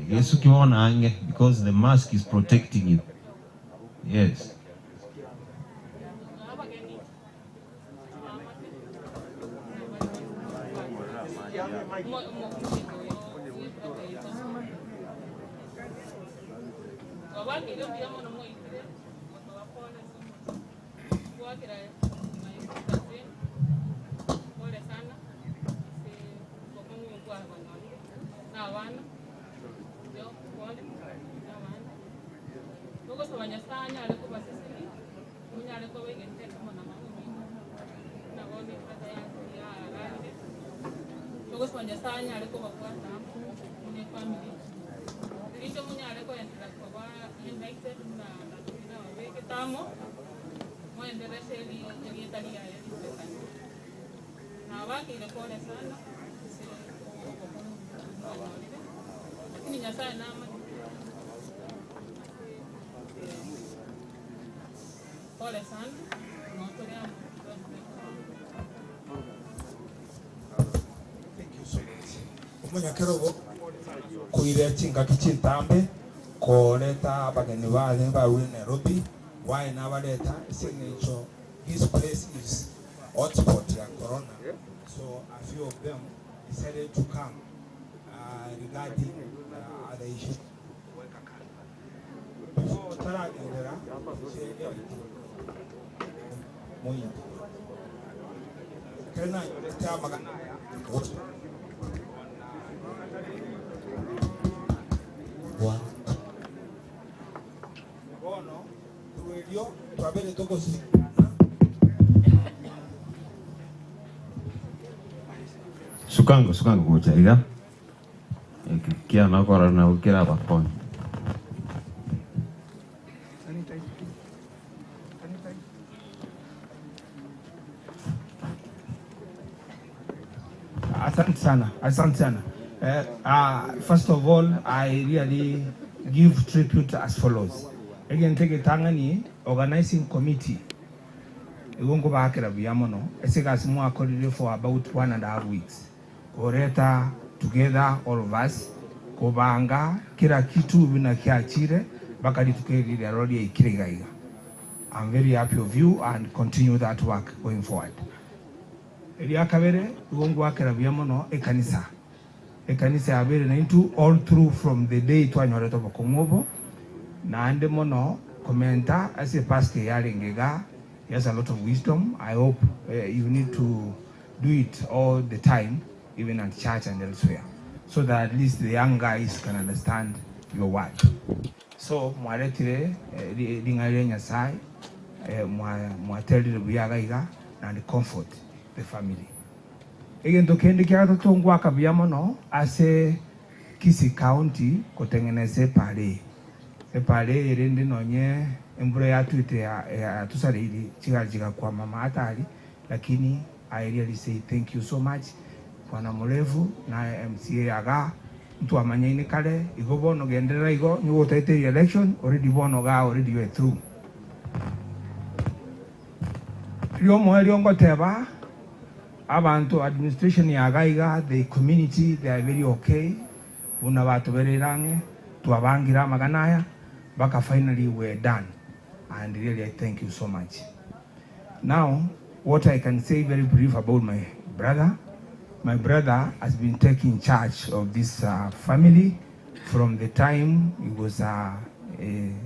Yesu kiona ange because the mask is protecting you. Yes. Munyakerogo kuire chingaki chintambe koleta abageni bale bawe Nairobi why na baleta signature. This place is hotspot ya corona, so a few of them decided to come regarding other issues. Before Tara Indira, Moyo. Tena yoletea magana ya. Bono, tuelio, tuabele toko si. Sukango kucha iga. Kia na kora na ukira bakon. Asante sana. First of all, I really give tribute as follows. Again, take a tangani organizing committee. Igongo bakira biyamono. Esigas mo akorire for about 1.5 weeks. Oreta together, all of us. Kobanga kila kitu bina kiachire bakari tukeri already ikirigaiga. I'm very happy of you and continue that work going forward. Elia kabere ugongo akera biamono ekanisa abere na into all through from the day twanyore to bokomobo na ande mono commenta as a pastor yaringega. He has a lot of wisdom. I hope you need to do it all the time, even at church and elsewhere, so that at least the young guys can understand your word. So mwaretire dingare nyasai mwateli buyagaiga and comfort the family. Again, tokendi kia totongwa kabiamono ase Kisii County kotengeneze pale. Se pale irende nonye embure ya tuite ya tusarili chiga kwa mama atali, lakini I really say thank you so much Bwana Mulevu na MCA aga mtu amanyaine kale igobono gendera igo nyugo taite election already bono ga already went through. Liongo teba abantu administration ya gaiga, the community, they are very okay. Una watu bererange tuabangira maganaya baka finally we're done, and really I thank you so much. Now what I can say very brief about my brother has been taking charge of this family from the time he was a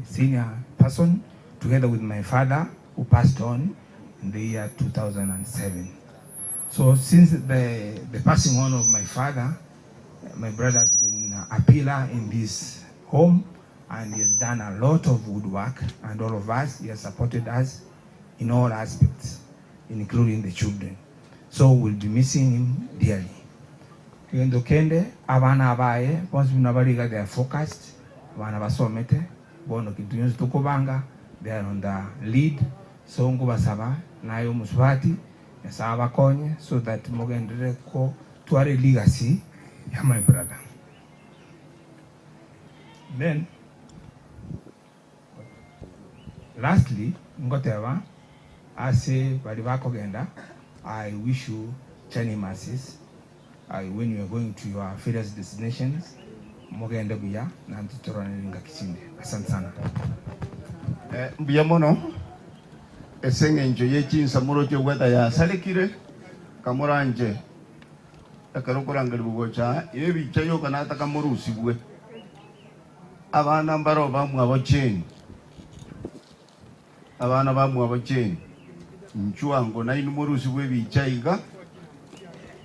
senior person together with my father who passed on in the year 2007. So since the passing on of my father, my brother has been a pillar in this home, and he has done a lot of woodwork, and all of us, he has supported us in all aspects, including the children. So we'll be missing him dearly. Kendo kende, abana abaye, once we they are focused, abana basomete, bono kintunyuzi tukubanga, they are on the lead, so ngo basaba, nayo muswati, yasaba konye, so that mogendere ko tuare legacy ya my brother. Then, lastly, ngotewa, ase balibako genda, I wish you journey masses. When you are going to your various destinations, mogenda buya na ntutorana ninga kichinde. Asante sana. Mbuya mono esenge njo yechinsa muroje weda ya salekire kamuranje akarokorangari bugocha yebi chayo kanata kamurusi bwe abana mbaro bamwe abacheni abana bamwe abacheni nchuango na inumurusi bwe bichaiga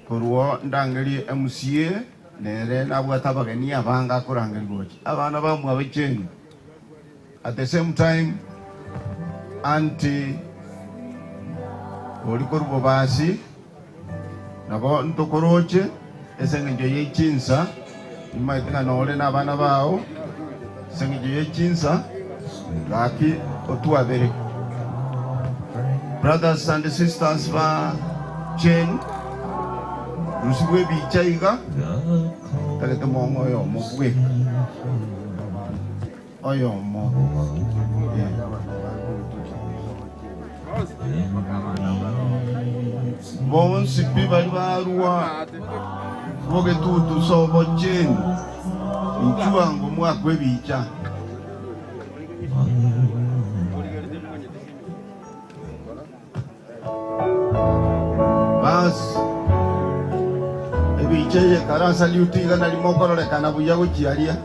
korwo ndangeli MCA nere nabwatabageni abanga korangari bugocha abana bamwe abacheni. At the same time, anti Olikorubo basi nabo ntokoroche esengejo yechinsa imaitina nole na bana bao sengejo yechinsa laki otuabere. Brothers and sisters va chen rusibwe bichaiga takete mongo yo mobwe oyo mo bon sipi bali barua boge tutu sobo chen nchuango mwakwe bicha bas ebicha ye karasa liutiga na limokorole kana buya gochiaria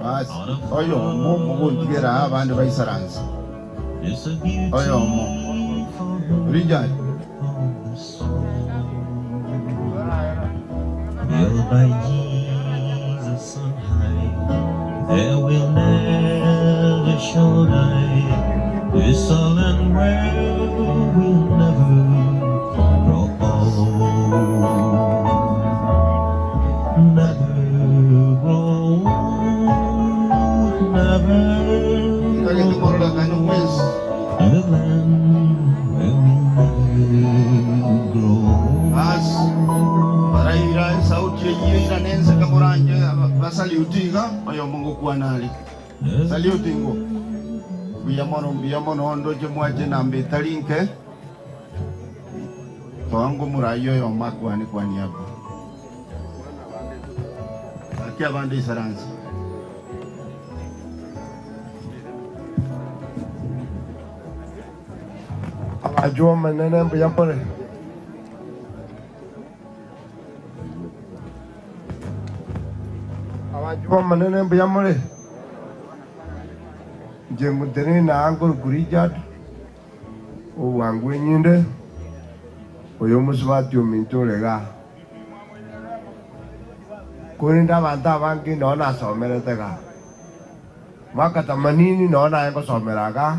Basi oyo mo ntigera abandi baisaransi. Oyo mo. Richard. Built by Jesus on high, there will never show night. This island world will never grow old, never grow old, never grow old. The land where we never grow old. Ira sauti ira nenza kamuranje basaliutiga oyo Mungu kwa nali saliutingo biyamono ndo je mwaje nambe talinke twangu murayo yo makwani kwani hapo akia bandi saransi ajua manene biyapore Awajua manene biyamore jemudene na angol Gurijad o wangwe nyinde oyo muswati omintorega kurinda banta bangi nona somere tega makata manini nona yango someraga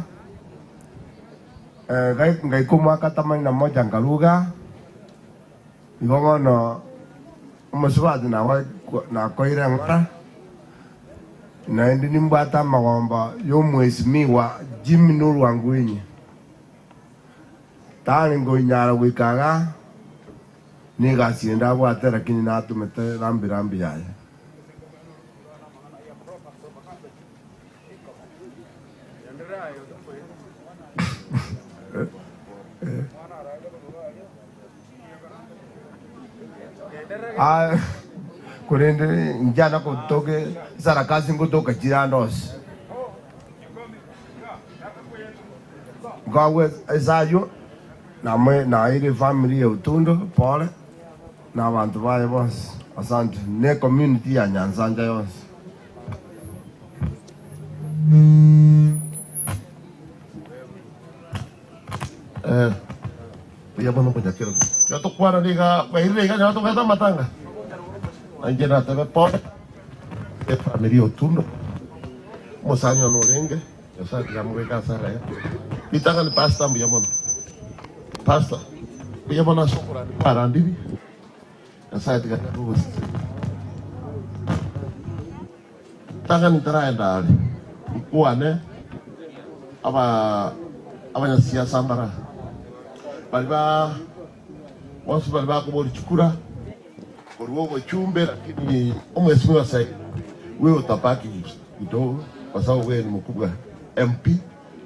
ngai kumaka tamani na moja ngaluga igongono muswati na koira ngara na ndi nimbata magomba yo mwezi miwa Jimmy Nuru wangwenye tani ngoinyara wikaga ni gasienda bwatera kini natumete rambi yaye kurende njana kutoke sarakasi kutoka jirandos gawe esayo na ile family ya Utundo pole na abantu baye bose asante ne community ya Nyanzanja yose ya bono ko jakero ya to kwara liga baile ga ya to kata matanga anjera tebe pole e family ya Utundo mosanyo no renge ya sa ya mweka sara ya bitanga ni pasta mbiya bono Pastor, we have a soccer around it. And so I get the rules. Tangan try that. One, our Sia Samara. Balba once Balba Kubori Chukura, or Wogo Chumber, almost we say, we will tapaki, you know, was our way in Mukuga, MP,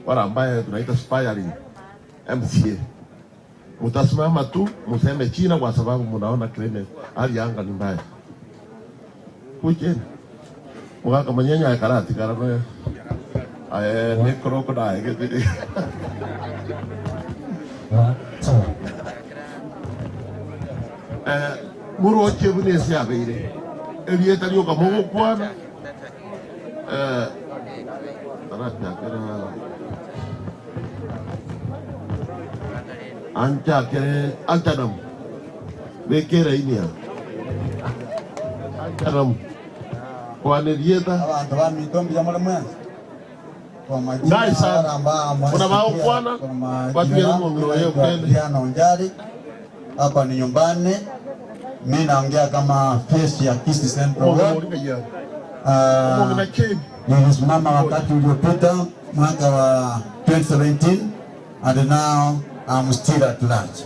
what I'm buying to aspiring MCA. Mutasimama tu museme China kwa sababu munaona climate hali anga ni mbaya. Kuchen. Mwaka manyenya ya karati karano ya ni crocodile gitu. Muru oche bune sia beire. Elieta liyo kamongo kwana. Tarati akera Anca kere ancanam, bekera ini ya. Ancanam, kuane dieta. Teman minum bisa melemes. Guys, kuna mau kuana, watu wengi wanaongea upende. Naongea hapa ni nyumbani. Mimi naongea kama face ya Kisii Central Road. Nilisimama wakati uliopita mwaka wa 2017 and now I'm still at large.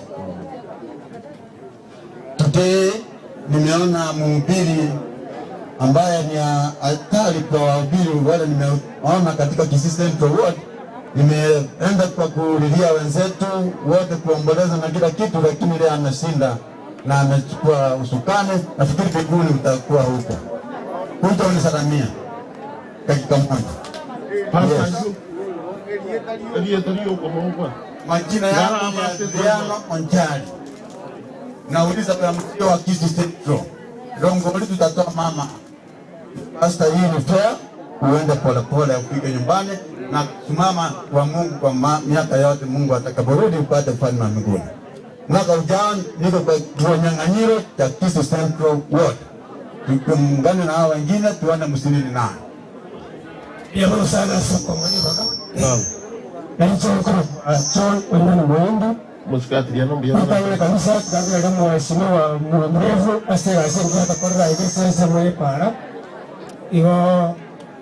Today nimeona mhubiri ambaye ni hatari kwa wahubiri wale nimeona katika Kisii Central Road. Nimeenda kwa kulilia wenzetu wote kuomboleza na kila kitu, lakini leo ameshinda na amechukua usukani. Nafikiri mbinguni utakuwa huko. Kuja unisalamia dakika moja. Majina yangu ni Adriano Onjari. Nauliza kwa mkio wa Kisii Central. Longo hili tutatoa mama. Pastor hii ni fair. uende polepole ufike nyumbani na simama kwa Mungu kwa miaka yote. Mungu atakaporudi upate ufalme wa mbinguni. Mwaka ujao niko kwa kinyang'anyiro cha Kisii Central Ward. Tuungane na hao wengine tuone msinini nao. Ya bwana sana soko mwani baka. Naam. Na hicho John wendana mwendo. Musikati ya nombi ya hapa ile kanisa kabla ya mheshimiwa mrefu asema kwa ile sasa mwe para. Iwa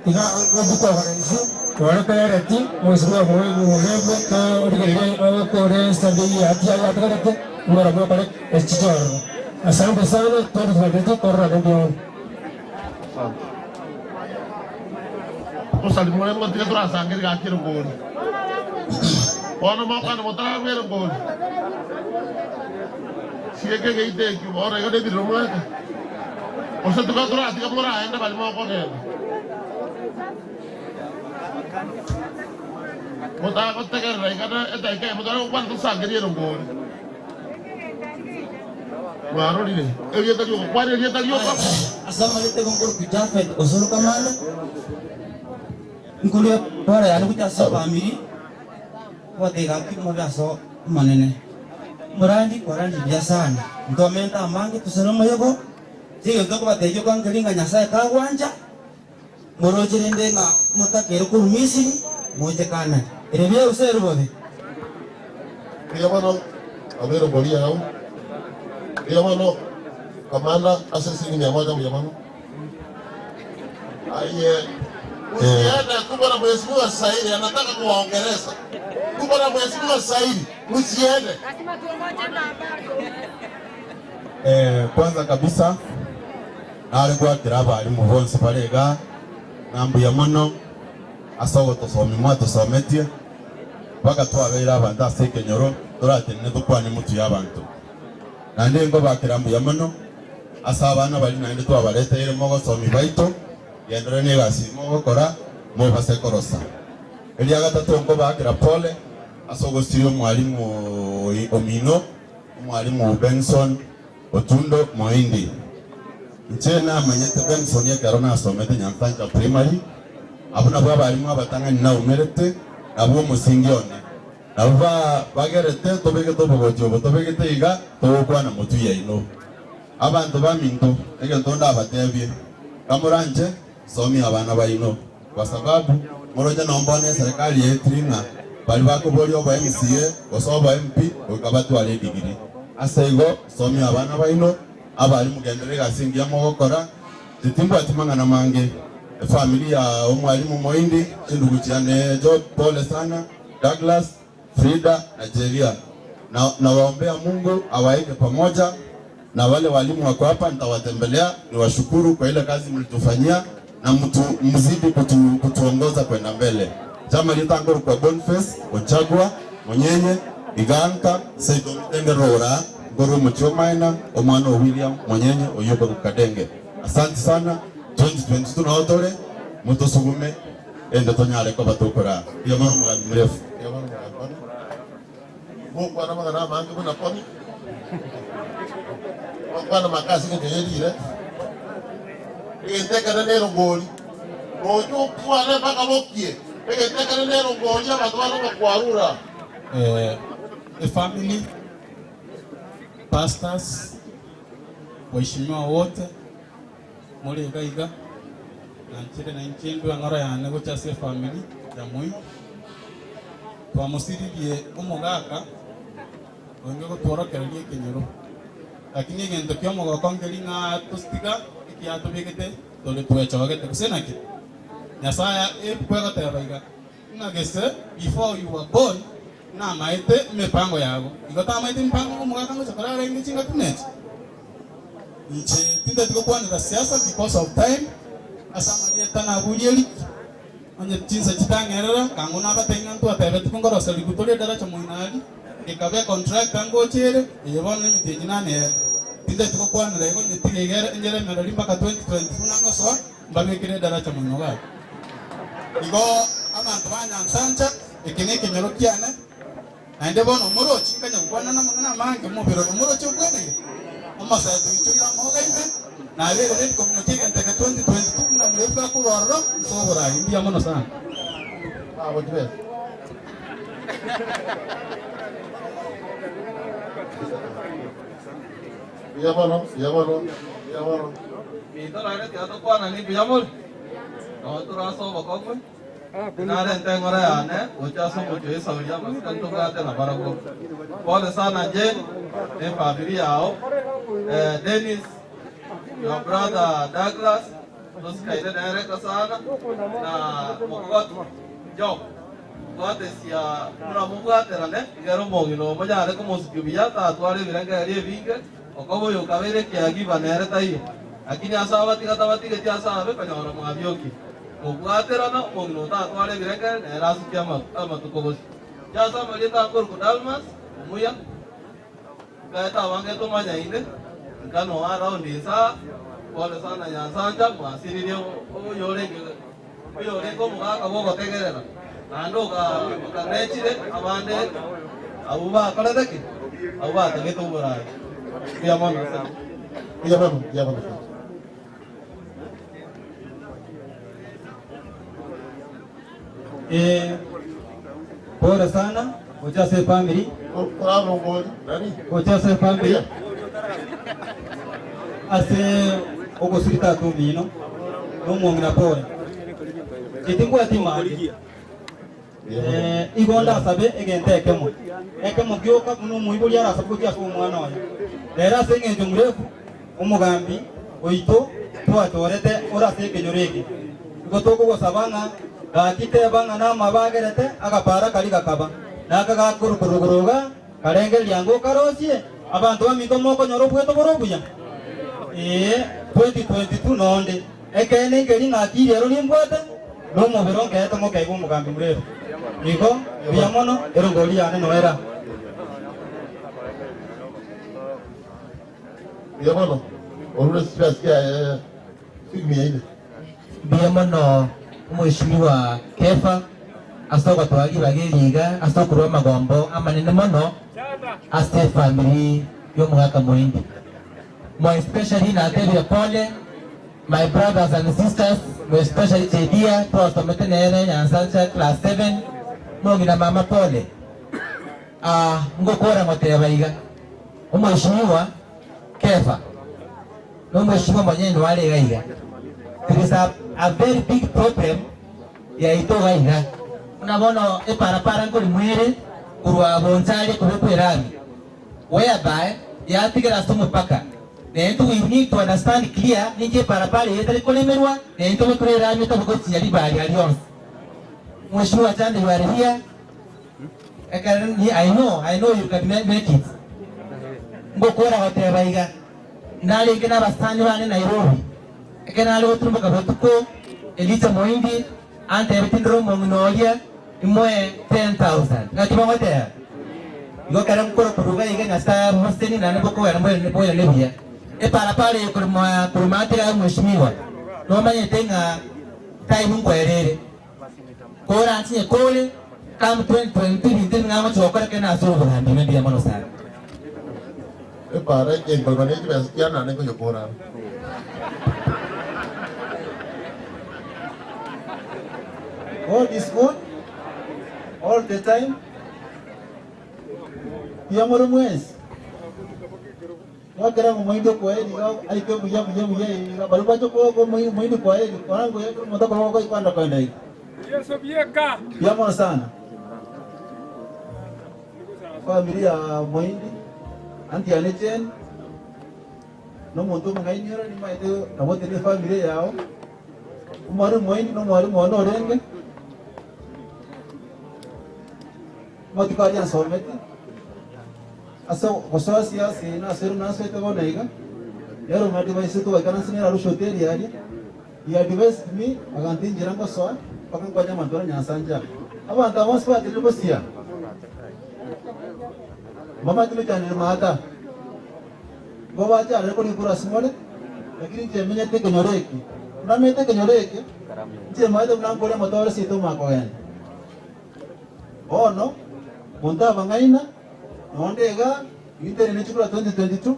wajukua wananchi wanakarati mheshimiwa mrefu kwa ile kwa sababu ya atakata mara kwa pale echichoro. Asante sana tunataka kwa ndio. Usalimwe mo tiga tura sangir ga kiro ngol. Ono mo kana mo tara wero ngol. Siege ge ide ki ora yo de bi romwa. Osa tiga tura tiga mora enda bali mo ko ge. Mo ta ko te ga rai kana eta ke mo tara kwan tu sangir yo ngol. Waro ni. Ele ta yo kwani ele ta yo pa. Asama lete ngol kujafet osoro kamala. Nkulia pare alikuja sasa family wote gaki mwaso manene murandi kwarandi bya sana ndomenta amange tuseroma yego tiyo ndoko batejo kangelinga nyasaye kagwanja murojirende na mutakero ku Misiri moje kana erebye usero bobe Yamano abero bolia yao Yamano kamanda asesini ni amaja yamano aye usiende kuba na mheshimiwa Saidi anataka kuwaongeleza. Kuba na mheshimiwa Saidi usiende. Kwanza kabisa alikuwa kiraba ali muvonsi palega nambu ya mono asawo tosomi mwato sometie baka twabera abantu asekenyoro turatene dukwane mutu yabantu nande ngo bakirambu ya mono asabana bali nande twabareta ire mogo somi baito yendere ne gasimo gukora mu basekorosa eliya gatatu ngo bakira pole asogosirio mwalimu Omino mwalimu Benson Otundo Moindi nchena manyete Benson ya karona asomete Nyanthanja primary abuna bwa balimu abatangani na umerete abo musingione naba bagerete tobege tobogojo tobege iga tokwana mutu yaino abantu baminto ege ndonda abatebye kamuranje somi abana baino kwa sababu moroja naombone serikali yetrina bali bako boli oba MCA osoba MP ukabatu ale digiri asego somi abana baino abali mugendere gasingia mogokora titimbo atimanga na mange familia ya mwalimu Moindi ndugu cyane Job pole sana Douglas Frida na Jeria na waombea Mungu awaeke pamoja na wale walimu wako hapa nitawatembelea niwashukuru kwa ile kazi mlitufanyia na mzidi kutuongoza kwenda mbele. Chama litangoro kwa Boniface, Ochagwa, Monyenye, Iganka, Saido Mtengerora, Goro Mchomaina, Omano William, Monyenye, Oyoba Kukadenge. Asante sana. 2022 na otore, mutosugume, ende tonyale kwa batokora. Iyo mara mga mrefu. Iyo mara mga poni. Mungu ana mga nama ange kuna poni. Mungu ana makasi kete yedire. Egenteka na nero ngoli ojo kuale baka bokie egenteka na nero ngoli abantu bano bakwarura the family pastors waheshimiwa wote muri gaiga na nchire na nchindu angora yane gochase family ya mui twamusiririe umugaka onge gotworokererie kinyoro lakini ngento kyo mugokongeri nga tustiga yatubigite tole twechogete kusenake nyasaya ekwego tebaiga ngagese before you were born na maite mipango yago igota maite mipango umugaka ngo chakara rengi chinga tunet nche tinda tiko kwa na siasa because of time asama yeta na bulieli onye tinsa chitangerera kango na batenga ntu atebe tukongoro sali kutole dara cha muinali ikabe contract kango chere yebona mitenyi nane tinda tuko kwa na lego nyitigera njere merali mpaka 2020 funanga so mbabekire daracha munoga igo abantu banyansancha ikineke nyorokiane ande bono muro chinkanya kwana na mangana mange mubiro muro chobwene umasaidu ichira mogaime na rere community kenteke 2022 na mlefa kuroro sobora imbia mono sana Wajibes. Yamano. Ito na rin, kaya ito po na ni Piyamol. Ito raso bakokwe. Nare tengora yane, uchaso mujue sauria maskanto kate na barako. Pole sana Jen, family yao. Dennis, your brother Douglas, those kaide nare kasana na mokot Job. Kwate siya mura mukate rane, igero mogino moja ale como subia ta atuare viranga ari vinge, okobo yo kabere kiagi banere tai. Lakini asawa tika ti asawa pe kanyora mwabioki. Kuaterana mogno ta atwale viranga ne rasu kiama ama tukobos. Ya sama lita kor kudalmas muya. Kaita wange to manya inde. Kano ara ndisa pole sana ya sanja masiri dio yore ko muka ka go tegerera. Ando ka nechire abande abuba kala deki. Abuba tege to bora. Yamano. Pole sana Ujase family. Ujase family. Ase ogosirita tumino nomongina pole. Itingu atimali. Igonda sabe egente ekemo gyoka kuno muibuli ara sabuti afu mwana oyo. Lera senge jumrefu umugambi oito twatorete ora senge nyoreke. Gotoko gosabanga Bakite banga na mabagerete agapara kali kakaba naka gakurukuruga karenge lyango karosie abantu bamiko moko nyoro bweto borobuya 2022 nonde ekene ngeri ngati rero nimbwate no mubero ngeto mo kaibu mugambi murero niko biyamono erongoli yane noera Biyamono orure sikia filmi ile biyamono Mheshimiwa Kefa asoka twagi bagiriga asokurwa magombo amanene mono ase family yo mwaka mwindi more especially na tebe pole my brothers and sisters more especially Chedia twasomete nere nyansancha class 7 mongi na mama pole ngokora motebaiga Mheshimiwa Kefa no mheshimiwa mwenyewe wale gaiga there is a very big problem ya ito gaiga unabono para ngoli mwere urwa bonzale kubekwirami whereby ya tigera sumu paka nentu we need to understand clear nije para yetale kolemerwa nentu bekwirami to bugoti yali bali alions mheshimiwa chande you are here I know you can make it ngokora hotebaiga nale kena basani bane Nairobi ekena algo tumba kabotuko elita moindi ante ebitindro mongnolia imoe 10,000 ngati bangote yo karam koro kuruga yiga ngasta mosteni nane boko ya mwe nebo ya lebia para pale kurumate ya mheshimiwa no manye tenga time ngwerere kora antinye kole kam 2022 ndinga ngama chokora kena suru bandi mendi ya mono sana para que balbane que basikia nane ko yokora God is good all the time. Yamoro mwezi. Wakera mwindo kwa hili alikuwa mja baruba choko kwa mwindo kwa hili wangu yetu mtaka kwa kwenda kwenda hivi. Yesu bieka. Yamoro sana. Familia mwindi anti anachen no muntu mngainyera ni maite na wote ni familia yao. Umaru mwindi no maru mwono renge. Matukari ansometi aso kososi asi na seru na sete bona iga yaro ngadi baisi to kana sinera ru shoteri yari ya device mi aganti njiranga so pakan kwa jama ndora nyasanja abantu abose batire bosia mama tuli tani mata goba cha re ko ni pura simole lakini je menya te kenyoreki na mete kenyoreki je maida mlango le motore sito mako yani no Monta bangaina, nondega, inter nechukula 2022.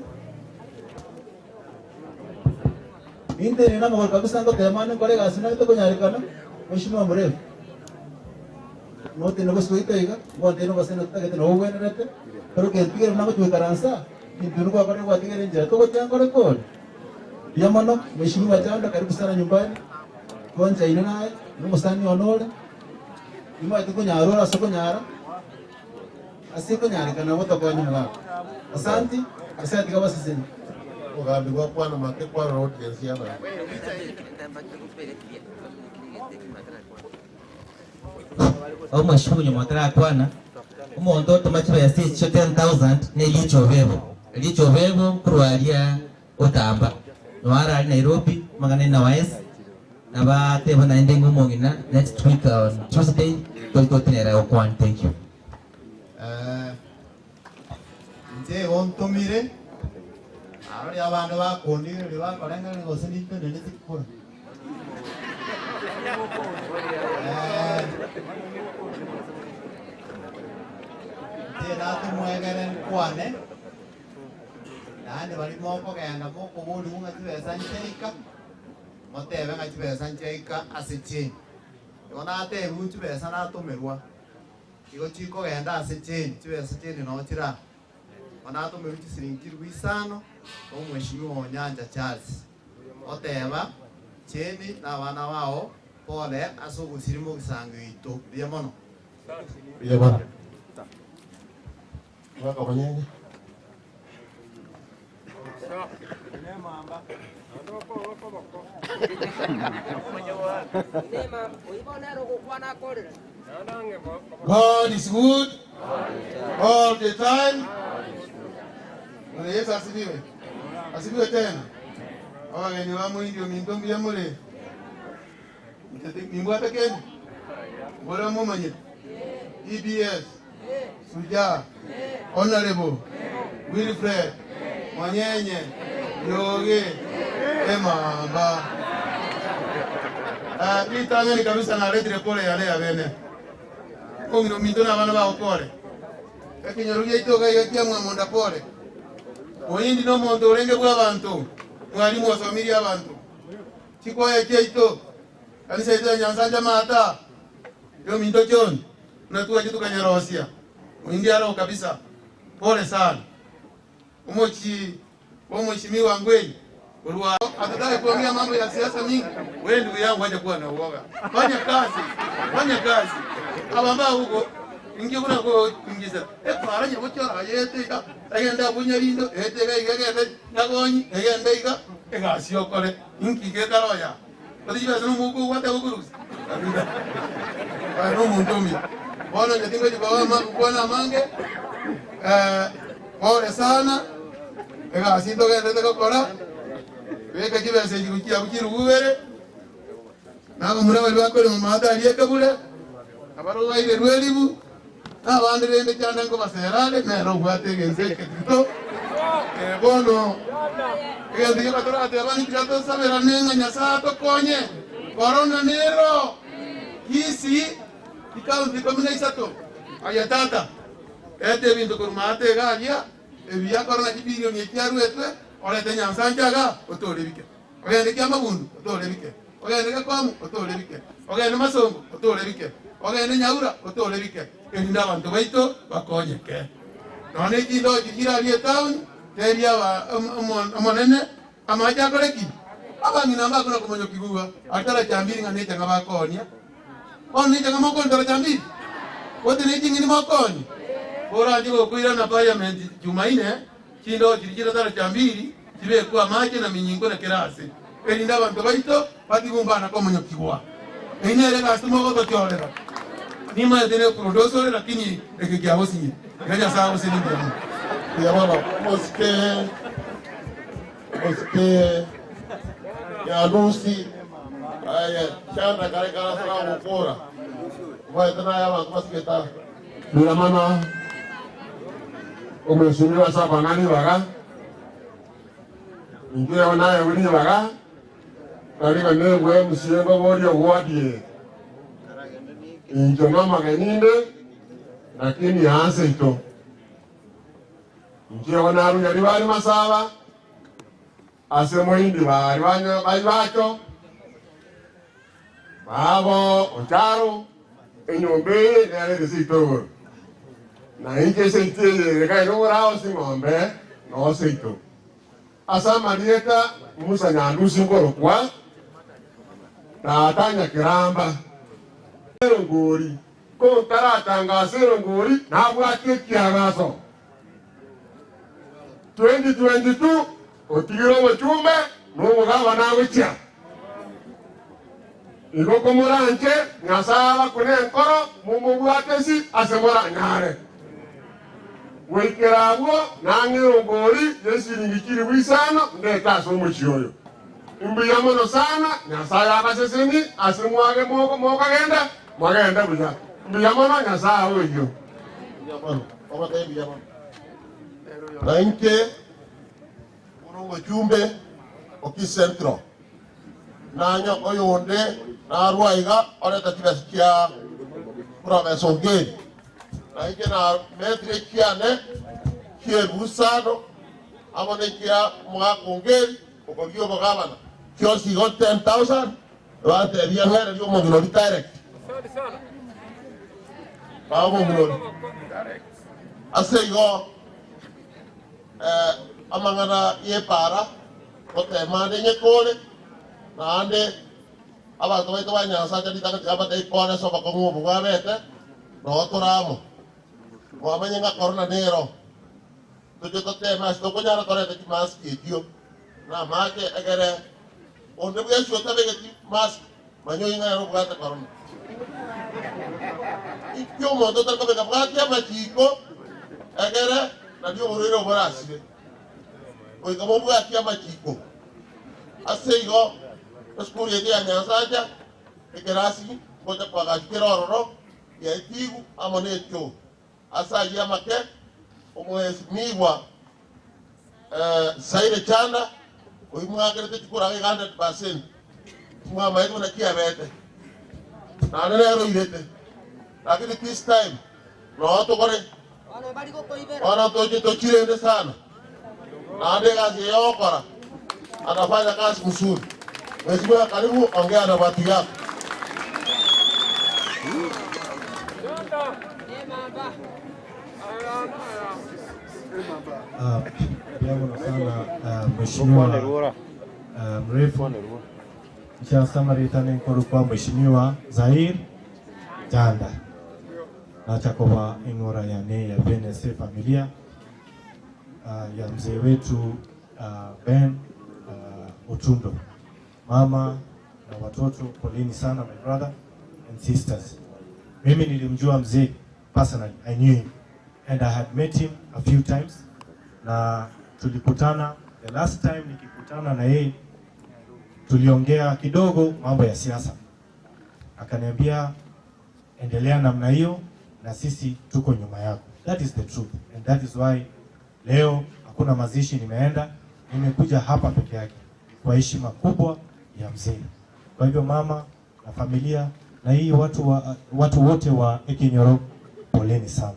Inte ni na mgol kabisa ndo temane kole gasina ito kunyarikana. Mheshimiwa mrefu. Note no sikuita iga, ngote no basena takete no uwe nete. Pero que tigre na kutu karansa. Kintu kwa kore kwa tigre nje. To kwa kore kole. Yamano, Mheshimiwa Chanda karibu sana nyumbani. Konja ina naye, no msani onore. Ima ito kunyarora soko nyara. Asiko nyarikana wote kwa nyuma. Asante, asante kama sisi. Ugambi kwa kwana make kwa road kensi hapa. Au mashuru nyomatara kwana. Umondo tomachiba ya 10,000 ne licho bebo kurwalia otamba. Nwara ali Nairobi magana na wise. Naba tebo na endingu mongina next week on Tuesday to tenera okwan. Thank you. Nje ontomire. Ahora ya van a conir, le va a parar en el negocio de tikura. Natu muegeren kuane. Nani bali mo ko kaya na mo ko bolu nga tibe sancheika. Mote be nga tibe sancheika asichi. Yona ate ru tibe sana to merwa. Iko chiko genda asichi, tibe asichi no tira. Ona to meruti siringi Rwisano, ko Mheshimiwa Onyanja Charles. Oteba cheni na wana wao pole asogo sirimo gisango ito. Biya mono. Biya mono. Waka wanyenge. God is good all the time. Yesu asifiwe. Asifiwe tena. Wageni wa mwindio mindombi ya mule. Mimbwata keni. Bora mumanye. EBS. Suja. Honorable. Wilfred. Mwanyenye. Yoge. Emamba. Itangani kabisa na retire pole yale ya bene. Kongino mindona wana ba okore. Ekinyoruye itoka yakia mwamonda pole. Oyindi no mondo olenge bwa bantu. Mwalimu wasomiri abantu. Chikoye cheito. Kanisa yetu Nyansanja mata. Yo mindo choni. Unatuwa kitu kanyarosia. Mwingi alo kabisa. Pole sana. Mheshimiwa Ngweni. Ulwa atadai kuongea mambo ya siasa mingi. Wewe ndugu yangu aje kuwa na uoga. Fanya kazi. Fanya kazi. Abamba huko ingi kuna ko ingiza. Paranya bochora yete ka. Agenda bunyarindo etega igegede nagoni egenda iga egasio kore inki gekaloya. Badi basa no mugo wata uguru. No mundomi. Bona nyatingo jibawa mangu kuona mange. Pole sana. Egasio gende kora. Weka kibese jirukia bukiru ubere. Nabo murawe bakore mu mata aliyekabule. Abaro waire rwelibu. Abandi bende cyane ngo baserale nero gwategenze ketito. Bono. Egandi batora ate abandi kirato sabera nenga nyasato konye. Corona nero. Hisi ikaunti komina isato. Ayatata. Ete bintu kurmate galia. Ebiya corona kibirio nyekiaru etwe. Ole te Nyansanja ga otolebike. Ogende kyamabundu otolebike. Ogende kwamu otolebike. Ogende masongo otolebike. Ogende nyaura otolebike. Enda abantu baito bakonyeke. None kindo kikira ali town teria wa amonene amaja koleki. Abangi namba kuna kumonyo kiguwa. Atara chambiri ngane changa bakonya. Oni changa moko ndara chambiri. Wote ne chingini makonyi. Bora ndio kuira na parliament Jumaine. Kindo kirikira tara chambiri kibe kwa maji na minyingo na kirasi elinda abantu baito batigumbana kwa munyo kigwa einere customer go tolera ni ma dene producer lakini ekikia hosi ngaja sawa hosi ndio ya baba moske ya Lucy aya chanda kare kala sala ukora kwa tena ya masiketa ndio maana umeshuhudia sasa nani waga ndio wanaye wili waga katika nengwe msiengo bodi wadie ndio mama kaninde lakini yaanze ito ndio wanaru yali bali masaba asemo indi bari bacho babo otaro enyombe nale desito na inje sente kai no rao singombe no seito asa marieta musa nyandu singoro kwa na tanya kiramba ngori ko taratanga ngori na bwake kiagaso 2022 otigiro mochume no mugaba na wicha iko komuranje ngasaba kune nkoro mumubwatesi asemora nyare wekerawo nangiro ngori yesiringikiri wisano ndeta so muchioyo imbiyamono sana nyasaya abaseseni asemwage moko genda mwagenda buja imbiyamono nyasaya oyo Yamono obata imbiyamono Ranke uno jumbe oki centro nanyo oyonde na ruaiga oreta tibasikia professor Gay ranke na metre kiane kie busado amone kia mwa kongeri okogio bogabana kiosi got 10,000 wate bia hera yo mo ngori direct bawo ngori asego amangana ye para ote mande nye kole na ande abantu baito banyasa kandi takati abata ikone so bakongo bugwa bete no toramo wamenye nga corona nero tujo tote mas to kunyara tore te mask idio na make egere onde bya shota bege mask manyo inga ro bugata corona ikyo mo to taka bega bugata machiko egere na dio orero borasire oiga mo bugata machiko aseigo skuli yedi anyansaja egerasi kota kwa gashikirororo ya itigu amonecho asa ya make omwesimiwa saire chanda oimwagere te chikura 100% mwa maidu na kia bete na nero irete lakini this time no to kore ona to chirende sana na ndega yokora anafanya kazi mzuri. Mheshimiwa, karibu ongea na watu yako. Jambo sana Mheshimiwa mrefu cha Samaritan nkuru kwa Mheshimiwa Zahir Janda na chakoba ingora ya ne ya BNC familia ya mzee wetu Ben Otundo, mama na watoto, poleni sana my brother and sisters. Mimi nilimjua mzee personally, I knew him and I had met him a few times, na tulikutana the last time nikikutana na yeye tuliongea kidogo mambo ya siasa, akaniambia endelea namna hiyo na sisi tuko nyuma yako. That is the truth and that is why leo hakuna mazishi nimeenda, nimekuja hapa peke yake kwa heshima kubwa ya mzee. Kwa hivyo mama na familia na hii watu wote wa Ekinyoro, poleni sana.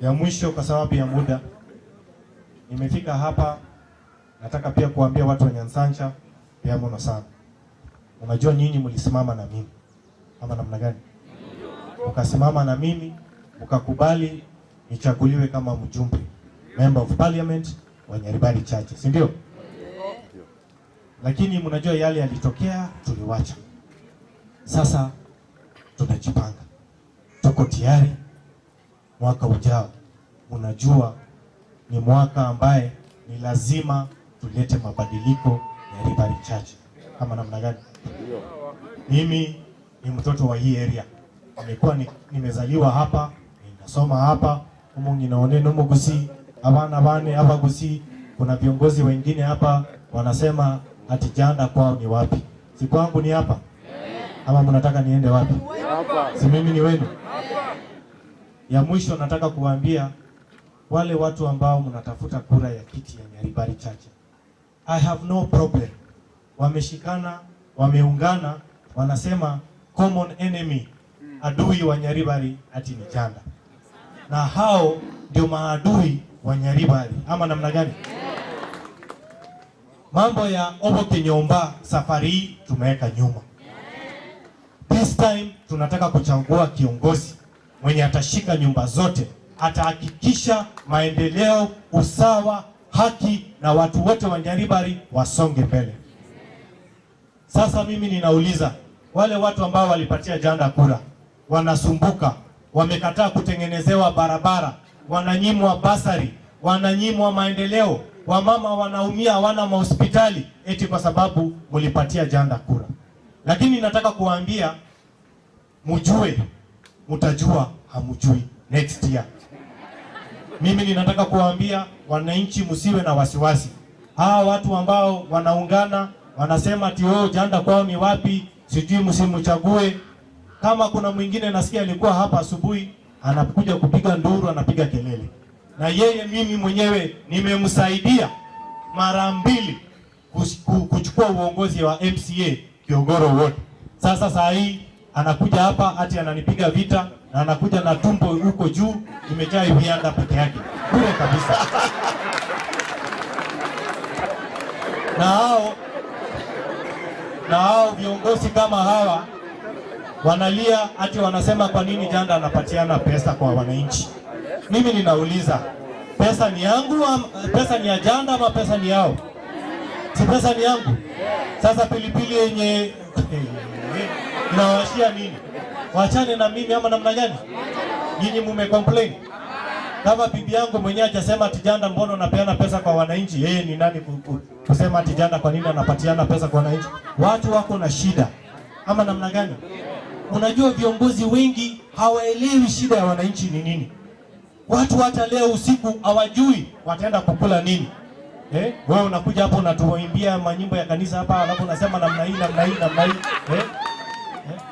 Ya mwisho kwa sababu ya muda nimefika hapa, nataka pia kuambia watu wa Nyansancha pia mno sana. Unajua nyinyi mlisimama na mimi ama namna gani? Ukasimama na mimi ukakubali nichaguliwe kama mjumbe member of parliament wa Nyaribari Chache, si ndio? Lakini mnajua yale yalitokea, tuliwacha. Sasa tunajipanga, tuko tayari. Mwaka ujao unajua ni mwaka ambaye ni lazima tulete mabadiliko Nyaribari Chache. Kama namna gani? Mimi ni mtoto wa hii area, nimekuwa nimezaliwa hapa, ninasoma hapa, umungi naone no mugusi abana bane abagusi. Kuna viongozi wengine hapa wanasema ati Janda kwao ni wapi? Si kwangu ni hapa? Ama mnataka niende wapi? Si mimi ni wenu? Ya mwisho nataka kuambia wale watu ambao mnatafuta kura ya kiti ya Nyaribari Chache, I have no problem. Wameshikana, wameungana, wanasema common enemy, adui wa Nyaribari ati ni Janda, na hao ndio maadui wa Nyaribari ama namna gani? Mambo ya Oboke Nyomba safari hii tumeweka nyuma. This time tunataka kuchagua kiongozi mwenye atashika nyumba zote, atahakikisha maendeleo, usawa, haki na watu wote wa Nyaribari wasonge mbele. Sasa mimi ninauliza wale watu ambao walipatia Janda kura, wanasumbuka, wamekataa kutengenezewa barabara, wananyimwa basari, wananyimwa maendeleo, wamama wanaumia, hawana mahospitali eti kwa sababu mlipatia Janda kura. Lakini nataka kuwaambia mjue, mtajua hamjui next year. Mimi ninataka kuwaambia wananchi msiwe na wasiwasi. Hawa watu ambao wanaungana wanasema ati Janda kwao ni wapi, sijui msimchague. Kama kuna mwingine nasikia alikuwa hapa asubuhi anakuja kupiga nduru, anapiga kelele. Na yeye mimi mwenyewe nimemsaidia mara 2 kuchukua uongozi wa MCA Kiogoro Ward. Sasa saa hii anakuja hapa ati ananipiga vita na anakuja na tumbo huko juu imejaa vianda peke yake. Bure kabisa. Na hao viongozi kama hawa wanalia ati wanasema kwa nini Janda anapatiana pesa kwa wananchi. Mimi ninauliza, pesa ni yangu, pesa ni ya Janda ama pesa ni yao? Si pesa ni yangu. Sasa pilipili yenye inawashia nini? Wachane na mimi ama namna gani? Nyinyi mume complain. Kama bibi yangu mwenyewe hajasema ati Janda mbona anapeana pesa kwa wananchi, yeye ni nani kusema ati Janda kwa nini anapatiana pesa kwa wananchi? Watu wako na shida ama namna gani? Unajua viongozi wengi hawaelewi shida ya wananchi ni nini. Watu hata leo usiku hawajui wataenda kukula nini. Wewe unakuja hapo unatuimbia manyimbo ya kanisa hapa, alafu unasema namna hii namna hii namna hii.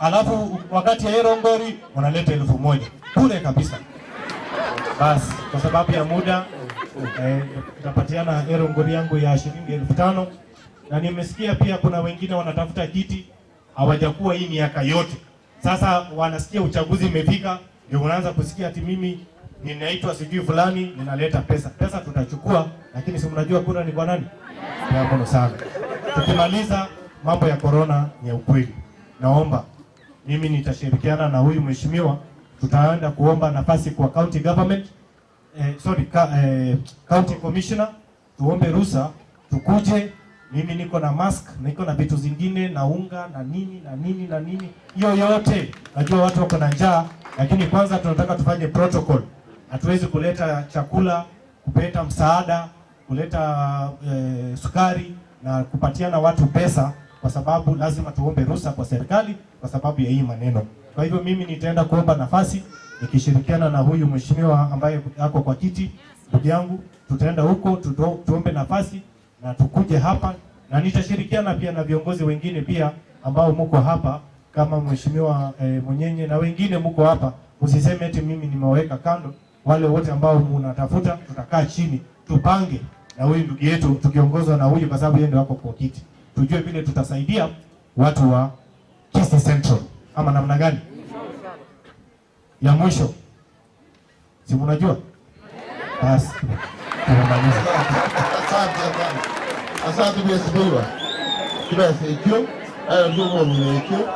Alafu wakati ya Erongori unaleta 1000. Bure kabisa. Basi kwa sababu ya muda tutapatiana Erongori yangu ya shilingi 5000, na nimesikia pia kuna wengine wanatafuta kiti hawajakuwa hii miaka yote. Sasa wanasikia uchaguzi umefika, ndio wanaanza kusikia ati mimi ninaitwa sijui fulani ninaleta pesa. Pesa tutachukua, lakini si mnajua kura ni kwa nani? Kwa sana. Tukimaliza mambo ya corona ni ukweli. Naomba mimi nitashirikiana na huyu mheshimiwa, tutaenda kuomba nafasi kwa county government county commissioner, tuombe ruhusa tukuje. Mimi niko na mask, niko na vitu zingine na unga na nini na nini na nini. Hiyo yote najua watu wako na njaa, lakini kwanza tunataka tufanye protocol. Hatuwezi kuleta chakula, kupeleka msaada, kuleta sukari na kupatiana watu pesa, kwa sababu lazima tuombe ruhusa kwa serikali kwa sababu ya hii maneno. Kwa hivyo mimi nitaenda kuomba nafasi nikishirikiana na huyu mheshimiwa ambaye yako kwa kiti, ndugu yangu, tutaenda huko tuombe nafasi na tukuje hapa, na nitashirikiana pia na viongozi wengine pia ambao mko hapa kama mheshimiwa Munyenye na wengine mko hapa. Usiseme eti mimi nimeweka kando. Wale wote ambao mnatafuta, tutakaa chini tupange na huyu ndugu yetu tukiongozwa na huyu, kwa sababu yeye ndio wako kwa kiti, tujue vile tutasaidia watu wa Kisii Central ama namna gani. Ya mwisho si mnajua, basi tunamaliza. Asante mheshimiwa. Kibasi hicho, ndio mwenye hicho.